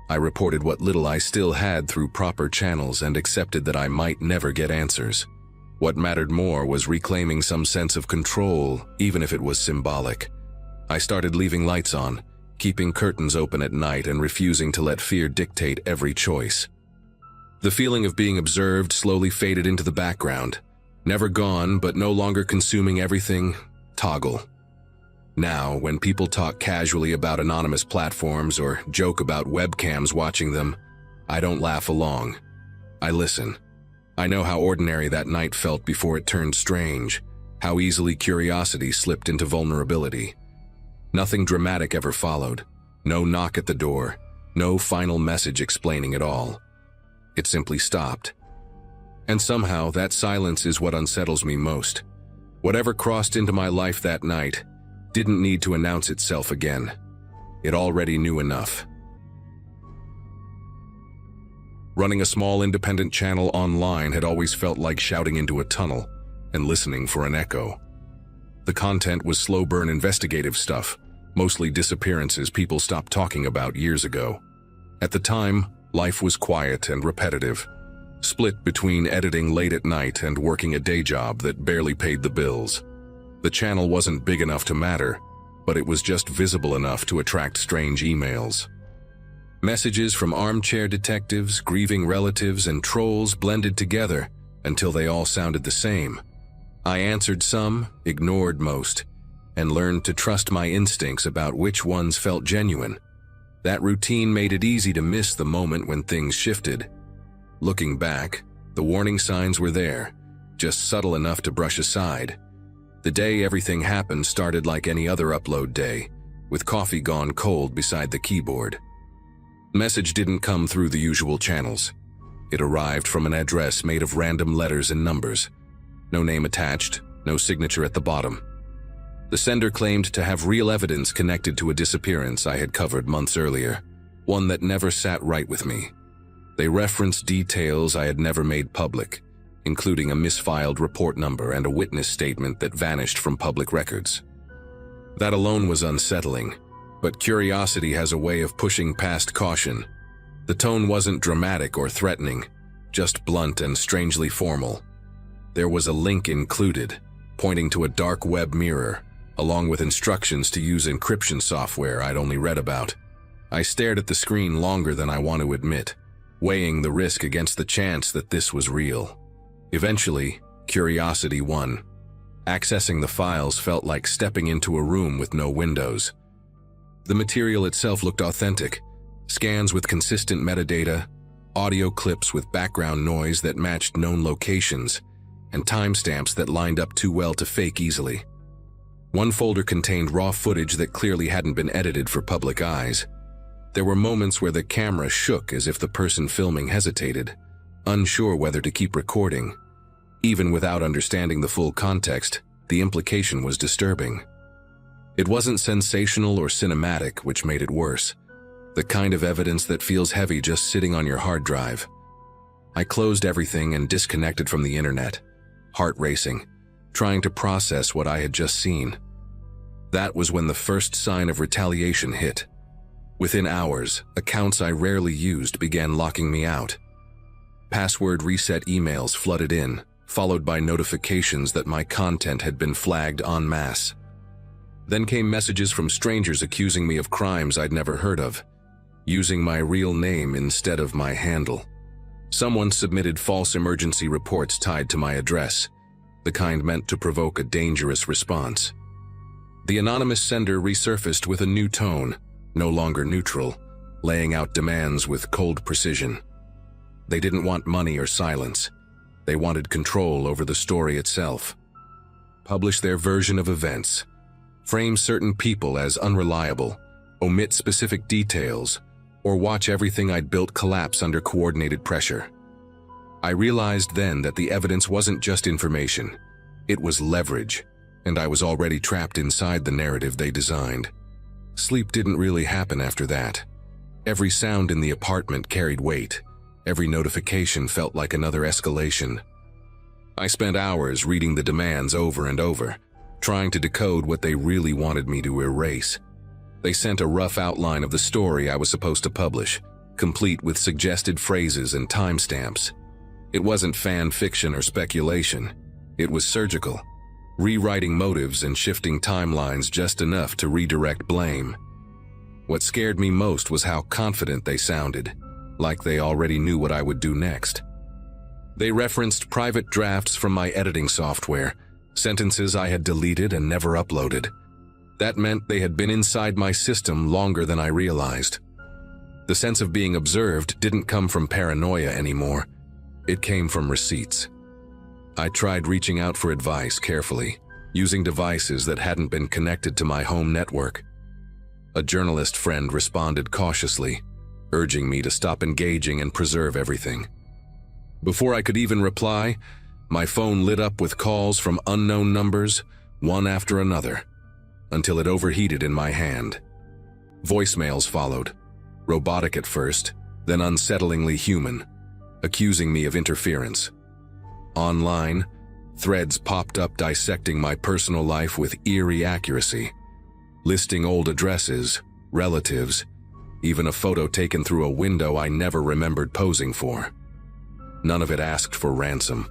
I reported what little I still had through proper channels and accepted that I might never get answers. What mattered more was reclaiming some sense of control, even if it was symbolic. I started leaving lights on, keeping curtains open at night and refusing to let fear dictate every choice. The feeling of being observed slowly faded into the background. Never gone, but no longer consuming everything. Toggle. Now, when people talk casually about anonymous platforms or joke about webcams watching them, I don't laugh along. I listen. I know how ordinary that night felt before it turned strange, how easily curiosity slipped into vulnerability. Nothing dramatic ever followed. No knock at the door. No final message explaining it all. It simply stopped. And somehow, that silence is what unsettles me most. Whatever crossed into my life that night didn't need to announce itself again. It already knew enough. Running a small independent channel online had always felt like shouting into a tunnel and listening for an echo. The content was slow-burn investigative stuff, mostly disappearances people stopped talking about years ago. At the time, life was quiet and repetitive, split between editing late at night and working a day job that barely paid the bills. The channel wasn't big enough to matter, but it was just visible enough to attract strange emails. Messages from armchair detectives, grieving relatives, and trolls blended together until they all sounded the same. I answered some, ignored most, and learned to trust my instincts about which ones felt genuine. That routine made it easy to miss the moment when things shifted. Looking back, the warning signs were there, just subtle enough to brush aside. The day everything happened started like any other upload day, with coffee gone cold beside the keyboard. Message didn't come through the usual channels. It arrived from an address made of random letters and numbers. No name attached, no signature at the bottom. The sender claimed to have real evidence connected to a disappearance I had covered months earlier, one that never sat right with me. They referenced details I had never made public, including a misfiled report number and a witness statement that vanished from public records. That alone was unsettling, but curiosity has a way of pushing past caution. The tone wasn't dramatic or threatening, just blunt and strangely formal. There was a link included, pointing to a dark web mirror, along with instructions to use encryption software I'd only read about. I stared at the screen longer than I want to admit, weighing the risk against the chance that this was real. Eventually, curiosity won. Accessing the files felt like stepping into a room with no windows. The material itself looked authentic. Scans with consistent metadata, audio clips with background noise that matched known locations, and timestamps that lined up too well to fake easily. One folder contained raw footage that clearly hadn't been edited for public eyes. There were moments where the camera shook as if the person filming hesitated, unsure whether to keep recording. Even without understanding the full context, the implication was disturbing. It wasn't sensational or cinematic, which made it worse. The kind of evidence that feels heavy just sitting on your hard drive. I closed everything and disconnected from the internet, heart racing, trying to process what I had just seen. That was when the first sign of retaliation hit. Within hours, accounts I rarely used began locking me out. Password reset emails flooded in, followed by notifications that my content had been flagged en masse. Then came messages from strangers accusing me of crimes I'd never heard of, using my real name instead of my handle. Someone submitted false emergency reports tied to my address, the kind meant to provoke a dangerous response. The anonymous sender resurfaced with a new tone, no longer neutral, laying out demands with cold precision. They didn't want money or silence. They wanted control over the story itself. Publish their version of events. Frame certain people as unreliable, omit specific details, or watch everything I'd built collapse under coordinated pressure. I realized then that the evidence wasn't just information. It was leverage, and I was already trapped inside the narrative they designed. Sleep didn't really happen after that. Every sound in the apartment carried weight. Every notification felt like another escalation. I spent hours reading the demands over and over, trying to decode what they really wanted me to erase. They sent a rough outline of the story I was supposed to publish, complete with suggested phrases and timestamps. It wasn't fan fiction or speculation. It was surgical, rewriting motives and shifting timelines just enough to redirect blame. What scared me most was how confident they sounded, like they already knew what I would do next. They referenced private drafts from my editing software, sentences I had deleted and never uploaded. That meant they had been inside my system longer than I realized. The sense of being observed didn't come from paranoia anymore. It came from receipts. I tried reaching out for advice carefully, using devices that hadn't been connected to my home network. A journalist friend responded cautiously, urging me to stop engaging and preserve everything. Before I could even reply, my phone lit up with calls from unknown numbers, one after another, until it overheated in my hand. Voicemails followed, robotic at first, then unsettlingly human, accusing me of interference. Online, threads popped up dissecting my personal life with eerie accuracy, listing old addresses, relatives, even a photo taken through a window I never remembered posing for. None of it asked for ransom.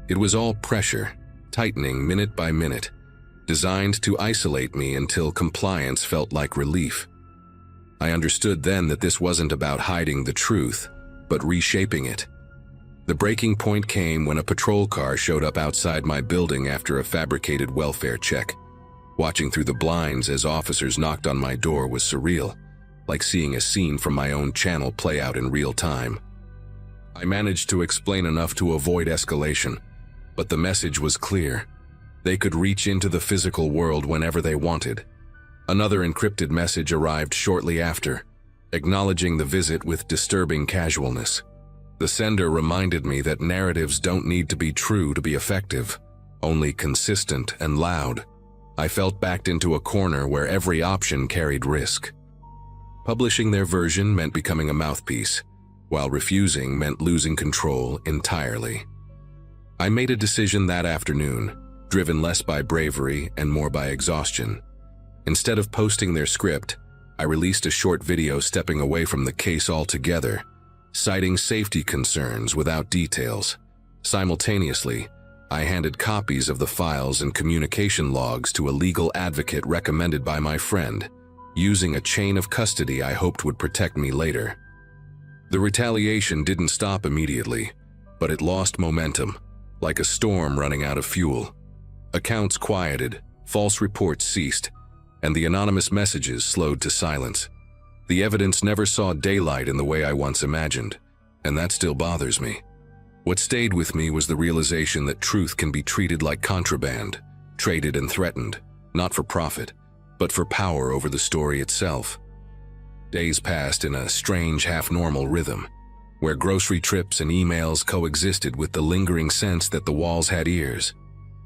It was all pressure, tightening minute by minute, designed to isolate me until compliance felt like relief. I understood then that this wasn't about hiding the truth, but reshaping it. The breaking point came when a patrol car showed up outside my building after a fabricated welfare check. Watching through the blinds as officers knocked on my door was surreal, like seeing a scene from my own channel play out in real time. I managed to explain enough to avoid escalation, but the message was clear. They could reach into the physical world whenever they wanted. Another encrypted message arrived shortly after, acknowledging the visit with disturbing casualness. The sender reminded me that narratives don't need to be true to be effective, only consistent and loud. I felt backed into a corner where every option carried risk. Publishing their version meant becoming a mouthpiece, while refusing meant losing control entirely. I made a decision that afternoon, driven less by bravery and more by exhaustion. Instead of posting their script, I released a short video stepping away from the case altogether, citing safety concerns without details. Simultaneously, I handed copies of the files and communication logs to a legal advocate recommended by my friend, using a chain of custody I hoped would protect me later. The retaliation didn't stop immediately, but it lost momentum, like a storm running out of fuel. Accounts quieted, false reports ceased, and the anonymous messages slowed to silence. The evidence never saw daylight in the way I once imagined, and that still bothers me. What stayed with me was the realization that truth can be treated like contraband, traded and threatened, not for profit, but for power over the story itself. Days passed in a strange half-normal rhythm, where grocery trips and emails coexisted with the lingering sense that the walls had ears.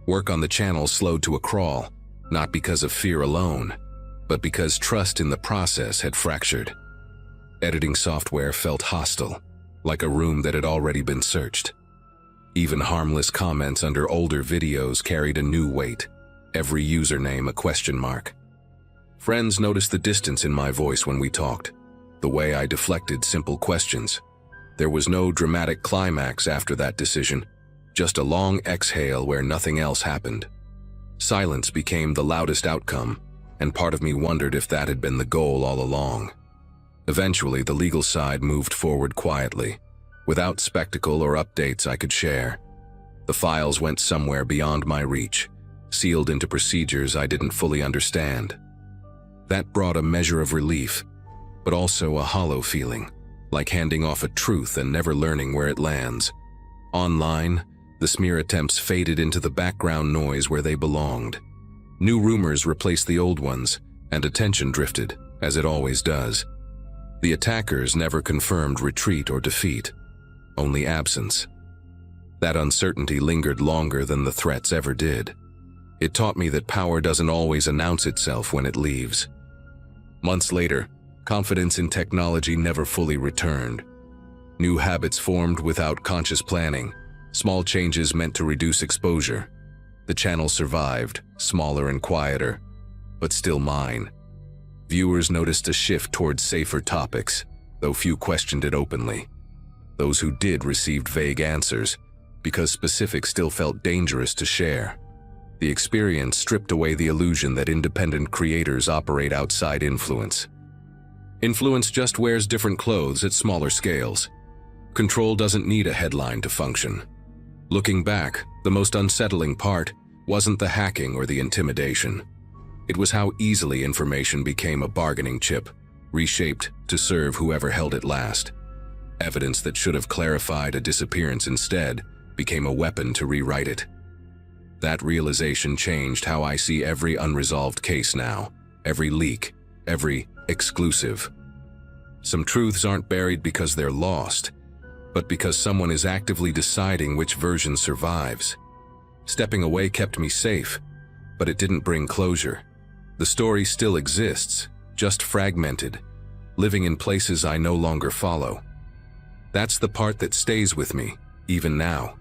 Work on the channel slowed to a crawl, not because of fear alone, but because trust in the process had fractured. Editing software felt hostile, like a room that had already been searched. Even harmless comments under older videos carried a new weight, every username a question mark. Friends noticed the distance in my voice when we talked, the way I deflected simple questions. There was no dramatic climax after that decision, just a long exhale where nothing else happened. Silence became the loudest outcome, and part of me wondered if that had been the goal all along. Eventually, the legal side moved forward quietly, without spectacle or updates I could share. The files went somewhere beyond my reach, sealed into procedures I didn't fully understand. That brought a measure of relief, but also a hollow feeling, like handing off a truth and never learning where it lands. Online, the smear attempts faded into the background noise where they belonged. New rumors replaced the old ones, and attention drifted, as it always does. The attackers never confirmed retreat or defeat, only absence. That uncertainty lingered longer than the threats ever did. It taught me that power doesn't always announce itself when it leaves. Months later, confidence in technology never fully returned. New habits formed without conscious planning, small changes meant to reduce exposure. The channel survived, smaller and quieter, but still mine. Viewers noticed a shift towards safer topics, though few questioned it openly. Those who did received vague answers, because specifics still felt dangerous to share. The experience stripped away the illusion that independent creators operate outside influence. Influence just wears different clothes at smaller scales. Control doesn't need a headline to function. Looking back, the most unsettling part wasn't the hacking or the intimidation. It was how easily information became a bargaining chip, reshaped to serve whoever held it last. Evidence that should have clarified a disappearance instead became a weapon to rewrite it. That realization changed how I see every unresolved case now, every leak, every exclusive. Some truths aren't buried because they're lost, but because someone is actively deciding which version survives. Stepping away kept me safe, but it didn't bring closure. The story still exists, just fragmented, living in places I no longer follow. That's the part that stays with me, even now.